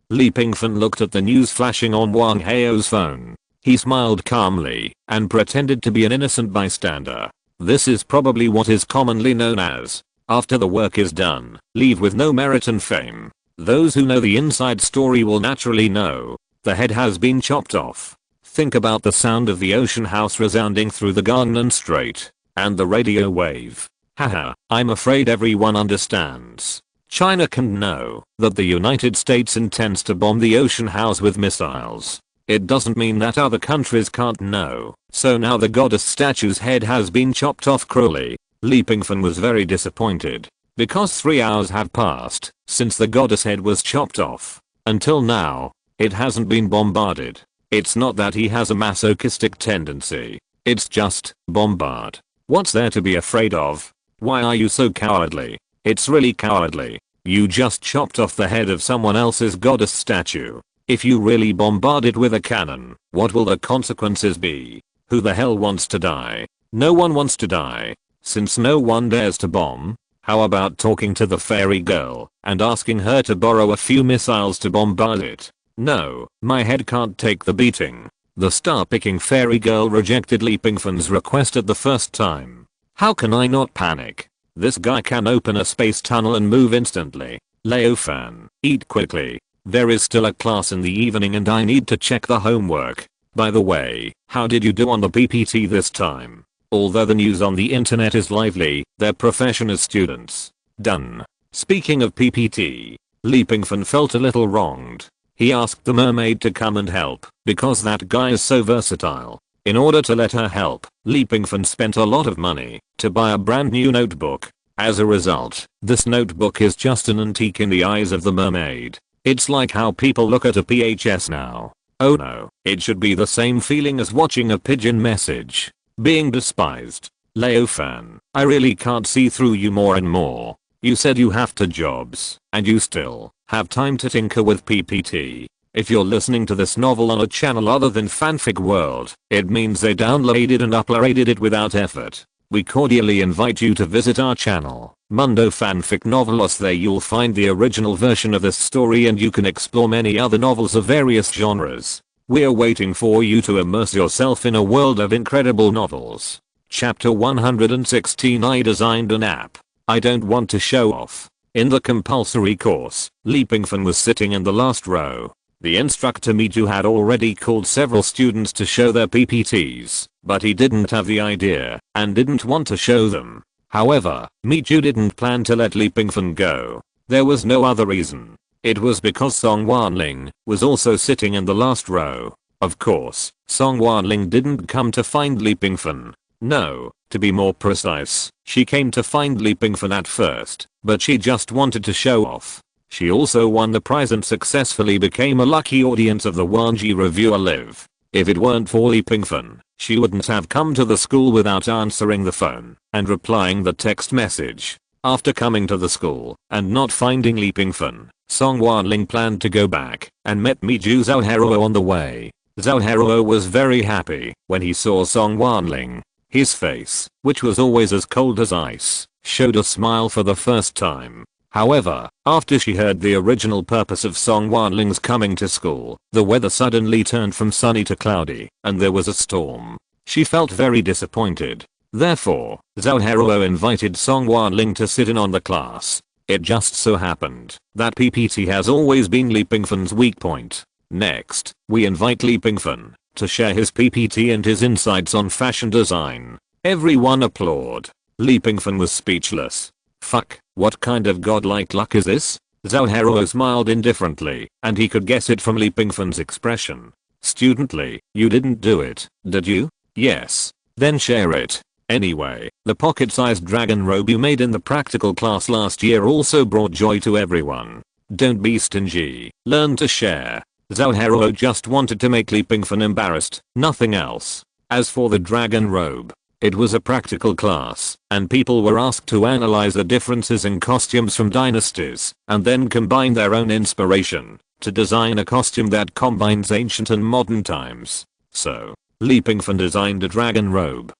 A: Lee Pingfan looked at the news flashing on Wang Heyo's phone. He smiled calmly and pretended to be an innocent bystander. This is probably what is commonly known as, after the work is done, leave with no merit and fame. Those who know the inside story will naturally know. The head has been chopped off. Think about the sound of the ocean house resounding through the Gangnam Strait. And the radio wave. Haha, I'm afraid everyone understands. China can know that the United States intends to bomb the ocean house with missiles. It doesn't mean that other countries can't know. So now the goddess statue's head has been chopped off cruelly. Lee Pingfan was very disappointed. Because 3 hours have passed since the goddess head was chopped off. Until now, it hasn't been bombarded. It's not that he has a masochistic tendency. It's just, bombard. What's there to be afraid of? Why are you so cowardly? It's really cowardly. You just chopped off the head of someone else's goddess statue. If you really bombard it with a cannon, what will the consequences be? Who the hell wants to die? No one wants to die. Since no one dares to bomb, how about talking to the fairy girl and asking her to borrow a few missiles to bombard it? No, my head can't take the beating. The star-picking fairy girl rejected Lee Pingfan's request at the first time. How can I not panic? This guy can open a space tunnel and move instantly. Leo Fan, eat quickly. There is still a class in the evening and I need to check the homework. By the way, how did you do on the PPT this time? Although the news on the internet is lively, their profession is students. Done. Speaking of PPT, Lee Pingfan felt a little wronged. He asked the mermaid to come and help because that guy is so versatile. In order to let her help, Lee Pingfan spent a lot of money to buy a brand new notebook. As a result, this notebook is just an antique in the eyes of the mermaid. It's like how people look at a PHS now. Oh no, it should be the same feeling as watching a pigeon message. Being despised. Leo Fan, I really can't see through you more and more. You said you have to jobs, and you still have time to tinker with PPT. If you're listening to this novel on a channel other than Fanfic World, it means they downloaded and uploaded it without effort. we cordially invite you to visit our channel, Mundo Fanfic Novelos. There you'll find the original version of this story and you can explore many other novels of various genres. We're waiting for you to immerse yourself in a world of incredible novels. Chapter 116. I designed an app. I don't want to show off. In the compulsory course, Pingfan was sitting in the last row. The instructor Miju had already called several students to show their PPTs, but he didn't have the idea and didn't want to show them. However, Miju didn't plan to let Pingfan go. There was no other reason. It was because Song Wanling was also sitting in the last row. Of course, Song Wanling didn't come to find Pingfan. No, to be more precise, she came to find Pingfan at first, but she just wanted to show off. She also won the prize and successfully became a lucky audience of the Wanji Reviewer Live. If it weren't for Pingfan, she wouldn't have come to the school without answering the phone and replying the text message. After coming to the school and not finding Pingfan, Song Wanling planned to go back and met Miju Zhaohero on the way. Zhaohero was very happy when he saw Song Wanling. His face, which was always as cold as ice, showed a smile for the first time. However, after she heard the original purpose of Song Wanling's coming to school, the weather suddenly turned from sunny to cloudy, and there was a storm. She felt very disappointed. Therefore, Zhaohero invited Song Wanling to sit in on the class. It just so happened that PPT has always been Pingfan's weak point. Next, we invite Pingfan to share his PPT and his insights on fashion design. Everyone applauded. Pingfan was speechless. Fuck, what kind of godlike luck is this? Zhaohero smiled indifferently, and he could guess it from Pingfan's expression. Student Lee, you didn't do it, did you? Yes. Then share it. Anyway, the pocket-sized dragon robe you made in the practical class last year also brought joy to everyone. Don't be stingy, learn to share. Zhaohero just wanted to make Pingfan embarrassed, nothing else. As for the dragon robe, it was a practical class, and people were asked to analyze the differences in costumes from dynasties, and then combine their own inspiration to design a costume that combines ancient and modern times. So, Pingfan designed a dragon robe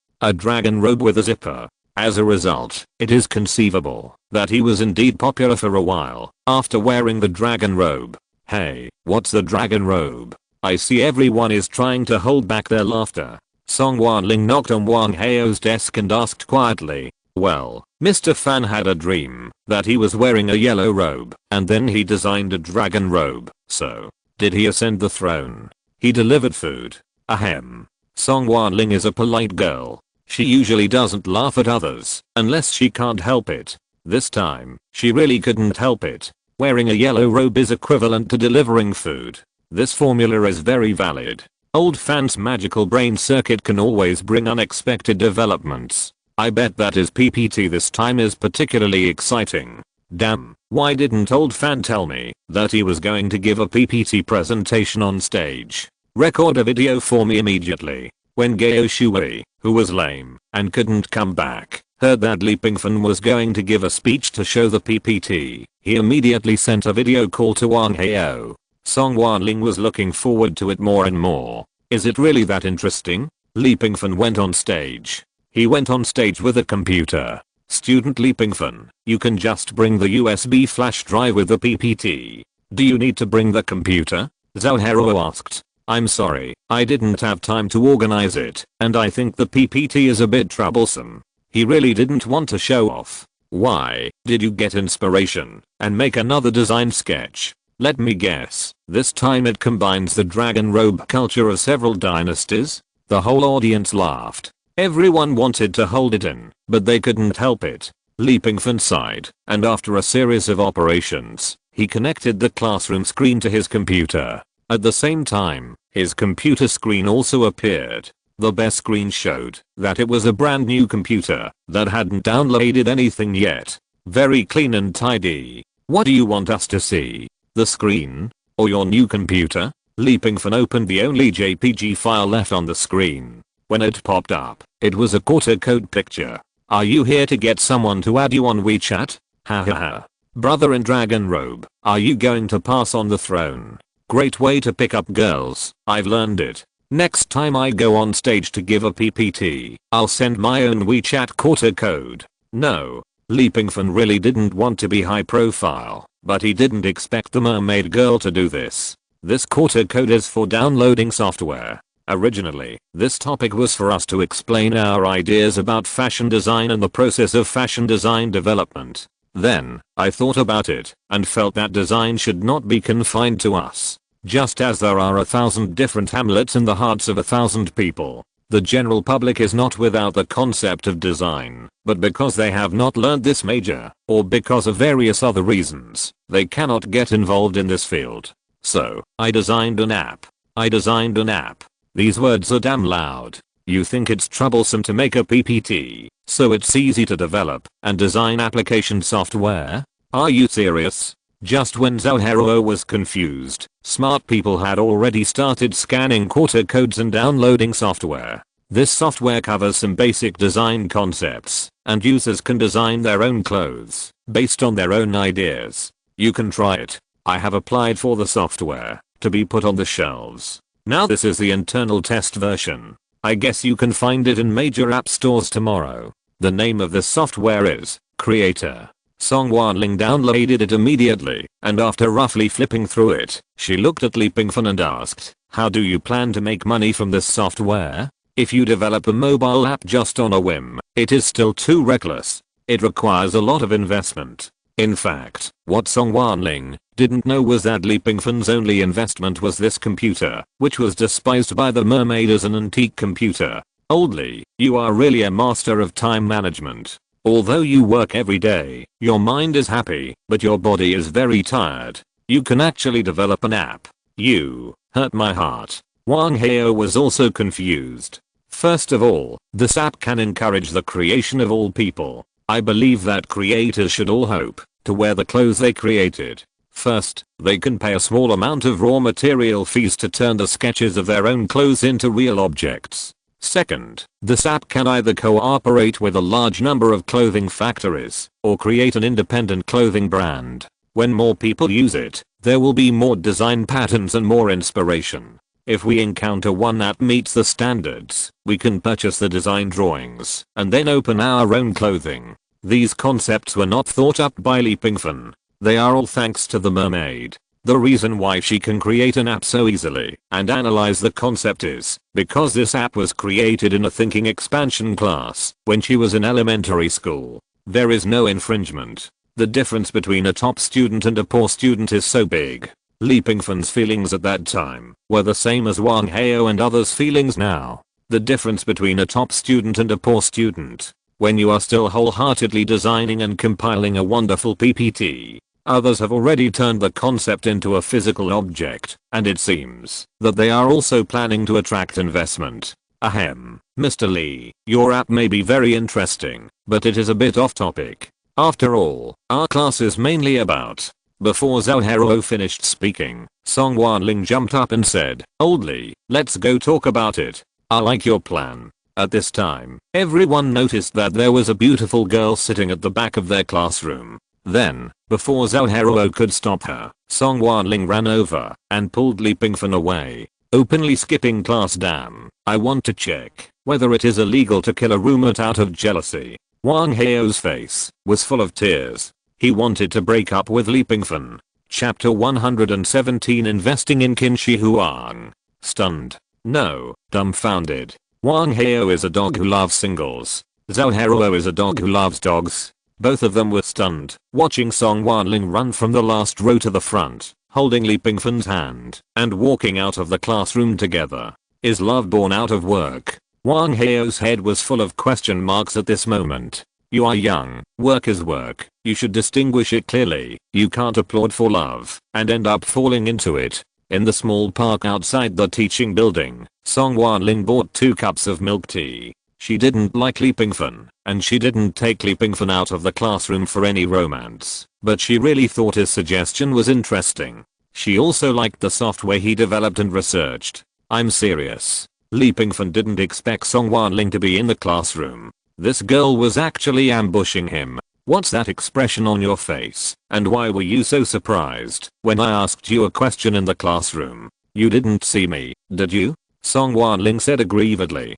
A: with a zipper. As a result, it is conceivable that he was indeed popular for a while after wearing the dragon robe. Hey, what's the dragon robe? I see everyone is trying to hold back their laughter. Song Wanling knocked on Wang Heo's desk and asked quietly, well, Mr. Fan had a dream that he was wearing a yellow robe, and then he designed a dragon robe, so, did he ascend the throne? He delivered food. Ahem. Song Wanling is a polite girl. She usually doesn't laugh at others, unless she can't help it. This time, she really couldn't help it. Wearing a yellow robe is equivalent to delivering food. This formula is very valid. Old Fan's magical brain circuit can always bring unexpected developments. I bet that his PPT this time is particularly exciting. Damn, why didn't Old Fan tell me that he was going to give a PPT presentation on stage? Record a video for me immediately. When Gao Shui, who was lame and couldn't come back, heard that Pingfan was going to give a speech to show the PPT, he immediately sent a video call to Wang Heo. Song Wanling was looking forward to it more and more. Is it really that interesting? Pingfan went on stage. He went on stage with a computer. Student Pingfan, you can just bring the USB flash drive with the PPT. Do you need to bring the computer? Zhaohero asked. I'm sorry, I didn't have time to organize it, and I think the PPT is a bit troublesome. He really didn't want to show off. Why did you get inspiration and make another design sketch? Let me guess, this time it combines the dragon robe culture of several dynasties? The whole audience laughed. Everyone wanted to hold it in, but they couldn't help it. Pingfan sighed, and after a series of operations, he connected the classroom screen to his computer. At the same time, his computer screen also appeared. The best screen showed that it was a brand new computer that hadn't downloaded anything yet. Very clean and tidy. What do you want us to see? The screen? Or your new computer? Pingfan opened the only JPG file left on the screen. When it popped up, it was a quarter code picture. Are you here to get someone to add you on WeChat? Ha ha ha. Brother in dragon robe, are you going to pass on the throne? Great way to pick up girls, I've learned it. Next time I go on stage to give a PPT, I'll send my own WeChat quarter code. No. Pingfan really didn't want to be high profile, but he didn't expect the mermaid girl to do this. This quarter code is for downloading software. Originally, this topic was for us to explain our ideas about fashion design and the process of fashion design development. Then, I thought about it, and felt that design should not be confined to us. Just as there are 1,000 different Hamlets in the hearts of 1,000 people, the general public is not without the concept of design, but because they have not learned this major, or because of various other reasons, they cannot get involved in this field. So, I designed an app. These words are damn loud. You think it's troublesome to make a PPT, so it's easy to develop and design application software? Are you serious? Just when Zohero was confused, smart people had already started scanning quarter codes and downloading software. This software covers some basic design concepts, and users can design their own clothes based on their own ideas. You can try it. I have applied for the software to be put on the shelves. Now this is the internal test version. I guess you can find it in major app stores tomorrow. The name of this software is Creator. Song Wanling downloaded it immediately, and after roughly flipping through it, she looked at Pingfan and asked, "How do you plan to make money from this software? If you develop a mobile app just on a whim, it is still too reckless. It requires a lot of investment." In fact, what Song Wanling didn't know was that Pingfan's only investment was this computer, which was despised by the mermaid as an antique computer. Oldly, you are really a master of time management. Although you work every day, your mind is happy, but your body is very tired. You can actually develop an app. You hurt my heart. Wang Heo was also confused. First of all, this app can encourage the creation of all people. I believe that creators should all hope to wear the clothes they created. First, they can pay a small amount of raw material fees to turn the sketches of their own clothes into real objects. Second, this app can either cooperate with a large number of clothing factories or create an independent clothing brand. When more people use it, there will be more design patterns and more inspiration. If we encounter one that meets the standards, we can purchase the design drawings and then open our own clothing. These concepts were not thought up by Pingfan. They are all thanks to the mermaid. The reason why she can create an app so easily and analyze the concept is because this app was created in a thinking expansion class when she was in elementary school. There is no infringement. The difference between a top student and a poor student is so big. Pingfan's feelings at that time were the same as Wang Heo and others' feelings now. The difference between a top student and a poor student. When you are still wholeheartedly designing and compiling a wonderful PPT, others have already turned the concept into a physical object, and it seems that they are also planning to attract investment. Ahem, Mr. Lee, your app may be very interesting, but it is a bit off topic. After all, our class is mainly about. Before Zohero finished speaking, Song Wanling jumped up and said, "Oldly, let's go talk about it. I like your plan." At this time, everyone noticed that there was a beautiful girl sitting at the back of their classroom. Then, before Zohero could stop her, Song Wanling ran over and pulled Pingfan away, openly skipping class. "Damn, I want to check whether it is illegal to kill a roommate out of jealousy." Wang Heo's face was full of tears. He wanted to break up with Pingfan. Chapter 117 Investing in Qin Shi Huang. Stunned. No, dumbfounded. Wang Heo is a dog who loves singles. Zohero is a dog who loves dogs. Both of them were stunned, watching Song Wanling run from the last row to the front, holding Pingfan's hand, and walking out of the classroom together. Is love born out of work? Wang Heo's head was full of question marks at this moment. You are young, work is work, you should distinguish it clearly. You can't applaud for love and end up falling into it. In the small park outside the teaching building, Song Wanling bought 2 cups of milk tea. She didn't like Pingfan, and she didn't take Pingfan out of the classroom for any romance, but she really thought his suggestion was interesting. She also liked the software he developed and researched. I'm serious. Pingfan didn't expect Song Wanling to be in the classroom. This girl was actually ambushing him. What's that expression on your face? And why were you so surprised when I asked you a question in the classroom? You didn't see me, did you? Song Wanling said aggrievedly.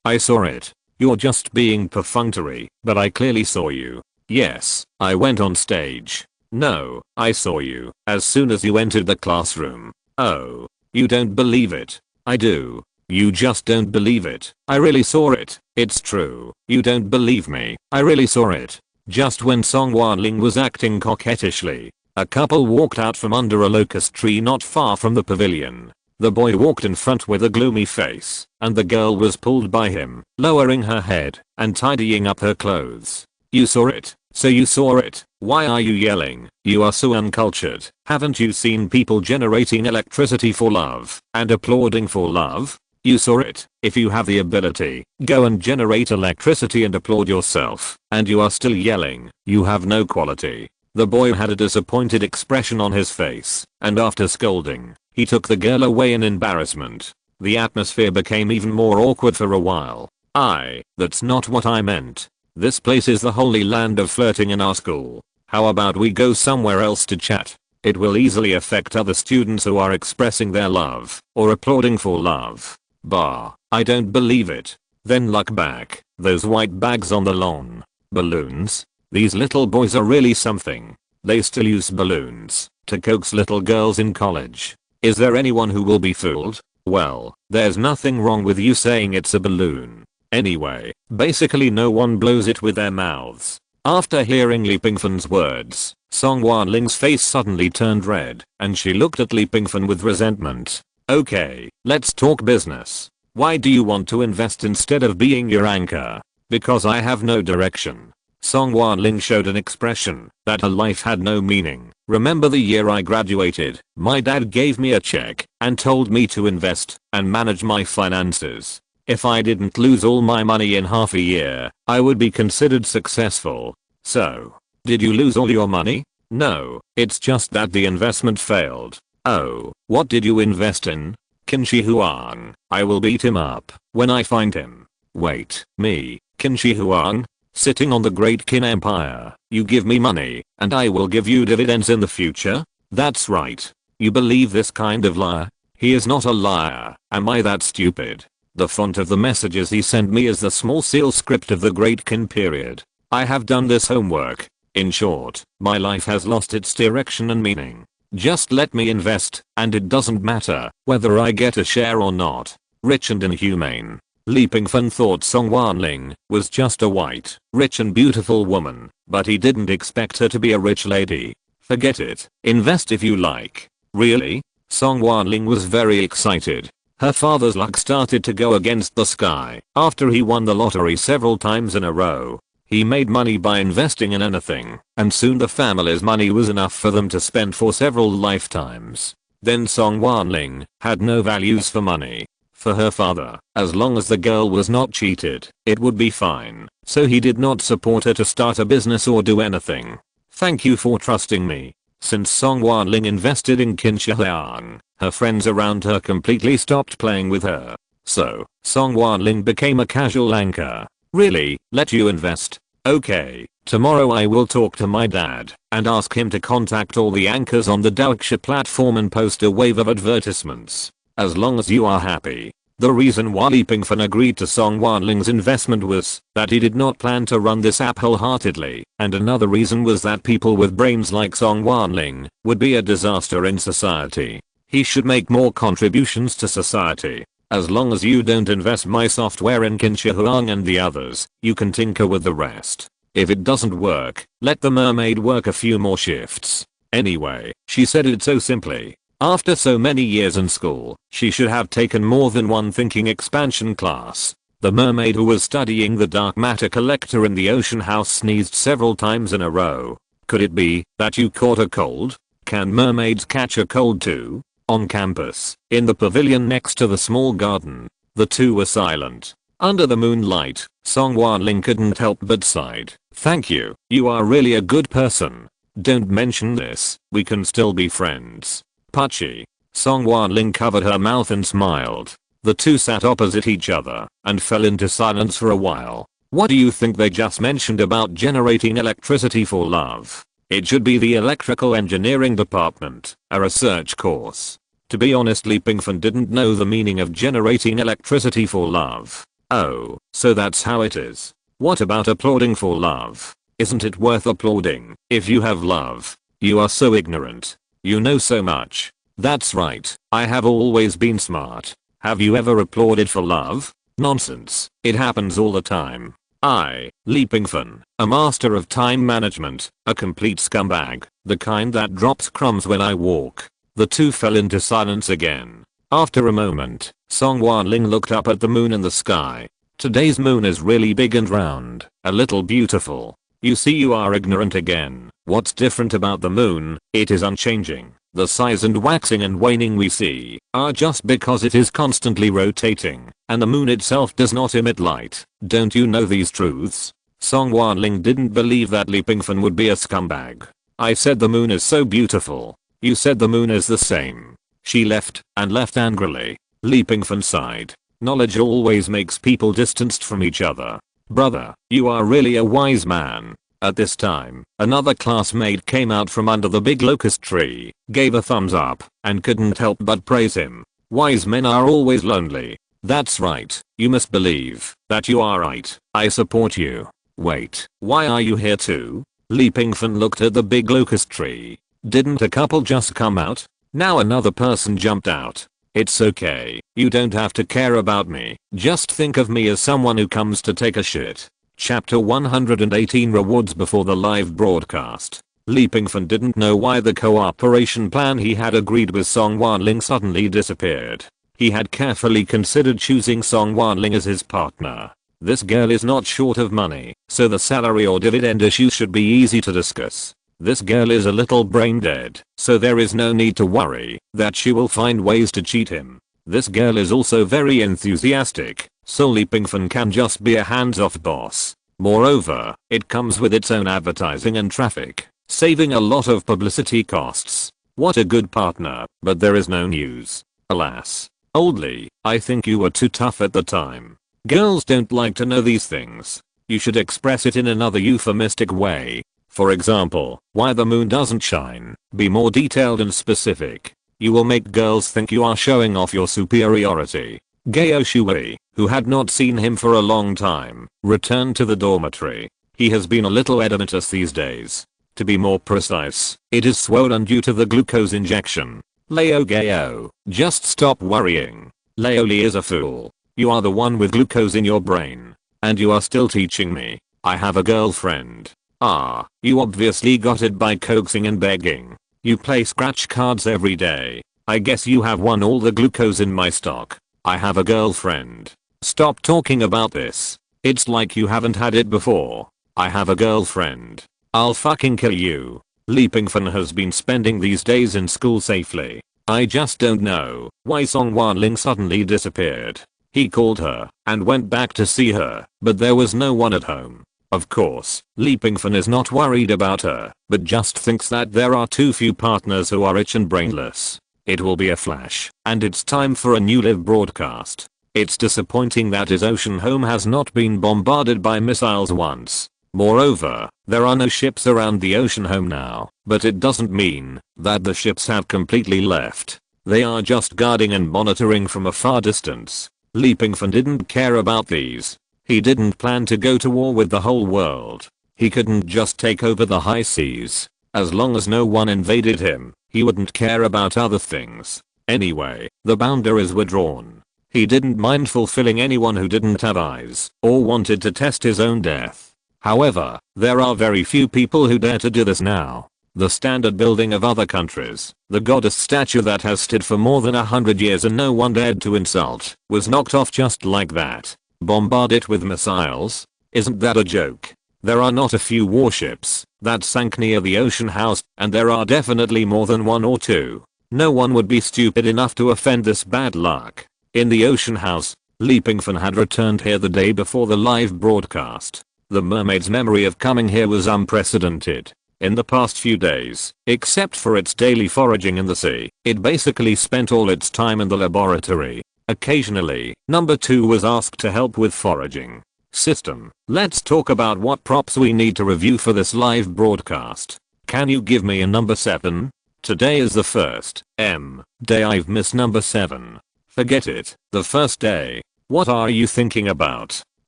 A: I saw it. You're just being perfunctory, but I clearly saw you. Yes, I went on stage. No, I saw you as soon as you entered the classroom. Oh, you don't believe it. I do. You just don't believe it. I really saw it. It's true. You don't believe me. I really saw it. Just when Song Wanling was acting coquettishly, a couple walked out from under a locust tree not far from the pavilion. The boy walked in front with a gloomy face, and the girl was pulled by him, lowering her head and tidying up her clothes. You saw it. So you saw it. Why are you yelling? You are so uncultured. Haven't you seen people generating electricity for love and applauding for love? You saw it. If you have the ability, go and generate electricity and applaud yourself, and you are still yelling. You have no quality. The boy had a disappointed expression on his face, and after scolding, he took the girl away in embarrassment. The atmosphere became even more awkward for a while. That's not what I meant. This place is the holy land of flirting in our school. How about we go somewhere else to chat? It will easily affect other students who are expressing their love or applauding for love. Bah, I don't believe it. Then look back. Those white bags on the lawn. Balloons? These little boys are really something. They still use balloons to coax little girls in college. Is there anyone who will be fooled? Well, there's nothing wrong with you saying it's a balloon. Anyway, basically no one blows it with their mouths. After hearing Li Pingfan's words, Song Wanling's face suddenly turned red, and she looked at Li Pingfan with resentment. Okay, let's talk business. Why do you want to invest instead of being your anchor? Because I have no direction. Song Wanling showed an expression that her life had no meaning. Remember the year I graduated, my dad gave me a check and told me to invest and manage my finances. If I didn't lose all my money in half a year, I would be considered successful. So, did you lose all your money? No, it's just that the investment failed. Oh, what did you invest in? Qin Shi Huang. I will beat him up when I find him. Wait, me, Qin Shi Huang? Sitting on the Great Qin Empire, you give me money, and I will give you dividends in the future? That's right. You believe this kind of liar? He is not a liar. Am I that stupid? The font of the messages he sent me is the small seal script of the Great Qin period. I have done this homework. In short, my life has lost its direction and meaning. Just let me invest, and it doesn't matter whether I get a share or not. Rich and inhumane. Li Pingfan thought Song Wanling was just a white, rich and beautiful woman, but he didn't expect her to be a rich lady. Forget it. Invest if you like. Really? Song Wanling was very excited. Her father's luck started to go against the sky after he won the lottery several times in a row. He made money by investing in anything, and soon the family's money was enough for them to spend for several lifetimes. Then Song Wanling had no values for money. For her father, as long as the girl was not cheated, it would be fine, so he did not support her to start a business or do anything. Thank you for trusting me. Since Song Wanling invested in Qin Shi Huang, her friends around her completely stopped playing with her. So, Song Wanling became a casual anchor. Really, let you invest? Okay, tomorrow I will talk to my dad and ask him to contact all the anchors on the Daoxia platform and post a wave of advertisements. As long as you are happy. The reason why Li Pingfan agreed to Song Wanling's investment was that he did not plan to run this app wholeheartedly, and another reason was that people with brains like Song Wanling would be a disaster in society. He should make more contributions to society. As long as you don't invest my software in Qin Shi Huang and the others, you can tinker with the rest. If it doesn't work, let the mermaid work a few more shifts. Anyway, she said it so simply. After so many years in school, she should have taken more than one thinking expansion class. The mermaid who was studying the dark matter collector in the ocean house sneezed several times in a row. Could it be that you caught a cold? Can mermaids catch a cold too? On campus, in the pavilion next to the small garden, the two were silent. Under the moonlight, Song Wanling couldn't help but sighed. Thank you, you are really a good person. Don't mention this, we can still be friends. Puchy. Song Wanling covered her mouth and smiled. The two sat opposite each other and fell into silence for a while. What do you think they just mentioned about generating electricity for love? It should be the electrical engineering department, a research course. To be honest, Pingfan didn't know the meaning of generating electricity for love. Oh, so that's how it is. What about applauding for love? Isn't it worth applauding if you have love? You are so ignorant. You know so much. That's right, I have always been smart. Have you ever applauded for love? Nonsense, it happens all the time. Pingfan, a master of time management, a complete scumbag, the kind that drops crumbs when I walk. The two fell into silence again. After a moment, Song Wanling looked up at the moon in the sky. Today's moon is really big and round, a little beautiful. You see, you are ignorant again. What's different about the moon? It is unchanging. The size and waxing and waning we see are just because it is constantly rotating, and the moon itself does not emit light. Don't you know these truths? Song Wanling didn't believe that Pingfan would be a scumbag. I said the moon is so beautiful. You said the moon is the same. She left angrily. Pingfan sighed. Knowledge always makes people distanced from each other. Brother, you are really a wise man. At this time, another classmate came out from under the big locust tree, gave a thumbs up, and couldn't help but praise him. Wise men are always lonely. That's right, you must believe that you are right. I support you. Wait, why are you here too? Pingfan looked at the big locust tree. Didn't a couple just come out? Now another person jumped out. It's okay, you don't have to care about me. Just think of me as someone who comes to take a shit. Chapter 118 Rewards before the live broadcast. Pingfan didn't know why the cooperation plan he had agreed with Song Wanling suddenly disappeared. He had carefully considered choosing Song Wanling as his partner. This girl is not short of money, so the salary or dividend issues should be easy to discuss. This girl is a little brain dead, so there is no need to worry that she will find ways to cheat him. This girl is also very enthusiastic, so Pingfan can just be a hands-off boss. Moreover, it comes with its own advertising and traffic, saving a lot of publicity costs. What a good partner, but there is no news. Alas. Oldly, I think you were too tough at the time. Girls don't like to know these things. You should express it in another euphemistic way. For example, why the moon doesn't shine. Be more detailed and specific. You will make girls think you are showing off your superiority. Gao Shui, who had not seen him for a long time, returned to the dormitory. He has been a little edematous these days. To be more precise, it is swollen due to the glucose injection. Leo Gao, just stop worrying. Leo Li is a fool. You are the one with glucose in your brain. And you are still teaching me. I have a girlfriend. Ah, you obviously got it by coaxing and begging. You play scratch cards every day. I guess you have won all the glucose in my stock. I have a girlfriend. Stop talking about this. It's like you haven't had it before. I have a girlfriend. I'll fucking kill you. Pingfan has been spending these days in school safely. I just don't know why Song Wanling suddenly disappeared. He called her and went back to see her, but there was no one at home. Of course, Pingfan is not worried about her, but just thinks that there are too few partners who are rich and brainless. It will be a flash, and it's time for a new live broadcast. It's disappointing that his ocean home has not been bombarded by missiles once. Moreover, there are no ships around the ocean home now, but it doesn't mean that the ships have completely left. They are just guarding and monitoring from a far distance. Pingfan didn't care about these. He didn't plan to go to war with the whole world. He couldn't just take over the high seas. As long as no one invaded him, he wouldn't care about other things. Anyway, the boundaries were drawn. He didn't mind fulfilling anyone who didn't have eyes or wanted to test his own death. However, there are very few people who dare to do this now. The standard building of other countries, the goddess statue that has stood for more than 100 years and no one dared to insult, was knocked off just like that. Bombard it with missiles? Isn't that a joke? There are not a few warships that sank near the ocean house, and there are definitely more than one or two. No one would be stupid enough to offend this bad luck. In the ocean house, Pingfan had returned here the day before the live broadcast. The mermaid's memory of coming here was unprecedented. In the past few days, except for its daily foraging in the sea, it basically spent all its time in the laboratory. Occasionally, number 2 was asked to help with foraging. System, let's talk about what props we need to review for this live broadcast. Can you give me a number 7? Today is the first day I've missed number 7. Forget it, the first day. What are you thinking about?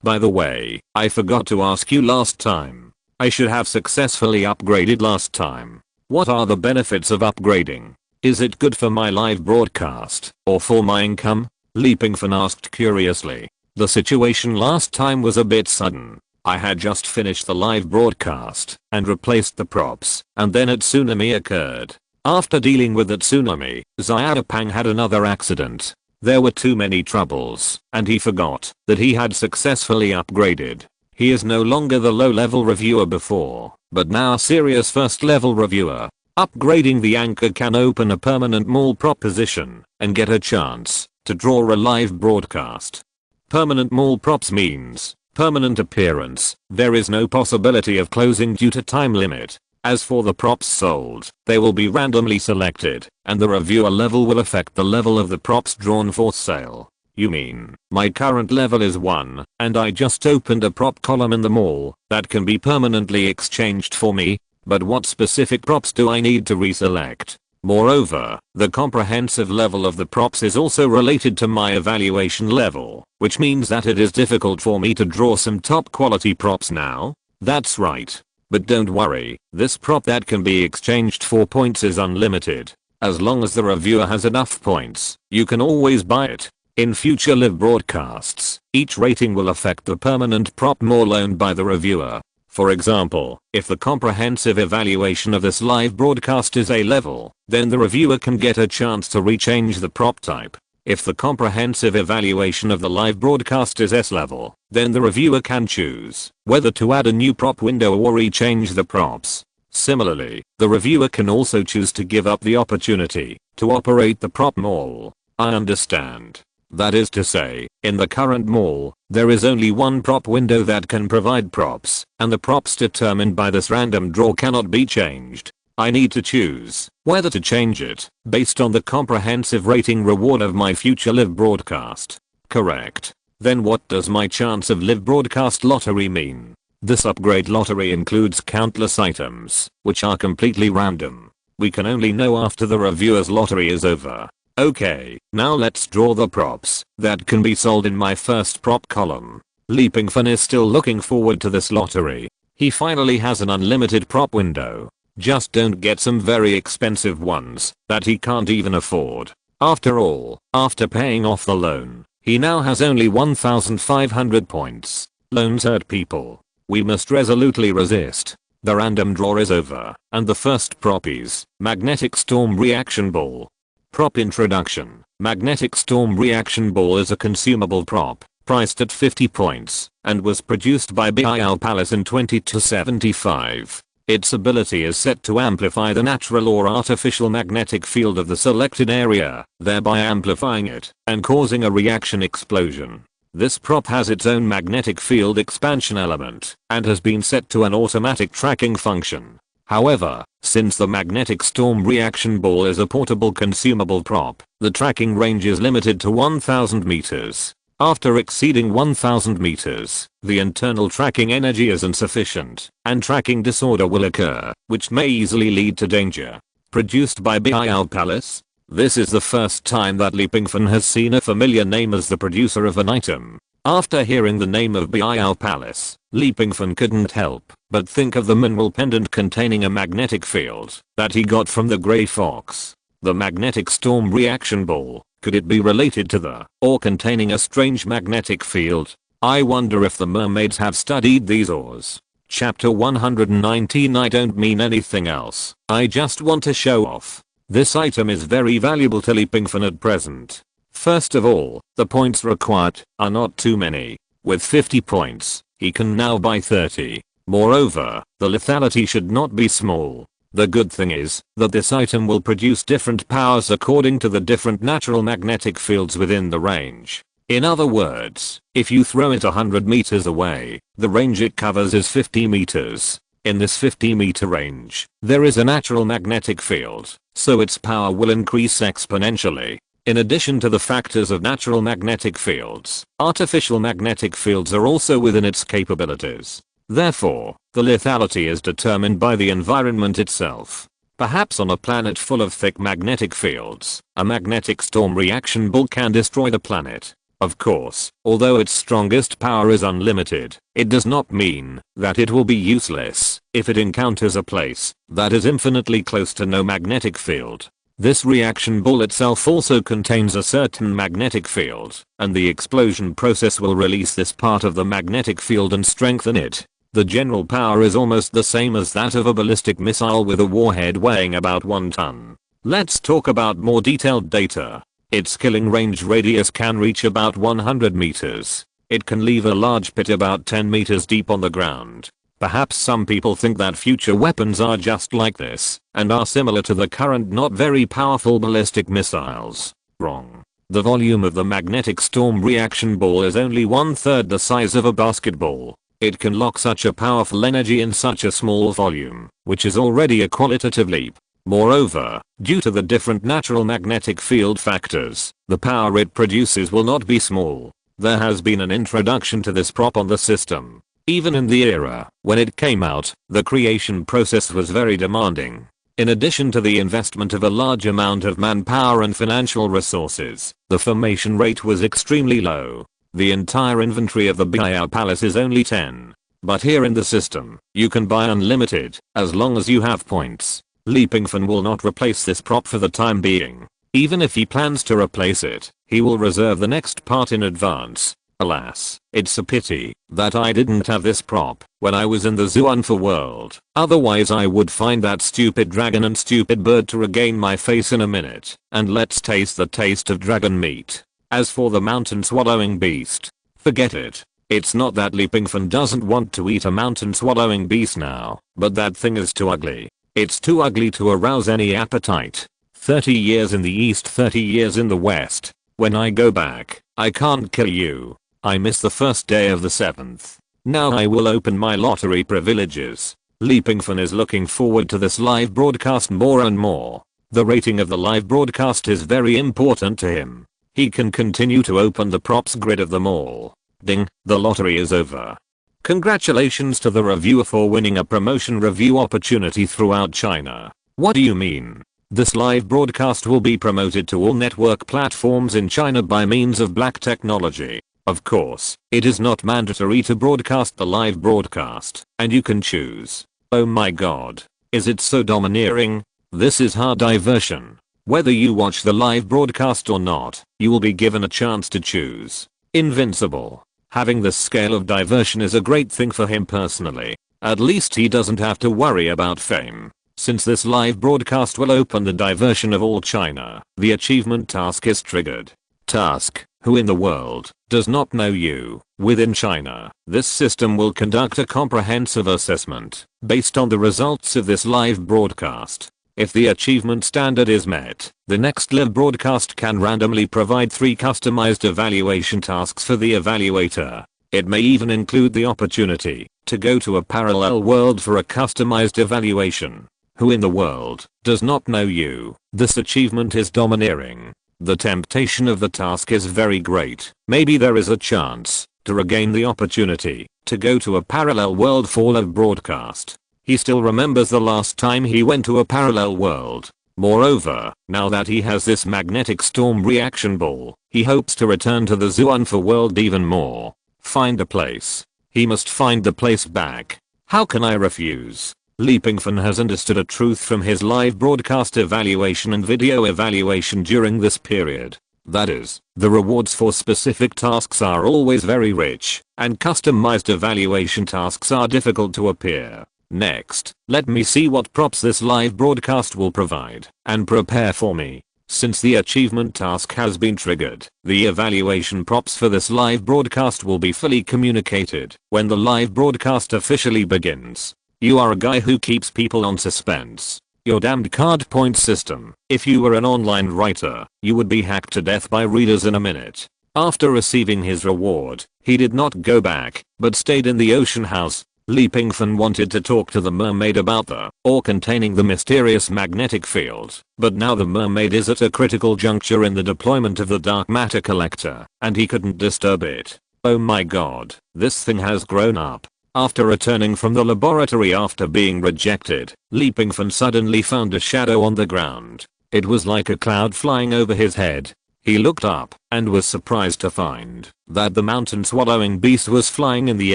A: By the way, I forgot to ask you last time. I should have successfully upgraded last time. What are the benefits of upgrading? Is it good for my live broadcast, or for my income? Pingfan asked curiously. The situation last time was a bit sudden. I had just finished the live broadcast and replaced the props, and then a tsunami occurred. After dealing with the tsunami, Xiaopang had another accident. There were too many troubles, and he forgot that he had successfully upgraded. He is no longer the low-level reviewer before, but now serious first-level reviewer. Upgrading the anchor can open a permanent mall prop position and get a chance to draw a live broadcast. Permanent mall props means permanent appearance. There is no possibility of closing due to time limit. As for the props sold, they will be randomly selected, and the reviewer level will affect the level of the props drawn for sale. You mean, my current level is 1, and I just opened a prop column in the mall that can be permanently exchanged for me? But what specific props do I need to reselect? Moreover, the comprehensive level of the props is also related to my evaluation level, which means that it is difficult for me to draw some top quality props now. That's right. But don't worry, this prop that can be exchanged for points is unlimited. As long as the reviewer has enough points, you can always buy it. In future live broadcasts, each rating will affect the permanent prop more owned by the reviewer. For example, if the comprehensive evaluation of this live broadcast is A level, then the reviewer can get a chance to rechange the prop type. If the comprehensive evaluation of the live broadcast is S level, then the reviewer can choose whether to add a new prop window or rechange the props. Similarly, the reviewer can also choose to give up the opportunity to operate the prop mall. I understand. That is to say, in the current mall, there is only one prop window that can provide props, and the props determined by this random draw cannot be changed. I need to choose whether to change it based on the comprehensive rating reward of my future live broadcast. Correct. Then what does my chance of live broadcast lottery mean? This upgrade lottery includes countless items, which are completely random. We can only know after the reviewer's lottery is over. Okay, now let's draw the props that can be sold in my first prop column. Pingfan is still looking forward to this lottery. He finally has an unlimited prop window. Just don't get some very expensive ones that he can't even afford. After all, after paying off the loan, he now has only 1,500 points. Loans hurt people. We must resolutely resist. The random draw is over, and the first prop is Magnetic Storm Reaction Ball. Prop introduction. Magnetic Storm Reaction Ball is a consumable prop, priced at 50 points, and was produced by Bil Palace in 2075. Its ability is set to amplify the natural or artificial magnetic field of the selected area, thereby amplifying it and causing a reaction explosion. This prop has its own magnetic field expansion element and has been set to an automatic tracking function. However, since the Magnetic Storm Reaction Ball is a portable consumable prop, the tracking range is limited to 1000 meters. After exceeding 1000 meters, the internal tracking energy is insufficient, and tracking disorder will occur, which may easily lead to danger. Produced by Bil Palace. This is the first time that Pingfan has seen a familiar name as the producer of an item. After hearing the name of Bil Palace, Pingfan couldn't help but think of the mineral pendant containing a magnetic field that he got from the Grey Fox. The Magnetic Storm Reaction Ball. Could it be related to the, or containing a strange magnetic field? I wonder if the mermaids have studied these ores. Chapter 119. I don't mean anything else. I just want to show off. This item is very valuable to Pingfan at present. First of all, the points required are not too many. With 50 points, he can now buy 30. Moreover, the lethality should not be small. The good thing is that this item will produce different powers according to the different natural magnetic fields within the range. In other words, if you throw it 100 meters away, the range it covers is 50 meters. In this 50 meter range, there is a natural magnetic field, so its power will increase exponentially. In addition to the factors of natural magnetic fields, artificial magnetic fields are also within its capabilities. Therefore, the lethality is determined by the environment itself. Perhaps on a planet full of thick magnetic fields, a magnetic storm reaction ball can destroy the planet. Of course, although its strongest power is unlimited, it does not mean that it will be useless if it encounters a place that is infinitely close to no magnetic field. This reaction ball itself also contains a certain magnetic field, and the explosion process will release this part of the magnetic field and strengthen it. The general power is almost the same as that of a ballistic missile with a warhead weighing about 1 ton. Let's talk about more detailed data. Its killing range radius can reach about 100 meters. It can leave a large pit about 10 meters deep on the ground. Perhaps some people think that future weapons are just like this, and are similar to the current not very powerful ballistic missiles. Wrong. The volume of the magnetic storm reaction ball is only 1/3 the size of a basketball. It can lock such a powerful energy in such a small volume, which is already a qualitative leap. Moreover, due to the different natural magnetic field factors, the power it produces will not be small. There has been an introduction to this prop on the system. Even in the era when it came out, the creation process was very demanding. In addition to the investment of a large amount of manpower and financial resources, the formation rate was extremely low. The entire inventory of the Biao Palace is only 10. But here in the system, you can buy unlimited, as long as you have points. Pingfan will not replace this prop for the time being. Even if he plans to replace it, he will reserve the next part in advance. Alas, it's a pity that I didn't have this prop when I was in the zoo for world. Otherwise I would find that stupid dragon and stupid bird to regain my face in a minute, and let's taste the taste of dragon meat. As for the mountain swallowing beast, forget it. It's not that Pingfan doesn't want to eat a mountain swallowing beast now, but that thing is too ugly. It's too ugly to arouse any appetite. 30 years in the east, 30 years in the west. When I go back, I can't kill you. I miss the first day of the 7th. Now I will open my lottery privileges. Pingfan is looking forward to this live broadcast more and more. The rating of the live broadcast is very important to him. He can continue to open the props grid of them all. Ding, the lottery is over. Congratulations to the reviewer for winning a promotion review opportunity throughout China. What do you mean? This live broadcast will be promoted to all network platforms in China by means of black technology. Of course, it is not mandatory to broadcast the live broadcast, and you can choose. Oh my god. Is it so domineering? This is hard diversion. Whether you watch the live broadcast or not, you will be given a chance to choose. Invincible. Having this scale of diversion is a great thing for him personally. At least he doesn't have to worry about fame. Since this live broadcast will open the diversion of all China, the achievement task is triggered. Task: who in the world does not know you? Within China, this system will conduct a comprehensive assessment based on the results of this live broadcast. If the achievement standard is met, the next live broadcast can randomly provide 3 customized evaluation tasks for the evaluator. It may even include the opportunity to go to a parallel world for a customized evaluation. Who in the world does not know you? This achievement is domineering. The temptation of the task is very great. Maybe there is a chance to regain the opportunity to go to a parallel world for live broadcast. He still remembers the last time he went to a parallel world. Moreover, now that he has this magnetic storm reaction ball, he hopes to return to the zoo for world even more. Find a place. He must find the place back. How can I refuse? Pingfan has understood a truth from his live broadcast evaluation and video evaluation during this period. That is, the rewards for specific tasks are always very rich, and customized evaluation tasks are difficult to appear. Next, let me see what props this live broadcast will provide, and prepare for me. Since the achievement task has been triggered, the evaluation props for this live broadcast will be fully communicated when the live broadcast officially begins. You are a guy who keeps people on suspense. Your damned card point system. If you were an online writer, you would be hacked to death by readers in a minute. After receiving his reward, he did not go back, but stayed in the ocean house. Pingfan wanted to talk to the mermaid about the ore containing the mysterious magnetic field, but now the mermaid is at a critical juncture in the deployment of the dark matter collector, and he couldn't disturb it. Oh my god, this thing has grown up. After returning from the laboratory after being rejected, Li Pingfan suddenly found a shadow on the ground. It was like a cloud flying over his head. He looked up and was surprised to find that the mountain swallowing beast was flying in the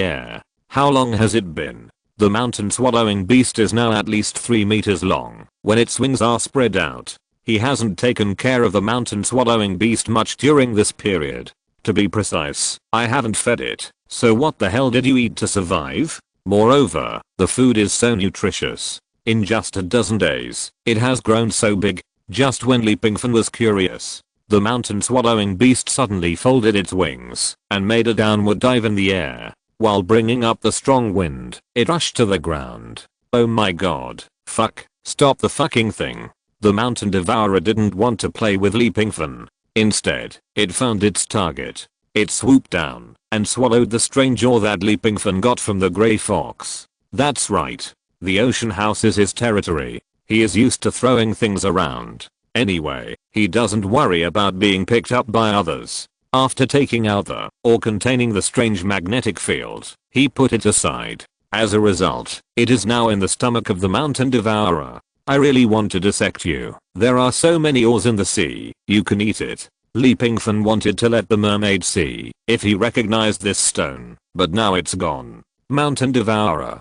A: air. How long has it been? The mountain swallowing beast is now at least 3 meters long when its wings are spread out. He hasn't taken care of the mountain swallowing beast much during this period. To be precise, I haven't fed it, so what the hell did you eat to survive? Moreover, the food is so nutritious. In just a dozen days, it has grown so big. Just when Li Pingfan was curious, the mountain swallowing beast suddenly folded its wings and made a downward dive in the air. While bringing up the strong wind, it rushed to the ground. Oh my god, fuck, stop the fucking thing. The mountain devourer didn't want to play with Li Pingfan. Instead, it found its target. It swooped down and swallowed the strange ore that Li Pingfan got from the grey fox. That's right. The ocean house is his territory. He is used to throwing things around. Anyway, he doesn't worry about being picked up by others. After taking out the ore containing the strange magnetic field, he put it aside. As a result, it is now in the stomach of the mountain devourer. I really want to dissect you. There are so many ores in the sea, you can eat it. Li Pingfan wanted to let the mermaid see if he recognized this stone, but now it's gone. Mountain devourer,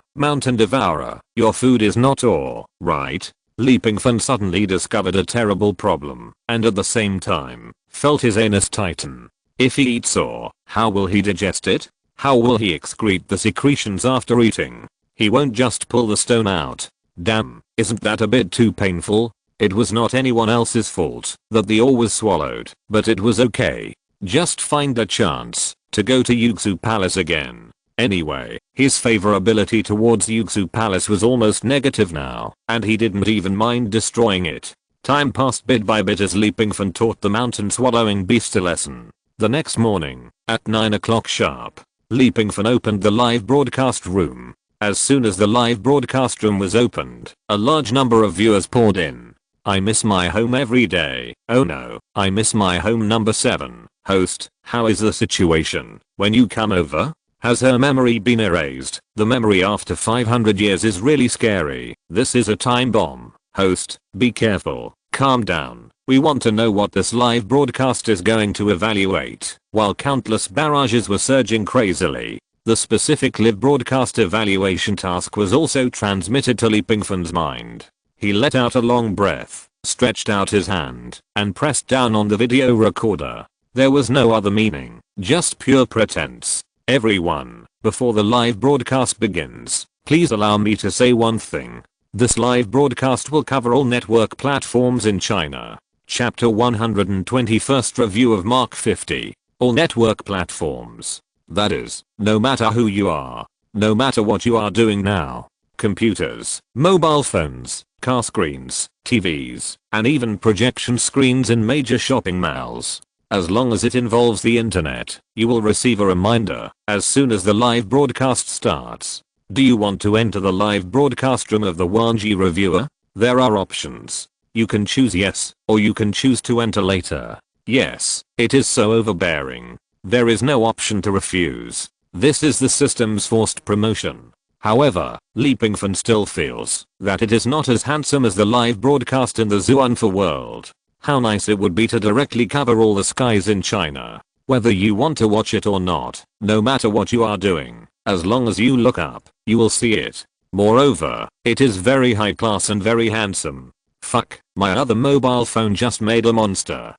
A: your food is not ore, right? Li Pingfan suddenly discovered a terrible problem, and at the same time, felt his anus tighten. If he eats ore, how will he digest it? How will he excrete the secretions after eating? He won't just pull the stone out. Damn, isn't that a bit too painful? It was not anyone else's fault that the ore was swallowed, but it was okay. Just find a chance to go to Yuxu Palace again. Anyway, his favorability towards Yuxu Palace was almost negative now, and he didn't even mind destroying it. Time passed bit by bit as Li Pingfan taught the mountain swallowing beast a lesson. The next morning, at 9 o'clock sharp, Li Pingfan opened the live broadcast room. As soon as the live broadcast room was opened, a large number of viewers poured in. I miss my home every day. Oh no, I miss my home number 7. Host, how is the situation when you come over? Has her memory been erased? The memory after 500 years is really scary. This is a time bomb. Host, be careful. Calm down. We want to know what this live broadcast is going to evaluate. While countless barrages were surging crazily, the specific live broadcast evaluation task was also transmitted to Li Pingfan's mind. He let out a long breath, stretched out his hand, and pressed down on the video recorder. There was no other meaning, just pure pretense. Everyone, before the live broadcast begins, please allow me to say one thing. This live broadcast will cover all network platforms in China. Chapter 121st Review of Mark 50. All network platforms. That is, no matter who you are, no matter what you are doing now. Computers, mobile phones, car screens, TVs, and even projection screens in major shopping malls. As long as it involves the internet, you will receive a reminder as soon as the live broadcast starts. Do you want to enter the live broadcast room of the Wanji reviewer? There are options. You can choose yes, or you can choose to enter later. Yes, it is so overbearing. There is no option to refuse. This is the system's forced promotion. However, Li Pingfan still feels that it is not as handsome as the live broadcast in the Zhuanfa world. How nice it would be to directly cover all the skies in China. Whether you want to watch it or not, no matter what you are doing, as long as you look up, you will see it. Moreover, it is very high class and very handsome. Fuck, my other mobile phone just made a monster.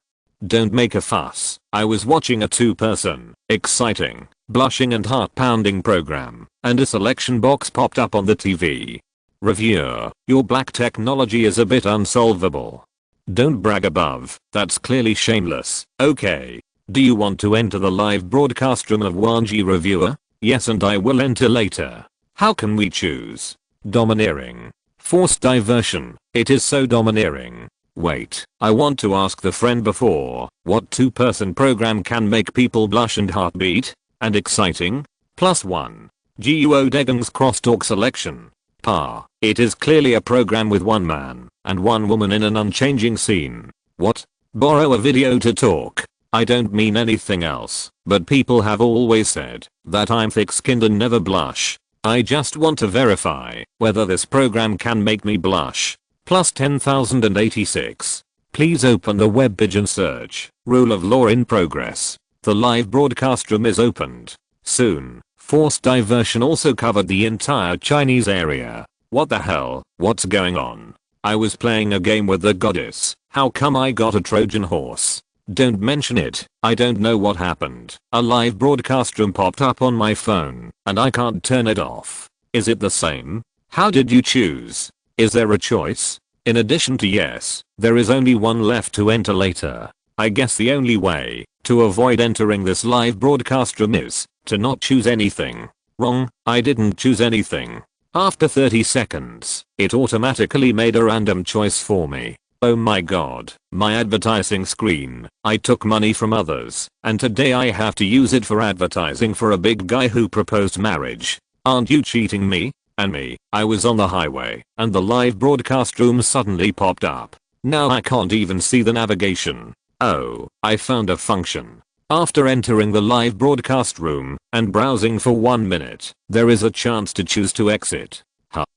A: Don't make a fuss. I was watching a 2-person, exciting, blushing and heart-pounding program, and a selection box popped up on the TV. Reviewer, your black technology is a bit unsolvable. Don't brag above, that's clearly shameless. Okay. Do you want to enter the live broadcast room of Wanji reviewer? Yes, and I will enter later. How can we choose? Domineering. Forced diversion. It is so domineering. Wait, I want to ask the friend before, what 2-person program can make people blush and heartbeat? And exciting? +1. Guo Degong's crosstalk selection. Pa, it is clearly a program with one man and one woman in an unchanging scene. What? Borrow a video to talk. I don't mean anything else, but people have always said that I'm thick-skinned and never blush. I just want to verify whether this program can make me blush. Plus 10,086. Please open the web page and search. Rule of law in progress. The live broadcast room is opened. Soon. Forced diversion also covered the entire Chinese area. What the hell? What's going on? I was playing a game with the goddess. How come I got a Trojan horse? Don't mention it. I don't know what happened. A live broadcast room popped up on my phone, and I can't turn it off. Is it the same? How did you choose? Is there a choice? In addition to yes, there is only one left to enter later. I guess the only way to avoid entering this live broadcast room is to not choose anything. Wrong, I didn't choose anything. After 30 seconds, it automatically made a random choice for me. Oh my god, my advertising screen. I took money from others, and today I have to use it for advertising for a big guy who proposed marriage. Aren't you cheating me? And me, I was on the highway, and the live broadcast room suddenly popped up. Now I can't even see the navigation. Oh, I found a function. After entering the live broadcast room and browsing for 1 minute, there is a chance to choose to exit.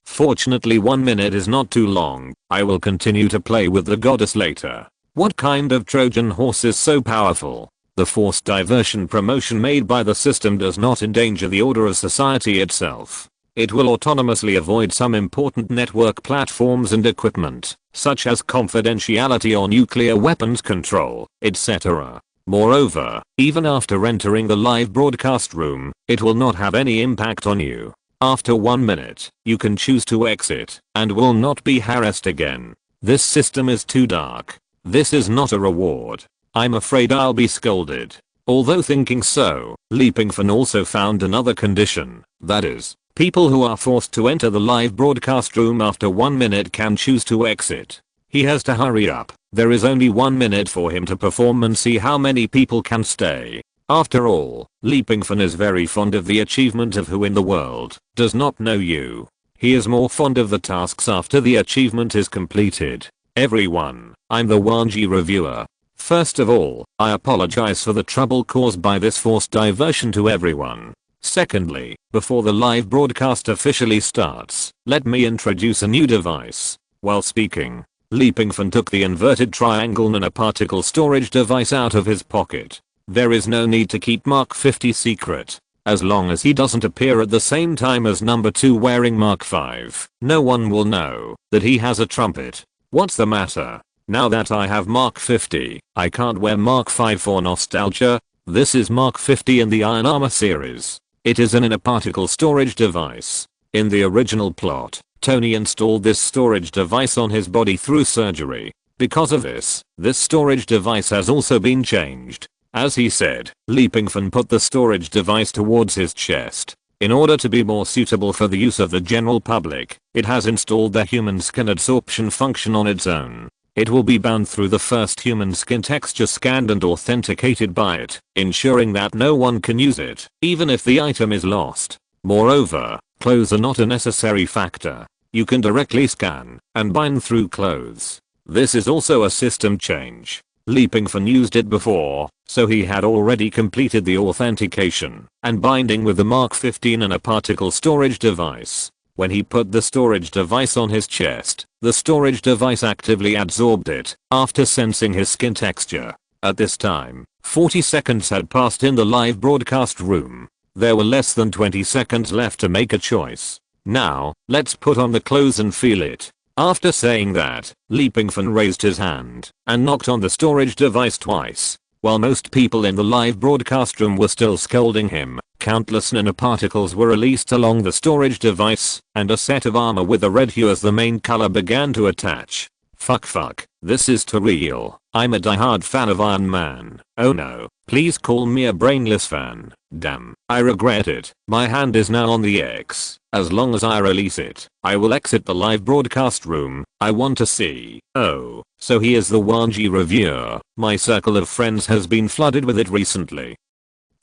A: Fortunately 1 minute is not too long. I will continue to play with the goddess later. What kind of Trojan horse is so powerful? The forced diversion promotion made by the system does not endanger the order of society itself. It will autonomously avoid some important network platforms and equipment, such as confidentiality or nuclear weapons control, etc. Moreover, even after entering the live broadcast room, it will not have any impact on you. After 1 minute, you can choose to exit and will not be harassed again. This system is too dark. This is not a reward. I'm afraid I'll be scolded. Although thinking so, Pingfan also found another condition. That is, people who are forced to enter the live broadcast room after 1 minute can choose to exit. He has to hurry up. There is only 1 minute for him to perform and see how many people can stay. After all, Pingfan is very fond of the achievement of who in the world does not know you. He is more fond of the tasks after the achievement is completed. Everyone, I'm the Wanji reviewer. First of all, I apologize for the trouble caused by this forced diversion to everyone. Secondly, before the live broadcast officially starts, let me introduce a new device. While speaking, Pingfan took the inverted triangle nanoparticle storage device out of his pocket. There is no need to keep Mark 50 secret. As long as he doesn't appear at the same time as number 2 wearing Mark 5, no one will know that he has a trumpet. What's the matter? Now that I have Mark 50, I can't wear Mark 5 for nostalgia. This is Mark 50 in the Iron Armor series. It is an nanoparticle storage device. In the original plot, Tony installed this storage device on his body through surgery. Because of this storage device has also been changed. As he said, Pingfan put the storage device towards his chest. In order to be more suitable for the use of the general public, it has installed the human skin adsorption function on its own. It will be bound through the first human skin texture scanned and authenticated by it, ensuring that no one can use it, even if the item is lost. Moreover, clothes are not a necessary factor. You can directly scan and bind through clothes. This is also a system change. Pingfan used it before, so he had already completed the authentication and binding with the Mark 15 nanoparticle storage device. When he put the storage device on his chest, the storage device actively absorbed it after sensing his skin texture. At this time, 40 seconds had passed in the live broadcast room. There were less than 20 seconds left to make a choice. Now, let's put on the clothes and feel it. After saying that, Pingfan raised his hand and knocked on the storage device twice. While most people in the live broadcast room were still scolding him, countless nanoparticles were released along the storage device, and a set of armor with a red hue as the main color began to attach. Fuck, this is too real. I'm a diehard fan of Iron Man. Oh no, please call me a brainless fan. Damn, I regret it. My hand is now on the X. As long as I release it, I will exit the live broadcast room. I want to see. Oh, so he is the Wanji reviewer. My circle of friends has been flooded with it recently.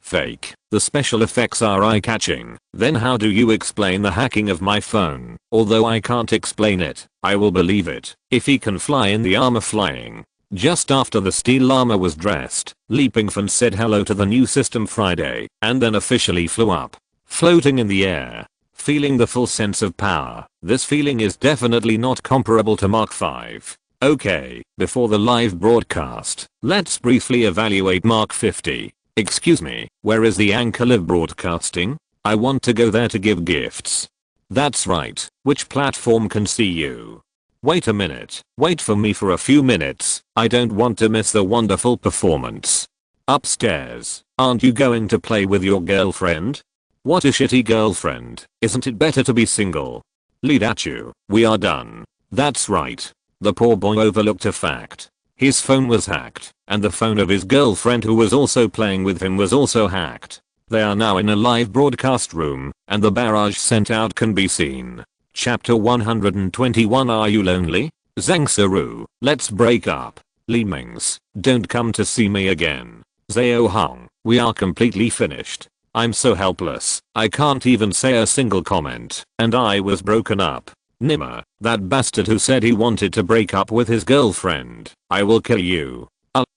A: Fake. The special effects are eye-catching. Then how do you explain the hacking of my phone? Although I can't explain it, I will believe it. If he can fly in the armor flying. Just after the steel armor was dressed, Pingfan said hello to the new system Friday, and then officially flew up. Floating in the air. feeling the full sense of power. This feeling is definitely not comparable to Mark 5. Okay, before the live broadcast, let's briefly evaluate Mark 50. Excuse me, where is the anchor live broadcasting? I want to go there to give gifts. That's right, which platform can see you? Wait a minute, wait for me for a few minutes, I don't want to miss the wonderful performance. Upstairs, aren't you going to play with your girlfriend? What a shitty girlfriend, isn't it better to be single? Lead at you, we are done. That's right. The poor boy overlooked a fact. His phone was hacked, and the phone of his girlfriend who was also playing with him was also hacked. They are now in a live broadcast room, and the barrage sent out can be seen. Chapter 121. Are you lonely? Zhang Saru, let's break up. Li Mings, don't come to see me again. Zhao Hong, we are completely finished. I'm so helpless, I can't even say a single comment, and I was broken up. Nima, that bastard who said he wanted to break up with his girlfriend, I will kill you.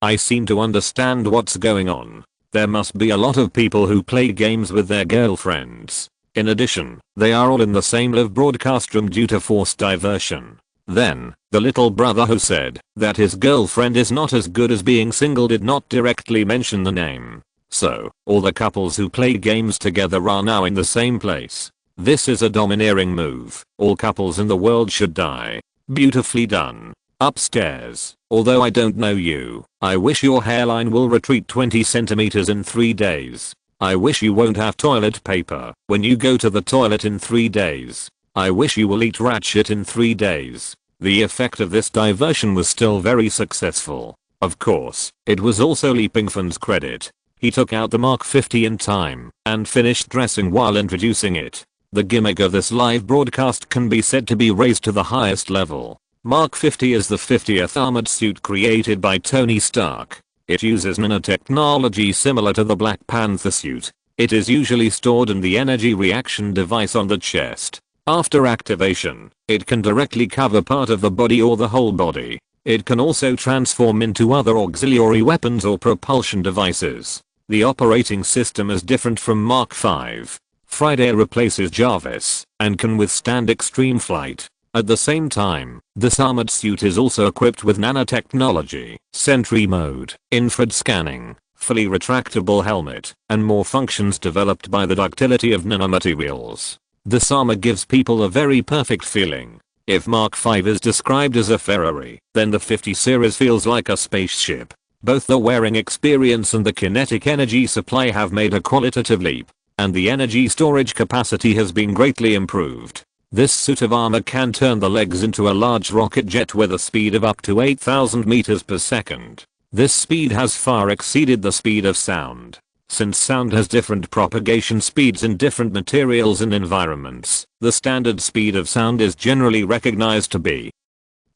A: I seem to understand what's going on. There must be a lot of people who play games with their girlfriends. In addition, they are all in the same live broadcast room due to forced diversion. Then, the little brother who said that his girlfriend is not as good as being single did not directly mention the name. So, all the couples who play games together are now in the same place. This is a domineering move. All couples in the world should die. Beautifully done. Upstairs, although I don't know you, I wish your hairline will retreat 20 centimeters in 3 days. I wish you won't have toilet paper when you go to the toilet in 3 days. I wish you will eat rat shit in 3 days. The effect of this diversion was still very successful. Of course, it was also Li Pingfan's credit. He took out the Mark 50 in time and finished dressing while introducing it. The gimmick of this live broadcast can be said to be raised to the highest level. Mark 50 is the 50th armored suit created by Tony Stark. It uses nanotechnology similar to the Black Panther suit. It is usually stored in the energy reaction device on the chest. After activation, it can directly cover part of the body or the whole body. It can also transform into other auxiliary weapons or propulsion devices. The operating system is different from Mark 5. Friday replaces Jarvis and can withstand extreme flight. At the same time, this armored suit is also equipped with nanotechnology, sentry mode, infrared scanning, fully retractable helmet, and more functions developed by the ductility of nanomaterials. This armor gives people a very perfect feeling. If Mark 5 is described as a Ferrari, then the 50 series feels like a spaceship. Both the wearing experience and the kinetic energy supply have made a qualitative leap, and the energy storage capacity has been greatly improved. This suit of armor can turn the legs into a large rocket jet with a speed of up to 8,000 meters per second. This speed has far exceeded the speed of sound. Since sound has different propagation speeds in different materials and environments, the standard speed of sound is generally recognized to be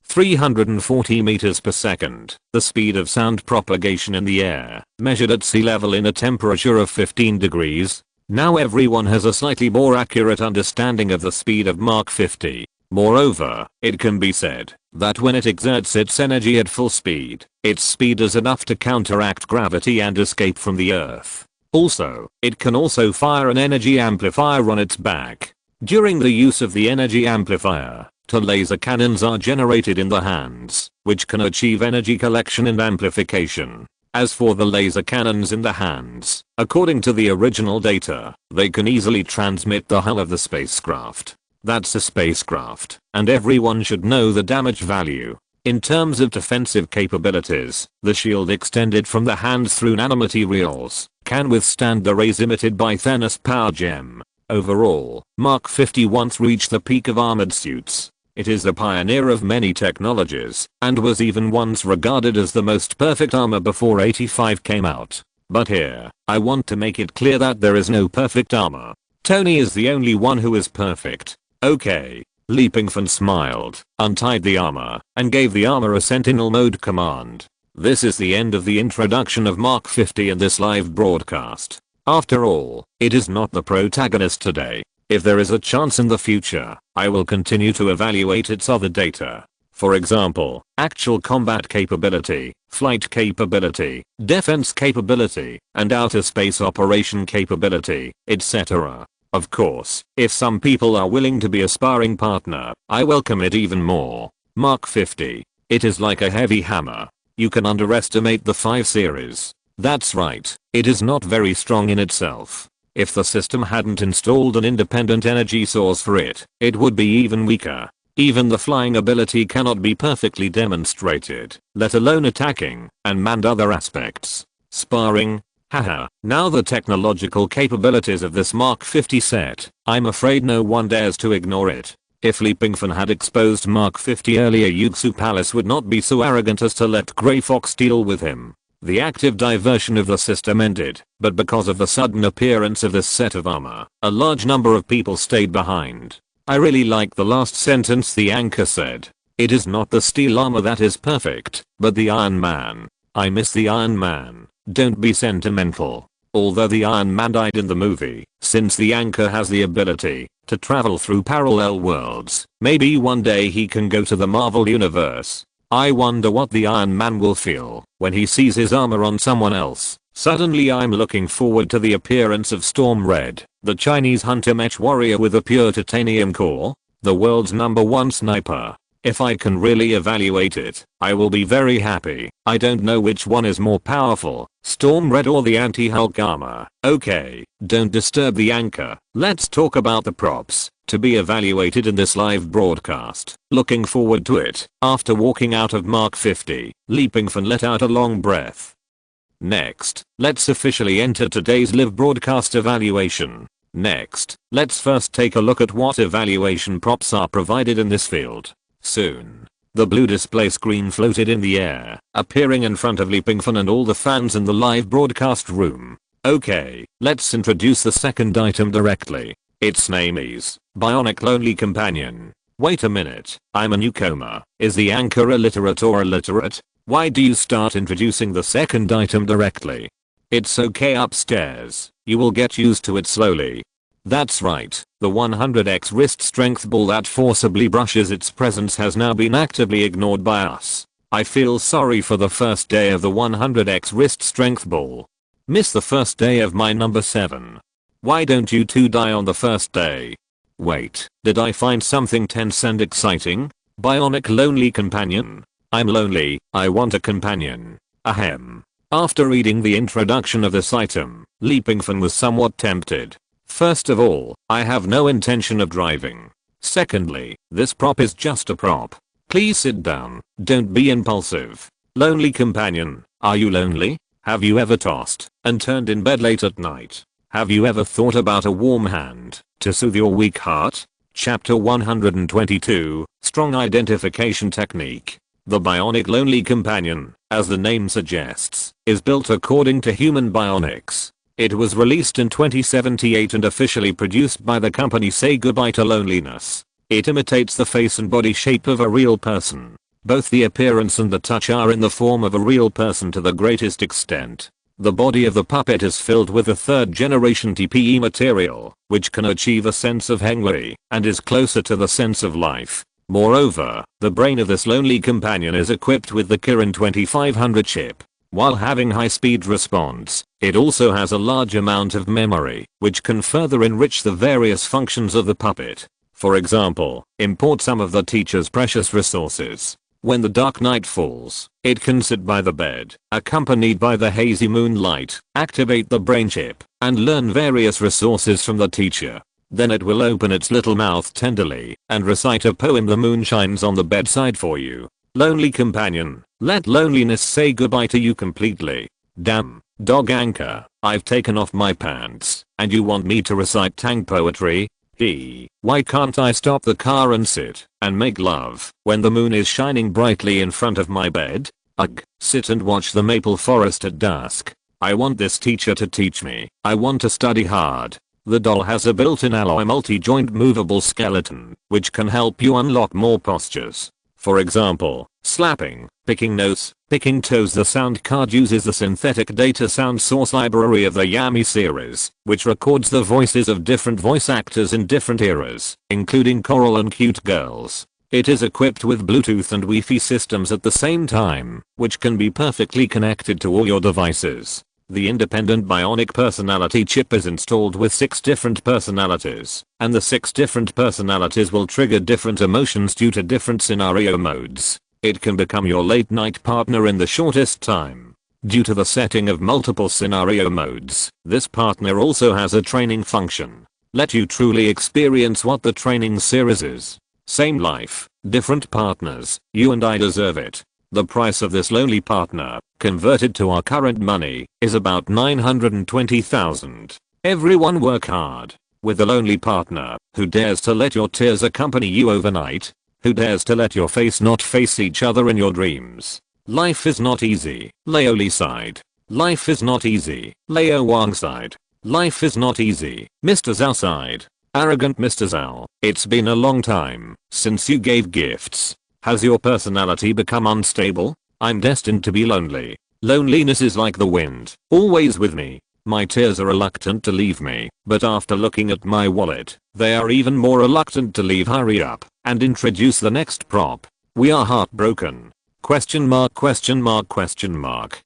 A: 340 meters per second, the speed of sound propagation in the air, measured at sea level in a temperature of 15 degrees. Now everyone has a slightly more accurate understanding of the speed of Mark 50. Moreover, it can be said that when it exerts its energy at full speed, its speed is enough to counteract gravity and escape from the Earth. Also, it can also fire an energy amplifier on its back. During the use of the energy amplifier, two laser cannons are generated in the hands, which can achieve energy collection and amplification. As for the laser cannons in the hands, according to the original data, they can easily transmit the hull of the spacecraft. That's a spacecraft, and everyone should know the damage value. In terms of defensive capabilities, the shield extended from the hands through nanomaterials can withstand the rays emitted by Thanos' power gem. Overall, Mark 50 once reached the peak of armored suits. It is the pioneer of many technologies, and was even once regarded as the most perfect armor before 85 came out. But here, I want to make it clear that there is no perfect armor. Tony is the only one who is perfect. Okay. Li Pingfan smiled, untied the armor, and gave the armor a sentinel mode command. This is the end of the introduction of Mark 50 in this live broadcast. After all, it is not the protagonist today. If there is a chance in the future, I will continue to evaluate its other data. For example, actual combat capability, flight capability, defense capability, and outer space operation capability, etc. Of course, if some people are willing to be a sparring partner, I welcome it even more. Mark 50. It is like a heavy hammer. You can underestimate the 5 series. That's right, it is not very strong in itself. If the system hadn't installed an independent energy source for it, it would be even weaker. Even the flying ability cannot be perfectly demonstrated, let alone attacking, and manned other aspects. Sparring? Haha, now the technological capabilities of this Mark 50 set, I'm afraid no one dares to ignore it. If Pingfan had exposed Mark 50 earlier, Yuxu Palace would not be so arrogant as to let Grey Fox deal with him. The active diversion of the system ended, but because of the sudden appearance of this set of armor, a large number of people stayed behind. I really like the last sentence the anchor said. It is not the steel armor that is perfect, but the Iron Man. I miss the Iron Man. Don't be sentimental. Although the Iron Man died in the movie, since the anchor has the ability to travel through parallel worlds, maybe one day he can go to the Marvel universe. I wonder what the Iron Man will feel when he sees his armor on someone else. Suddenly I'm looking forward to the appearance of Storm Red, the Chinese hunter mech warrior with a pure titanium core, the world's #1 sniper. If I can really evaluate it, I will be very happy. I don't know which one is more powerful, Storm Red or the anti-Hulk armor. Okay, don't disturb the anchor. Let's talk about the props to be evaluated in this live broadcast. Looking forward to it. After walking out of Mark 50, Pingfan let out a long breath. Next, let's officially enter today's live broadcast evaluation. Next, let's first take a look at what evaluation props are provided in this field. Soon, the blue display screen floated in the air, appearing in front of Pingfan and all the fans in the live broadcast room. Okay, let's introduce the second item directly. Its name is Bionic Lonely Companion. Wait a minute, I'm a newcomer. Is the anchor illiterate or illiterate? Why do you start introducing the second item directly? It's okay upstairs, you will get used to it slowly. That's right, the 100x wrist strength ball that forcibly brushes its presence has now been actively ignored by us. I feel sorry for the first day of the 100x wrist strength ball. Miss the first day of my number 7. Why don't you two die on the first day? Wait, did I find something tense and exciting? Bionic Lonely Companion. I'm lonely, I want a companion. Ahem. After reading the introduction of this item, Pingfan was somewhat tempted. First of all, I have no intention of driving. Secondly, this prop is just a prop. Please sit down, don't be impulsive. Lonely companion, are you lonely? Have you ever tossed and turned in bed late at night? Have you ever thought about a warm hand to soothe your weak heart? Chapter 122, Strong Identification Technique. The Bionic Lonely Companion, as the name suggests, is built according to human bionics. It was released in 2078 and officially produced by the company Say Goodbye to Loneliness. It imitates the face and body shape of a real person. Both the appearance and the touch are in the form of a real person to the greatest extent. The body of the puppet is filled with a third generation TPE material, which can achieve a sense of Hengli, and is closer to the sense of life. Moreover, the brain of this lonely companion is equipped with the Kirin 2500 chip. While having high-speed response, it also has a large amount of memory, which can further enrich the various functions of the puppet. For example, import some of the teacher's precious resources. When the dark night falls, it can sit by the bed, accompanied by the hazy moonlight, activate the brain chip, and learn various resources from the teacher. Then it will open its little mouth tenderly and recite a poem the moon shines on the bedside for you. Lonely companion, let loneliness say goodbye to you completely. Damn, dog anchor, I've taken off my pants, and you want me to recite tang poetry? Why can't I stop the car and sit and make love when the moon is shining brightly in front of my bed? Ugh, sit and watch the maple forest at dusk. I want this teacher to teach me. I want to study hard. The doll has a built-in alloy multi-joint movable skeleton, which can help you unlock more postures. For example, slapping, picking nose, picking toes. The sound card uses the synthetic data sound source library of the Yami series, which records the voices of different voice actors in different eras, including Coral and Cute Girls. It is equipped with Bluetooth and Wi-Fi systems at the same time, which can be perfectly connected to all your devices. The independent bionic personality chip is installed with 6 different personalities, and the 6 different personalities will trigger different emotions due to different scenario modes. It can become your late night partner in the shortest time. Due to the setting of multiple scenario modes, this partner also has a training function. Let you truly experience what the training series is. Same life, different partners, you and I deserve it. The price of this lonely partner, converted to our current money, is about 920,000. Everyone work hard. With a lonely partner, who dares to let your tears accompany you overnight? Who dares to let your face not face each other in your dreams? Life is not easy, Laoli sighed. Life is not easy, Leo Wang sighed. Life is not easy, Mr. Zhao sighed. Arrogant Mr. Zhao, it's been a long time since you gave gifts. Has your personality become unstable? I'm destined to be lonely. Loneliness is like the wind, always with me. My tears are reluctant to leave me, but after looking at my wallet, they are even more reluctant to leave. Hurry up and introduce the next prop. We are heartbroken. Question mark question mark question mark.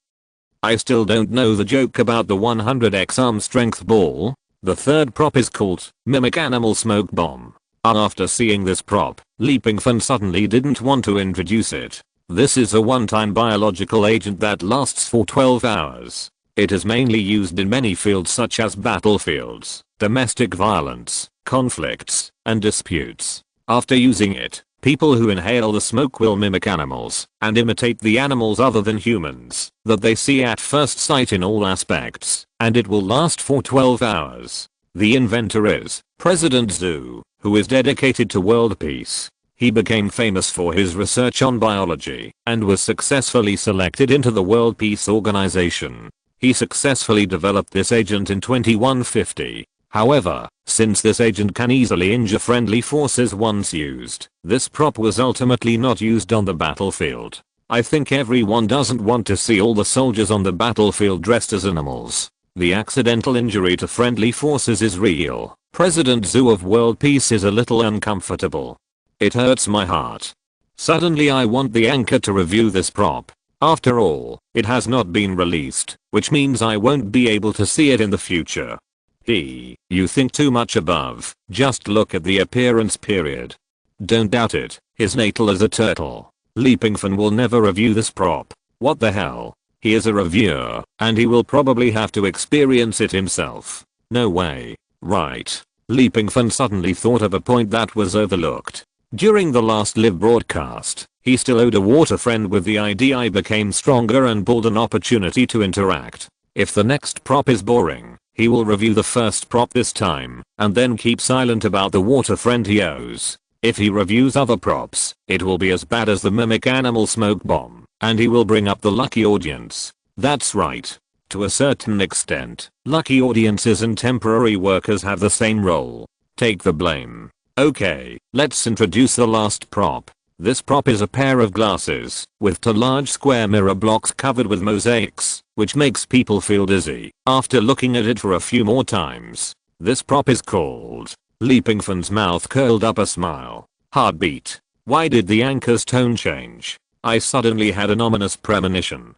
A: I still don't know the joke about the 100x arm strength ball. The third prop is called Mimic Animal Smoke Bomb. After seeing this prop, Pingfan suddenly didn't want to introduce it. This is a one-time biological agent that lasts for 12 hours. It is mainly used in many fields such as battlefields, domestic violence, conflicts, and disputes. After using it, people who inhale the smoke will mimic animals and imitate the animals other than humans that they see at first sight in all aspects, and it will last for 12 hours. The inventor is President Zhu, who is dedicated to world peace. He became famous for his research on biology and was successfully selected into the World Peace Organization. He successfully developed this agent in 2150. However, since this agent can easily injure friendly forces once used, this prop was ultimately not used on the battlefield. I think everyone doesn't want to see all the soldiers on the battlefield dressed as animals. The accidental injury to friendly forces is real. President Zhu of World Peace is a little uncomfortable. It hurts my heart. Suddenly I want the anchor to review this prop. After all, it has not been released, which means I won't be able to see it in the future. You think too much above, just look at the appearance period. Don't doubt it, his natal is a turtle. Pingfan will never review this prop. What the hell? He is a reviewer, and he will probably have to experience it himself. No way. Right. Pingfan suddenly thought of a point that was overlooked. During the last live broadcast, he still owed a water friend with the idea. I became stronger and pulled an opportunity to interact. If the next prop is boring, he will review the first prop this time, and then keep silent about the water friend he owes. If he reviews other props, it will be as bad as the Mimic Animal Smoke Bomb, and he will bring up the lucky audience. That's right. To a certain extent, lucky audiences and temporary workers have the same role. Take the blame. Okay, let's introduce the last prop. This prop is a pair of glasses with 2 large square mirror blocks covered with mosaics, which makes people feel dizzy after looking at it for a few more times. This prop is called Pingfan's mouth curled up a smile. Heartbeat. Why did the anchor's tone change? I suddenly had an ominous premonition.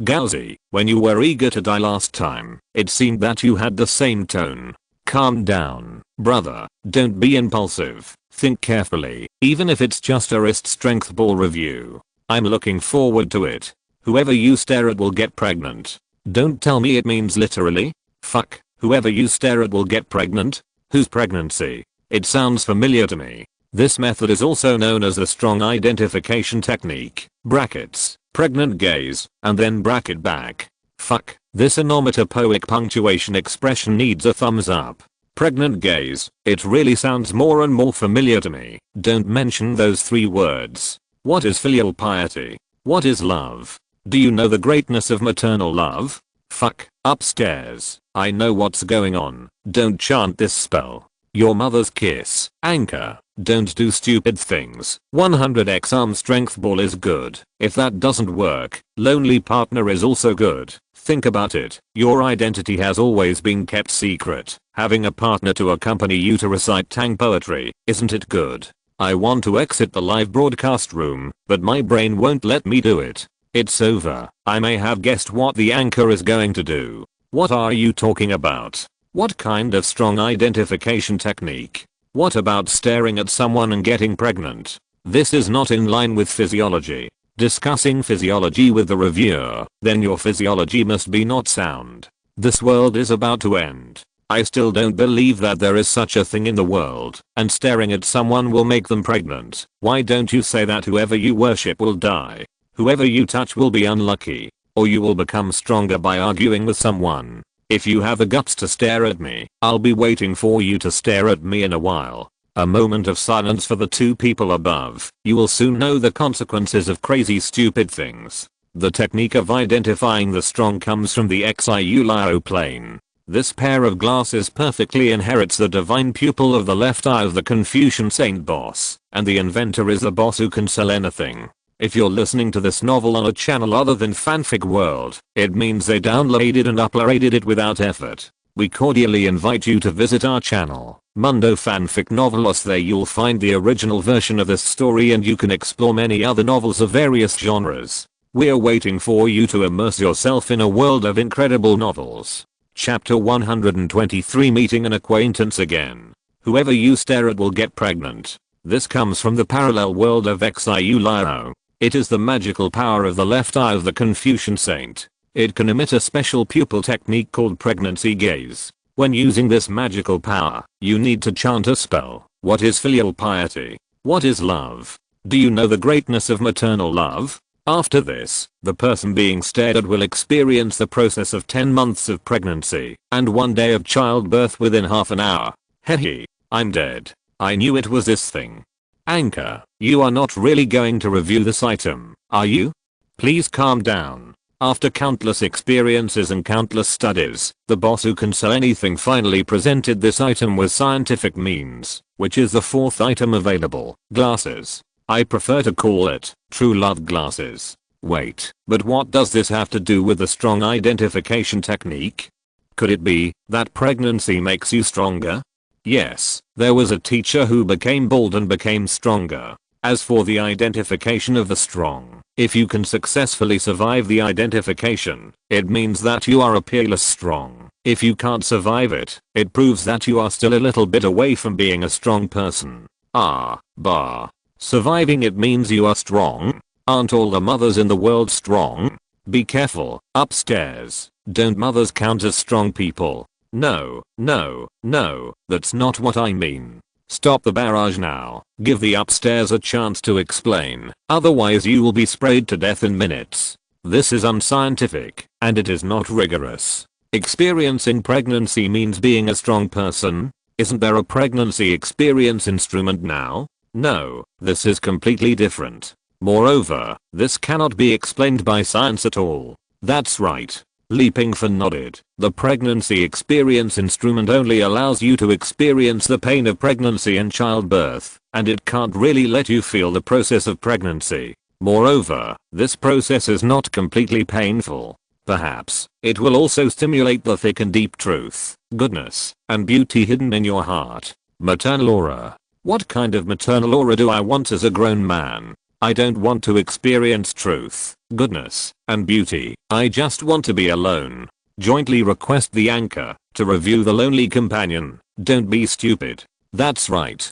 A: Gauzy, when you were eager to die last time, it seemed that you had the same tone. Calm down, brother, don't be impulsive, think carefully, even if it's just a wrist strength ball review. I'm looking forward to it. Whoever you stare at will get pregnant. Don't tell me it means literally. Fuck, whoever you stare at will get pregnant? Whose pregnancy? It sounds familiar to me. This method is also known as the strong identification technique, brackets, pregnant gaze, and then bracket back. Fuck, this onomatopoeic punctuation expression needs a thumbs up. Pregnant gaze, it really sounds more and more familiar to me. Don't mention those 3 words. What is filial piety? What is love? Do you know the greatness of maternal love? Fuck, upstairs, I know what's going on. Don't chant this spell. Your mother's kiss. Anchor, don't do stupid things. 100x arm strength ball is good. If that doesn't work, lonely partner is also good. Think about it. Your identity has always been kept secret. Having a partner to accompany you to recite Tang poetry, isn't it good? I want to exit the live broadcast room, but my brain won't let me do it. It's over. I may have guessed what the anchor is going to do. What are you talking about? What kind of strong identification technique? What about staring at someone and getting pregnant? This is not in line with physiology. Discussing physiology with the reviewer, then your physiology must be not sound. This world is about to end. I still don't believe that there is such a thing in the world, and staring at someone will make them pregnant. Why don't you say that whoever you worship will die? Whoever you touch will be unlucky, or you will become stronger by arguing with someone. If you have the guts to stare at me, I'll be waiting for you to stare at me in a while. A moment of silence for the two people above. You will soon know the consequences of crazy stupid things. The technique of identifying the strong comes from the Xiulio plane. This pair of glasses perfectly inherits the divine pupil of the left eye of the Confucian saint boss, and the inventor is the boss who can sell anything. If you're listening to this novel on a channel other than Fanfic World, it means they downloaded and uploaded it without effort. We cordially invite you to visit our channel, Mundo Fanfic Novelos. There you'll find the original version of this story and you can explore many other novels of various genres. We're waiting for you to immerse yourself in a world of incredible novels. Chapter 123, Meeting an Acquaintance Again. Whoever you stare at will get pregnant. This comes from the parallel world of Xiulio. It is the magical power of the left eye of the Confucian saint. It can emit a special pupil technique called pregnancy gaze. When using this magical power, you need to chant a spell. What is filial piety? What is love? Do you know the greatness of maternal love? After this, the person being stared at will experience the process of 10 months of pregnancy and 1 day of childbirth within half an hour. Hehe, I'm dead. I knew it was this thing. Anchor, you are not really going to review this item, are you? Please calm down. After countless experiences and countless studies, the boss who can sell anything finally presented this item with scientific means, which is the 4th item available, glasses. I prefer to call it true love glasses. Wait, but what does this have to do with the strong identification technique? Could it be that pregnancy makes you stronger? Yes, there was a teacher who became bald and became stronger. As for the identification of the strong, if you can successfully survive the identification, it means that you are a peerless strong. If you can't survive it, it proves that you are still a little bit away from being a strong person. Surviving it means you are strong. Aren't all the mothers in the world strong? Be careful, upstairs. Don't mothers count as strong people? No, that's not what I mean. Stop the barrage now. Give the upstairs a chance to explain. Otherwise you will be sprayed to death in minutes. This is unscientific, and it is not rigorous. Experiencing pregnancy means being a strong person. Isn't there a pregnancy experience instrument now? No, this is completely different. Moreover, this cannot be explained by science at all. That's right. Pingfan nodded. The pregnancy experience instrument only allows you to experience the pain of pregnancy and childbirth, and it can't really let you feel the process of pregnancy. Moreover, this process is not completely painful. Perhaps, it will also stimulate the thick and deep truth, goodness, and beauty hidden in your heart. Maternal aura. What kind of maternal aura do I want as a grown man? I don't want to experience truth, goodness, and beauty. I just want to be alone. Jointly request the anchor to review The Lonely Companion. Don't be stupid. That's right.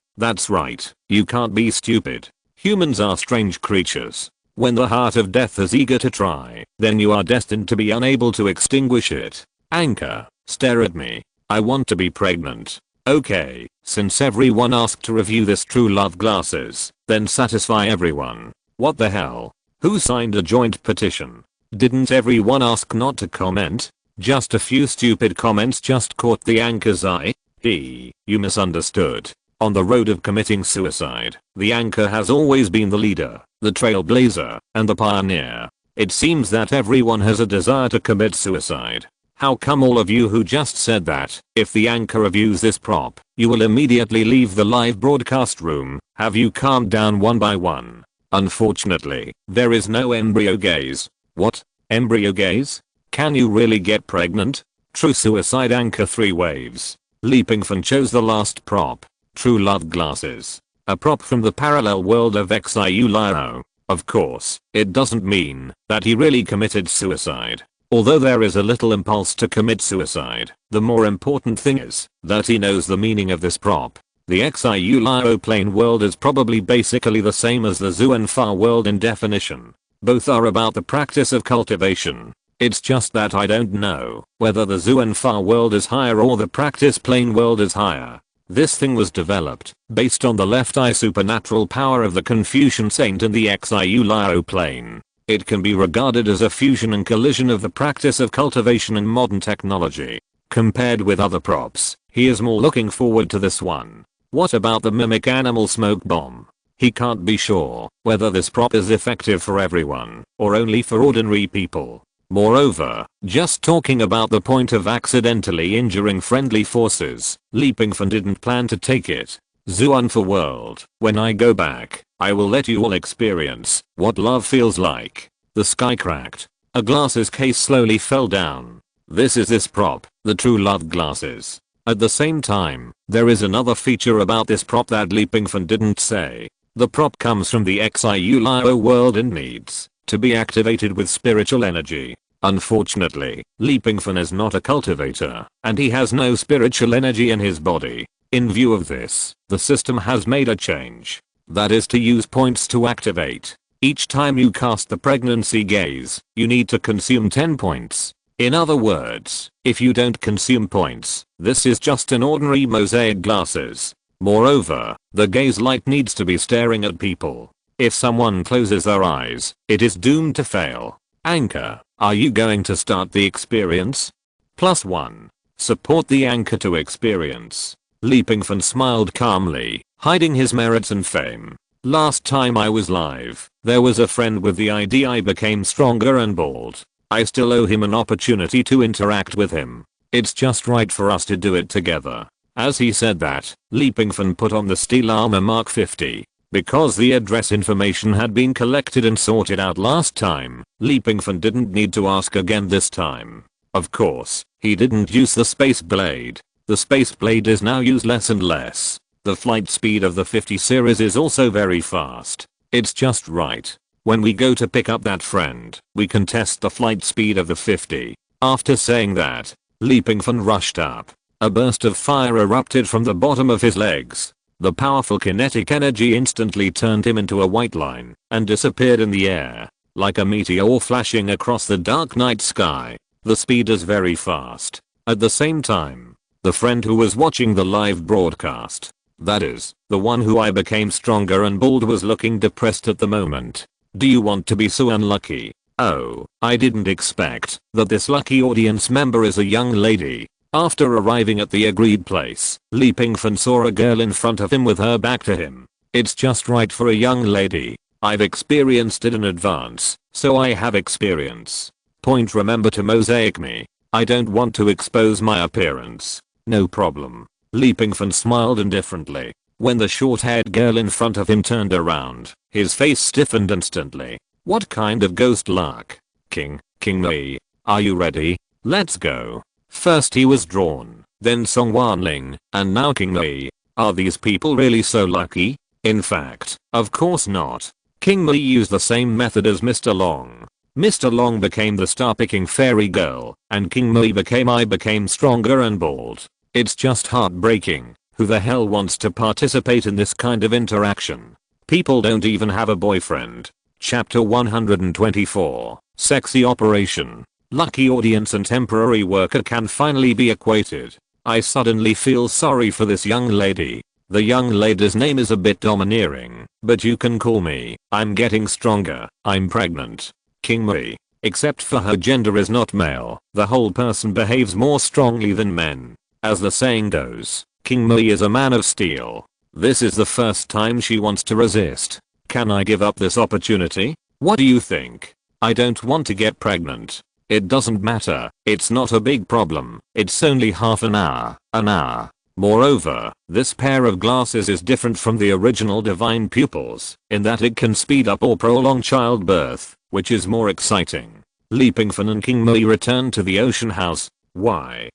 A: You can't be stupid. Humans are strange creatures. When the heart of death is eager to try, then you are destined to be unable to extinguish it. Anchor, stare at me. I want to be pregnant. Okay, since everyone asked to review this true love glasses, then satisfy everyone. What the hell? Who signed a joint petition? Didn't everyone ask not to comment? Just a few stupid comments just caught the anchor's eye? You misunderstood. On the road of committing suicide, the anchor has always been the leader, the trailblazer, and the pioneer. It seems that everyone has a desire to commit suicide. How come all of you who just said that, if the anchor reviews this prop, you will immediately leave the live broadcast room? Have you calmed down one by one? Unfortunately, there is no embryo gaze. What? Embryo gaze? Can you really get pregnant? True suicide anchor 3 waves. Pingfan chose the last prop. True love glasses. A prop from the parallel world of Xiulio. Of course, it doesn't mean that he really committed suicide. Although there is a little impulse to commit suicide, the more important thing is that he knows the meaning of this prop. The Xiu plane world is probably basically the same as the Xuanfa world in definition. Both are about the practice of cultivation. It's just that I don't know whether the Xuanfa world is higher or the practice plane world is higher. This thing was developed based on the left eye supernatural power of the Confucian saint in the Xiu plane. It can be regarded as a fusion and collision of the practice of cultivation and modern technology. Compared with other props, he is more looking forward to this one. What about the mimic animal smoke bomb? He can't be sure whether this prop is effective for everyone or only for ordinary people. Moreover, just talking about the point of accidentally injuring friendly forces, Pingfan didn't plan to take it. Xuanfa world, when I go back, I will let you all experience what love feels like. The sky cracked. A glasses case slowly fell down. This is this prop, the true love glasses. At the same time, there is another feature about this prop that Pingfan didn't say. The prop comes from the Xiu world and needs to be activated with spiritual energy. Unfortunately, Pingfan is not a cultivator, and he has no spiritual energy in his body. In view of this, the system has made a change. That is to use points to activate. Each time you cast the pregnancy gaze, you need to consume 10 points. In other words, if you don't consume points, this is just an ordinary mosaic glasses. Moreover, the gaze light needs to be staring at people. If someone closes their eyes, it is doomed to fail. Anchor, are you going to start the experience? +1. Support the anchor to experience. Pingfan smiled calmly, hiding his merits and fame. Last time I was live, there was a friend with the idea I became stronger and bald. I still owe him an opportunity to interact with him. It's just right for us to do it together. As he said that, Pingfan put on the steel armor Mark 50. Because the address information had been collected and sorted out last time, Pingfan didn't need to ask again this time. Of course, he didn't use the space blade. The space blade is now used less and less. The flight speed of the 50 series is also very fast. It's just right. When we go to pick up that friend, we can test the flight speed of the 50. After saying that, Pingfan rushed up. A burst of fire erupted from the bottom of his legs. The powerful kinetic energy instantly turned him into a white line and disappeared in the air, like a meteor flashing across the dark night sky. The speed is very fast. At the same time, the friend who was watching the live broadcast, that is, the one who I became stronger and bald, was looking depressed at the moment. Do you want to be so unlucky? Oh, I didn't expect that this lucky audience member is a young lady. After arriving at the agreed place, Pingfan saw a girl in front of him with her back to him. It's just right for a young lady. I've experienced it in advance, so I have experience. Point, remember to mosaic me. I don't want to expose my appearance. No problem. Pingfan smiled indifferently. When the short-haired girl in front of him turned around, his face stiffened instantly. What kind of ghost luck? King Mei, are you ready? Let's go. First he was drawn, then Song Wanling, and now King Mei. Are these people really so lucky? In fact, of course not. King Mei used the same method as Mr. Long. Mr. Long became the star-picking fairy girl, and King Mei became stronger and bald. It's just heartbreaking. Who the hell wants to participate in this kind of interaction? People don't even have a boyfriend. Chapter 124, Sexy Operation. Lucky audience and temporary worker can finally be equated. I suddenly feel sorry for this young lady. The young lady's name is a bit domineering, but you can call me. I'm getting stronger. I'm pregnant. King Mei. Except for her gender is not male, the whole person behaves more strongly than men. As the saying goes, King Mei is a man of steel. This is the first time she wants to resist. Can I give up this opportunity? What do you think? I don't want to get pregnant. It doesn't matter, it's not a big problem, it's only half an hour. Moreover, this pair of glasses is different from the original divine pupils, in that it can speed up or prolong childbirth, which is more exciting. Pingfan and King Mei return to the ocean house. Why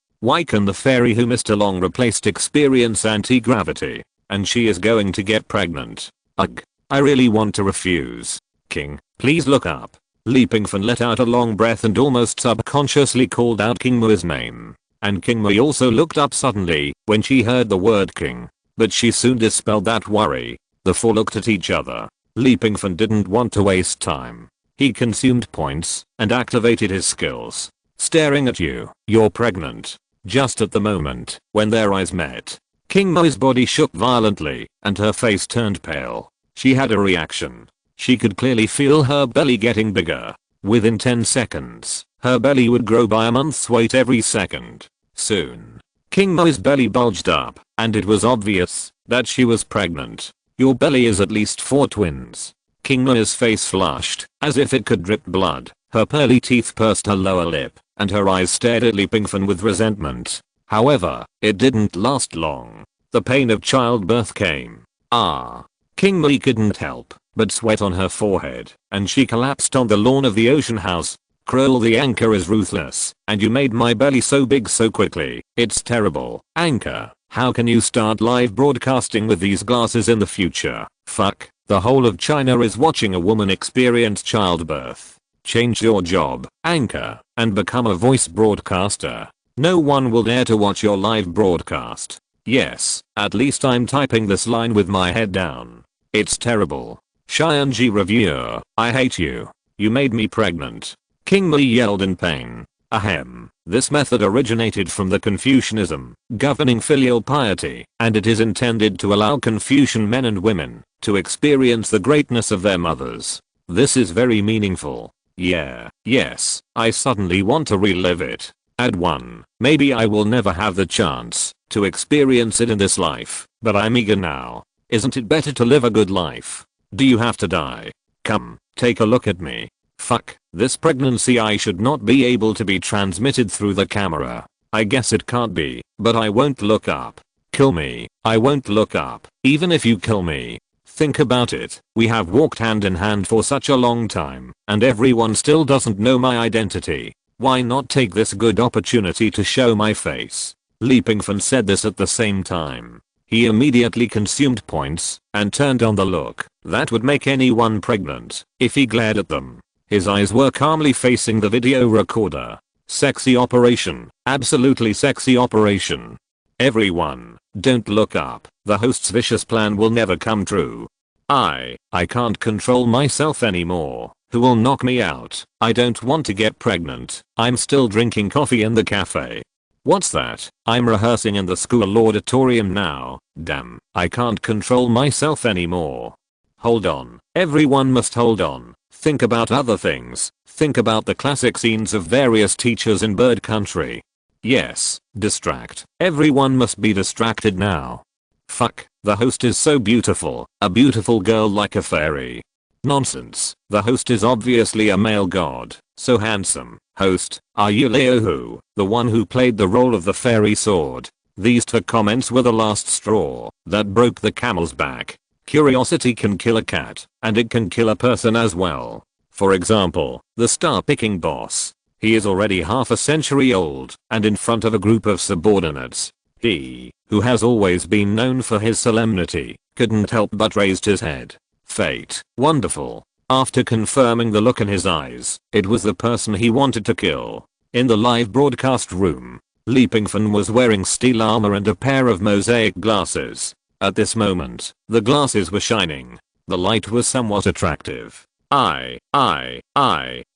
A: can the fairy who Mr. Long replaced experience anti-gravity? And she is going to get pregnant. Ugh, I really want to refuse. King, please look up. Li Pingfan let out a long breath and almost subconsciously called out King Mu's name. And King Mu also looked up suddenly when she heard the word king. But she soon dispelled that worry. The four looked at each other. Li Pingfan didn't want to waste time. He consumed points and activated his skills. Staring at you, you're pregnant. Just at the moment when their eyes met, King Mu's body shook violently and her face turned pale. She had a reaction. She could clearly feel her belly getting bigger. Within 10 seconds, her belly would grow by a month's weight every second. Soon, King Mu's belly bulged up, and it was obvious that she was pregnant. Your belly is at least 4 twins. King Mu's face flushed, as if it could drip blood. Her pearly teeth pursed her lower lip, and her eyes stared at Li Pingfan with resentment. However, it didn't last long. The pain of childbirth came. King Mu couldn't help but sweat on her forehead, and she collapsed on the lawn of the ocean house. Krill, the anchor is ruthless, and you made my belly so big so quickly. It's terrible. Anchor, how can you start live broadcasting with these glasses in the future? Fuck, the whole of China is watching a woman experience childbirth. Change your job, Anchor, and become a voice broadcaster. No one will dare to watch your live broadcast. Yes, at least I'm typing this line with my head down. It's terrible. Xianji reviewer, I hate you. You made me pregnant. King Mu yelled in pain. Ahem. This method originated from the Confucianism, governing filial piety, and it is intended to allow Confucian men and women to experience the greatness of their mothers. This is very meaningful. Yes, I suddenly want to relive it. Add 1. Maybe I will never have the chance to experience it in this life, but I'm eager now. Isn't it better to live a good life? Do you have to die? Come, take a look at me. Fuck, this pregnancy I should not be able to be transmitted through the camera. I guess it can't be, but I won't look up. Kill me, I won't look up, even if you kill me. Think about it, we have walked hand in hand for such a long time, and everyone still doesn't know my identity. Why not take this good opportunity to show my face? Li Pingfan said this at the same time. He immediately consumed points and turned on the look that would make anyone pregnant if he glared at them. His eyes were calmly facing the video recorder. Sexy operation, absolutely sexy operation. Everyone, don't look up. The host's vicious plan will never come true. I can't control myself anymore. Who will knock me out? I don't want to get pregnant. I'm still drinking coffee in the cafe. What's that? I'm rehearsing in the school auditorium now. Damn, I can't control myself anymore. Hold on. Everyone must hold on. Think about other things. Think about the classic scenes of various teachers in Bird Country. Yes, distract. Everyone must be distracted now. Fuck, the host is so beautiful. A beautiful girl like a fairy. Nonsense. The host is obviously a male god. So handsome. Host, are you Leo Hu, the one who played the role of the fairy sword? These 2 comments were the last straw that broke the camel's back. Curiosity can kill a cat, and it can kill a person as well. For example, the star-picking boss. He is already half a century old, and in front of a group of subordinates. He, who has always been known for his solemnity, couldn't help but raised his head. Fate, wonderful. After confirming the look in his eyes, it was the person he wanted to kill. In the live broadcast room, Li Pingfan was wearing steel armor and a pair of mosaic glasses. At this moment, the glasses were shining. The light was somewhat attractive. I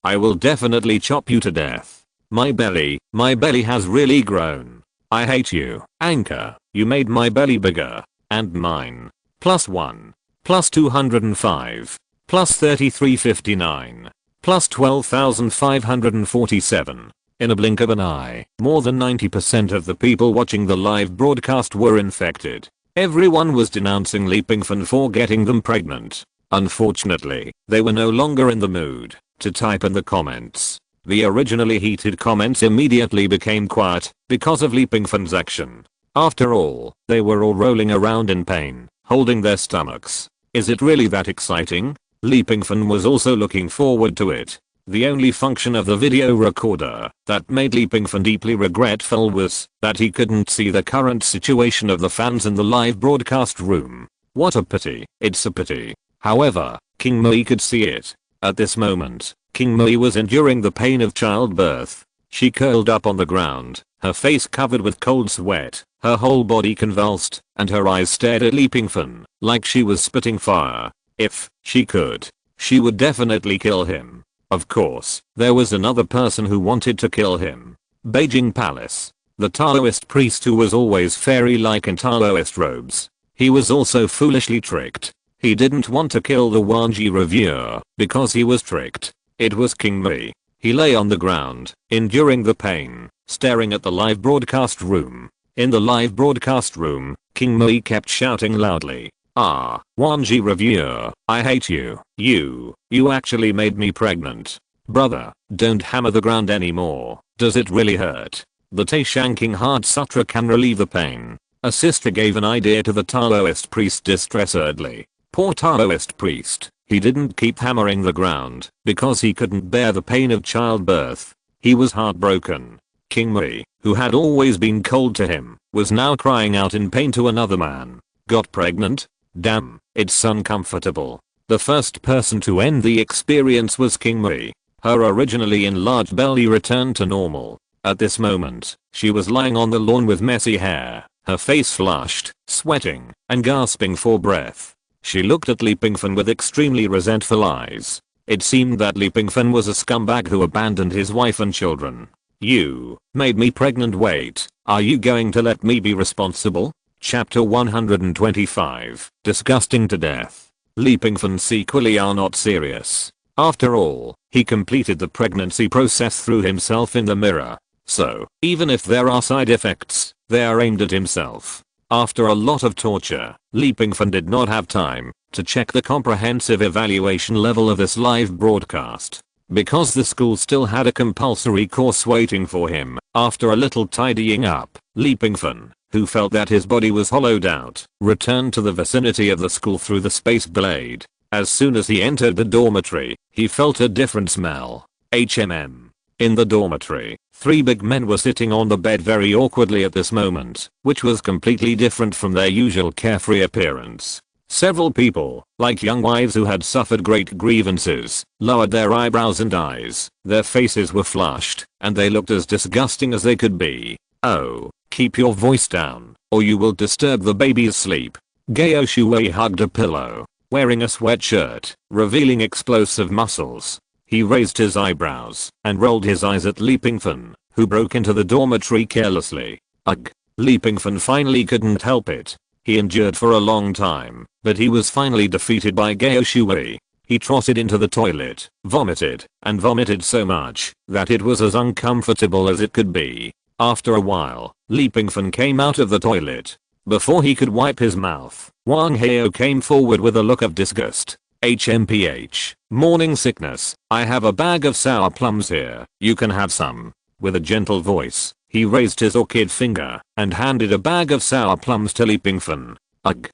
A: will definitely chop you to death. My belly has really grown. I hate you, Anchor. You made my belly bigger. And mine. +1. +205. +3359. +12,547. In a blink of an eye, more than 90% of the people watching the live broadcast were infected. Everyone was denouncing Li Pingfan for getting them pregnant. Unfortunately, they were no longer in the mood to type in the comments. The originally heated comments immediately became quiet because of Li Pingfan's action. After all, they were all rolling around in pain, holding their stomachs. Is it really that exciting? Li Pingfan was also looking forward to it. The only function of the video recorder that made Li Pingfan deeply regretful was that he couldn't see the current situation of the fans in the live broadcast room. What a pity. It's a pity. However, King Mu could see it. At this moment, King Mui was enduring the pain of childbirth. She curled up on the ground, her face covered with cold sweat, her whole body convulsed, and her eyes stared at Li Pingfan like she was spitting fire. If she could, she would definitely kill him. Of course, there was another person who wanted to kill him. Beijing Palace. The Taoist priest who was always fairy-like in Taoist robes. He was also foolishly tricked. He didn't want to kill the Wanji reviewer because he was tricked. It was King Mui. He lay on the ground, enduring the pain, staring at the live broadcast room. In the live broadcast room, King Mui kept shouting loudly, "Ah, Wanji reviewer, I hate you. You actually made me pregnant. Brother, don't hammer the ground anymore. Does it really hurt? The Taishanking Heart Sutra can relieve the pain." A sister gave an idea to the Taoist priest distressedly. Poor Taoist priest. He didn't keep hammering the ground because he couldn't bear the pain of childbirth. He was heartbroken. King Mui, who had always been cold to him, was now crying out in pain to another man. Got pregnant? Damn, it's uncomfortable. The first person to end the experience was King Mui. Her originally enlarged belly returned to normal. At this moment, she was lying on the lawn with messy hair, her face flushed, sweating, and gasping for breath. She looked at Li Pingfan with extremely resentful eyes. It seemed that Li Pingfan was a scumbag who abandoned his wife and children. "You made me pregnant. Wait, are you going to let me be responsible?" Chapter 125. Disgusting to death. Li Pingfan's sequelae are not serious. After all, he completed the pregnancy process through himself in the mirror. So, even if there are side effects, they are aimed at himself. After a lot of torture, Li Pingfan did not have time to check the comprehensive evaluation level of this live broadcast. Because the school still had a compulsory course waiting for him, after a little tidying up, Li Pingfan, who felt that his body was hollowed out, returned to the vicinity of the school through the space blade. As soon as he entered the dormitory, he felt a different smell. In the dormitory, 3 big men were sitting on the bed very awkwardly at this moment, which was completely different from their usual carefree appearance. Several people, like young wives who had suffered great grievances, lowered their eyebrows and eyes. Their faces were flushed, and they looked as disgusting as they could be. "Oh, keep your voice down, or you will disturb the baby's sleep." Gao Shuwei hugged a pillow, wearing a sweatshirt, revealing explosive muscles. He raised his eyebrows and rolled his eyes at Li Pingfan, who broke into the dormitory carelessly. Ugh. Li Pingfan finally couldn't help it. He endured for a long time, but he was finally defeated by Gao Shuwei. He trotted into the toilet, vomited, and vomited so much that it was as uncomfortable as it could be. After a while, Li Pingfan came out of the toilet. Before he could wipe his mouth, Wang Hao came forward with a look of disgust. "HMPH, morning sickness, I have a bag of sour plums here, you can have some." With a gentle voice, he raised his orchid finger and handed a bag of sour plums to Li Pingfan. "Ugh,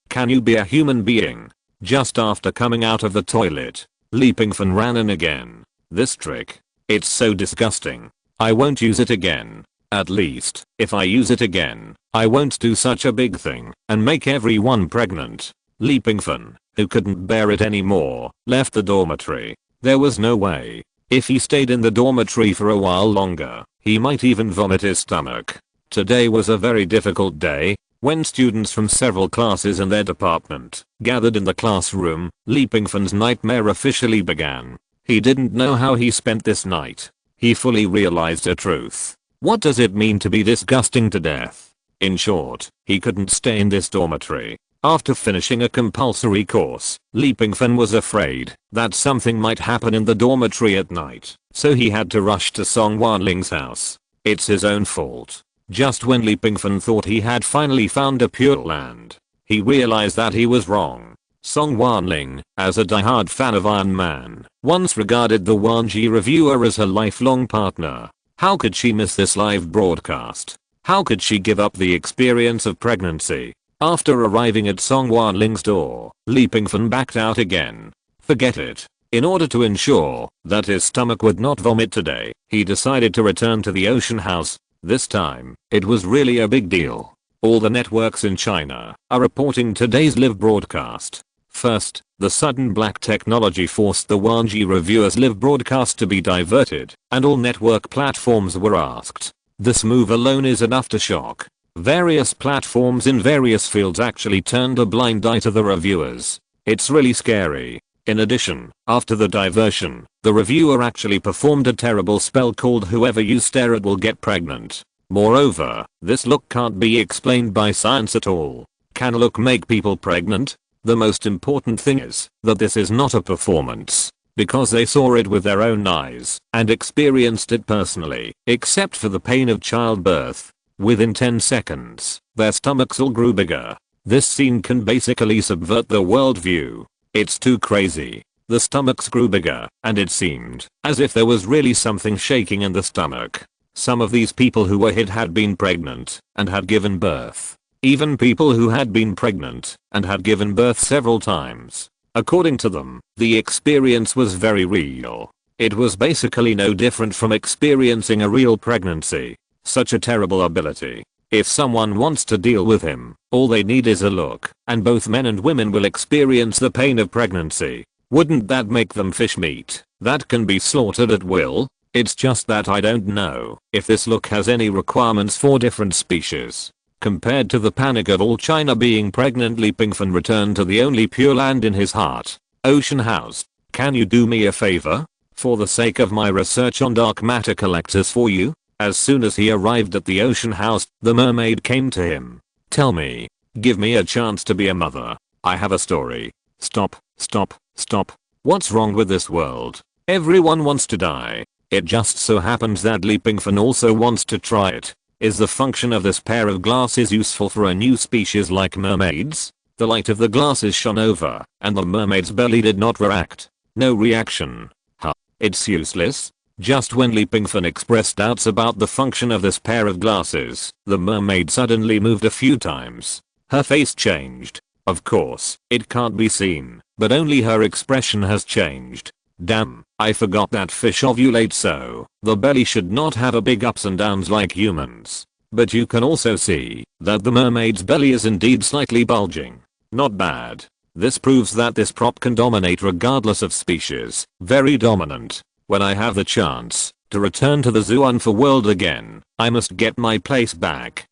A: can you be a human being?" Just after coming out of the toilet, Li Pingfan ran in again. "This trick, it's so disgusting. I won't use it again. At least, if I use it again, I won't do such a big thing and make everyone pregnant." Li Pingfan, who couldn't bear it anymore, left the dormitory. There was no way. If he stayed in the dormitory for a while longer, he might even vomit his stomach. Today was a very difficult day. When students from several classes in their department gathered in the classroom, Li Pingfan's nightmare officially began. He didn't know how he spent this night. He fully realized a truth. What does it mean to be disgusting to death? In short, he couldn't stay in this dormitory. After finishing a compulsory course, Li Pingfan was afraid that something might happen in the dormitory at night, so he had to rush to Song Wanling's house. It's his own fault. Just when Li Pingfan thought he had finally found a pure land, he realized that he was wrong. Song Wanling, as a diehard fan of Iron Man, once regarded the Wanji reviewer as her lifelong partner. How could she miss this live broadcast? How could she give up the experience of pregnancy? After arriving at Song Wanling's door, Li Pingfan backed out again. Forget it. In order to ensure that his stomach would not vomit today, he decided to return to the ocean house. This time, it was really a big deal. All the networks in China are reporting today's live broadcast. First, the sudden black technology forced the 1G reviewers live broadcast to be diverted, and all network platforms were asked. This move alone is enough to shock. Various platforms in various fields actually turned a blind eye to the reviewers. It's really scary. In addition, after the diversion, the reviewer actually performed a terrible spell called "Whoever you stare at will get pregnant." Moreover, this look can't be explained by science at all. Can a look make people pregnant? The most important thing is that this is not a performance, because they saw it with their own eyes and experienced it personally, except for the pain of childbirth. Within 10 seconds, their stomachs all grew bigger. This scene can basically subvert the worldview. It's too crazy. The stomachs grew bigger, and it seemed as if there was really something shaking in the stomach. Some of these people who were hit had been pregnant and had given birth. Even people who had been pregnant and had given birth several times. According to them, the experience was very real. It was basically no different from experiencing a real pregnancy. Such a terrible ability. If someone wants to deal with him, all they need is a look, and both men and women will experience the pain of pregnancy. Wouldn't that make them fish meat that can be slaughtered at will? It's just that I don't know if this look has any requirements for different species. Compared to the panic of all China being pregnant, Pingfan returned to the only pure land in his heart, Ocean House. Can you do me a favor? For the sake of my research on dark matter collectors for you? As soon as he arrived at the Ocean House, the mermaid came to him. Tell me. Give me a chance to be a mother. I have a story. Stop, stop, stop. What's wrong with this world? Everyone wants to die. It just so happens that Pingfan also wants to try it. Is the function of this pair of glasses useful for a new species like mermaids? The light of the glasses shone over, and the mermaid's belly did not react. No reaction. Huh. It's useless? Just when Pingfan expressed doubts about the function of this pair of glasses, the mermaid suddenly moved a few times. Her face changed. Of course, it can't be seen, but only her expression has changed. Damn, I forgot that fish ovulate, so the belly should not have a big ups and downs like humans. But you can also see that the mermaid's belly is indeed slightly bulging. Not bad. This proves that this prop can dominate regardless of species. Very dominant. When I have the chance to return to the zoo for world again, I must get my place back.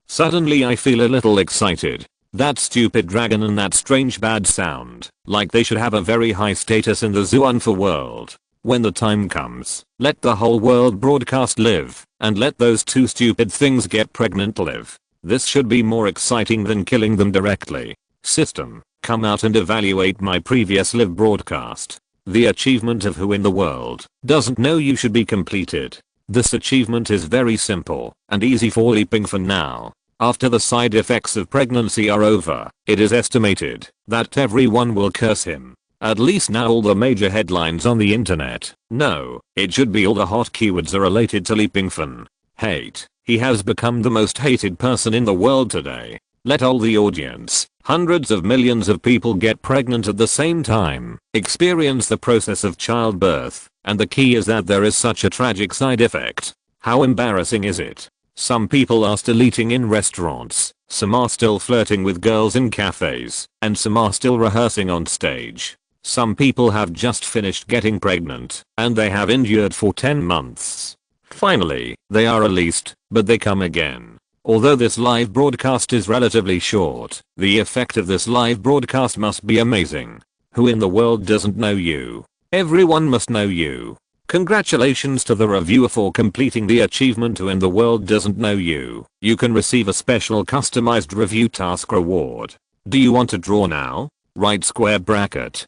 A: Suddenly I feel a little excited. That stupid dragon and that strange bad sound, like they should have a very high status in the zoo for world. When the time comes, let the whole world broadcast live, and let those two stupid things get pregnant live. This should be more exciting than killing them directly. System, come out and evaluate my previous live broadcast. The achievement of who in the world doesn't know you should be completed. This achievement is very simple and easy for Pingfan now. After the side effects of pregnancy are over, it is estimated that everyone will curse him. At least now all the major headlines on the internet. No, it should be all the hot keywords are related to Pingfan. Hate. He has become the most hated person in the world today. Let all the audience, hundreds of millions of people get pregnant at the same time, experience the process of childbirth, and the key is that there is such a tragic side effect. How embarrassing is it? Some people are still eating in restaurants, some are still flirting with girls in cafes, and some are still rehearsing on stage. Some people have just finished getting pregnant, and they have endured for 10 months. Finally, they are released, but they come again. Although this live broadcast is relatively short, the effect of this live broadcast must be amazing. Who in the world doesn't know you? Everyone must know you. Congratulations to the reviewer for completing the achievement Who in the world doesn't know you. You can receive a special customized review task reward. Do you want to draw now? Right square bracket.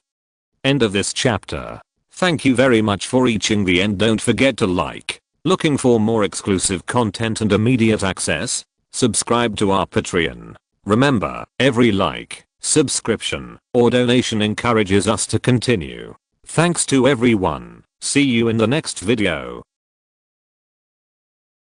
A: End of this chapter. Thank you very much for reaching the end. Don't forget to like. Looking for more exclusive content and immediate access? Subscribe to our Patreon. Remember, every like, subscription, or donation encourages us to continue. Thanks to everyone. See you in the next video.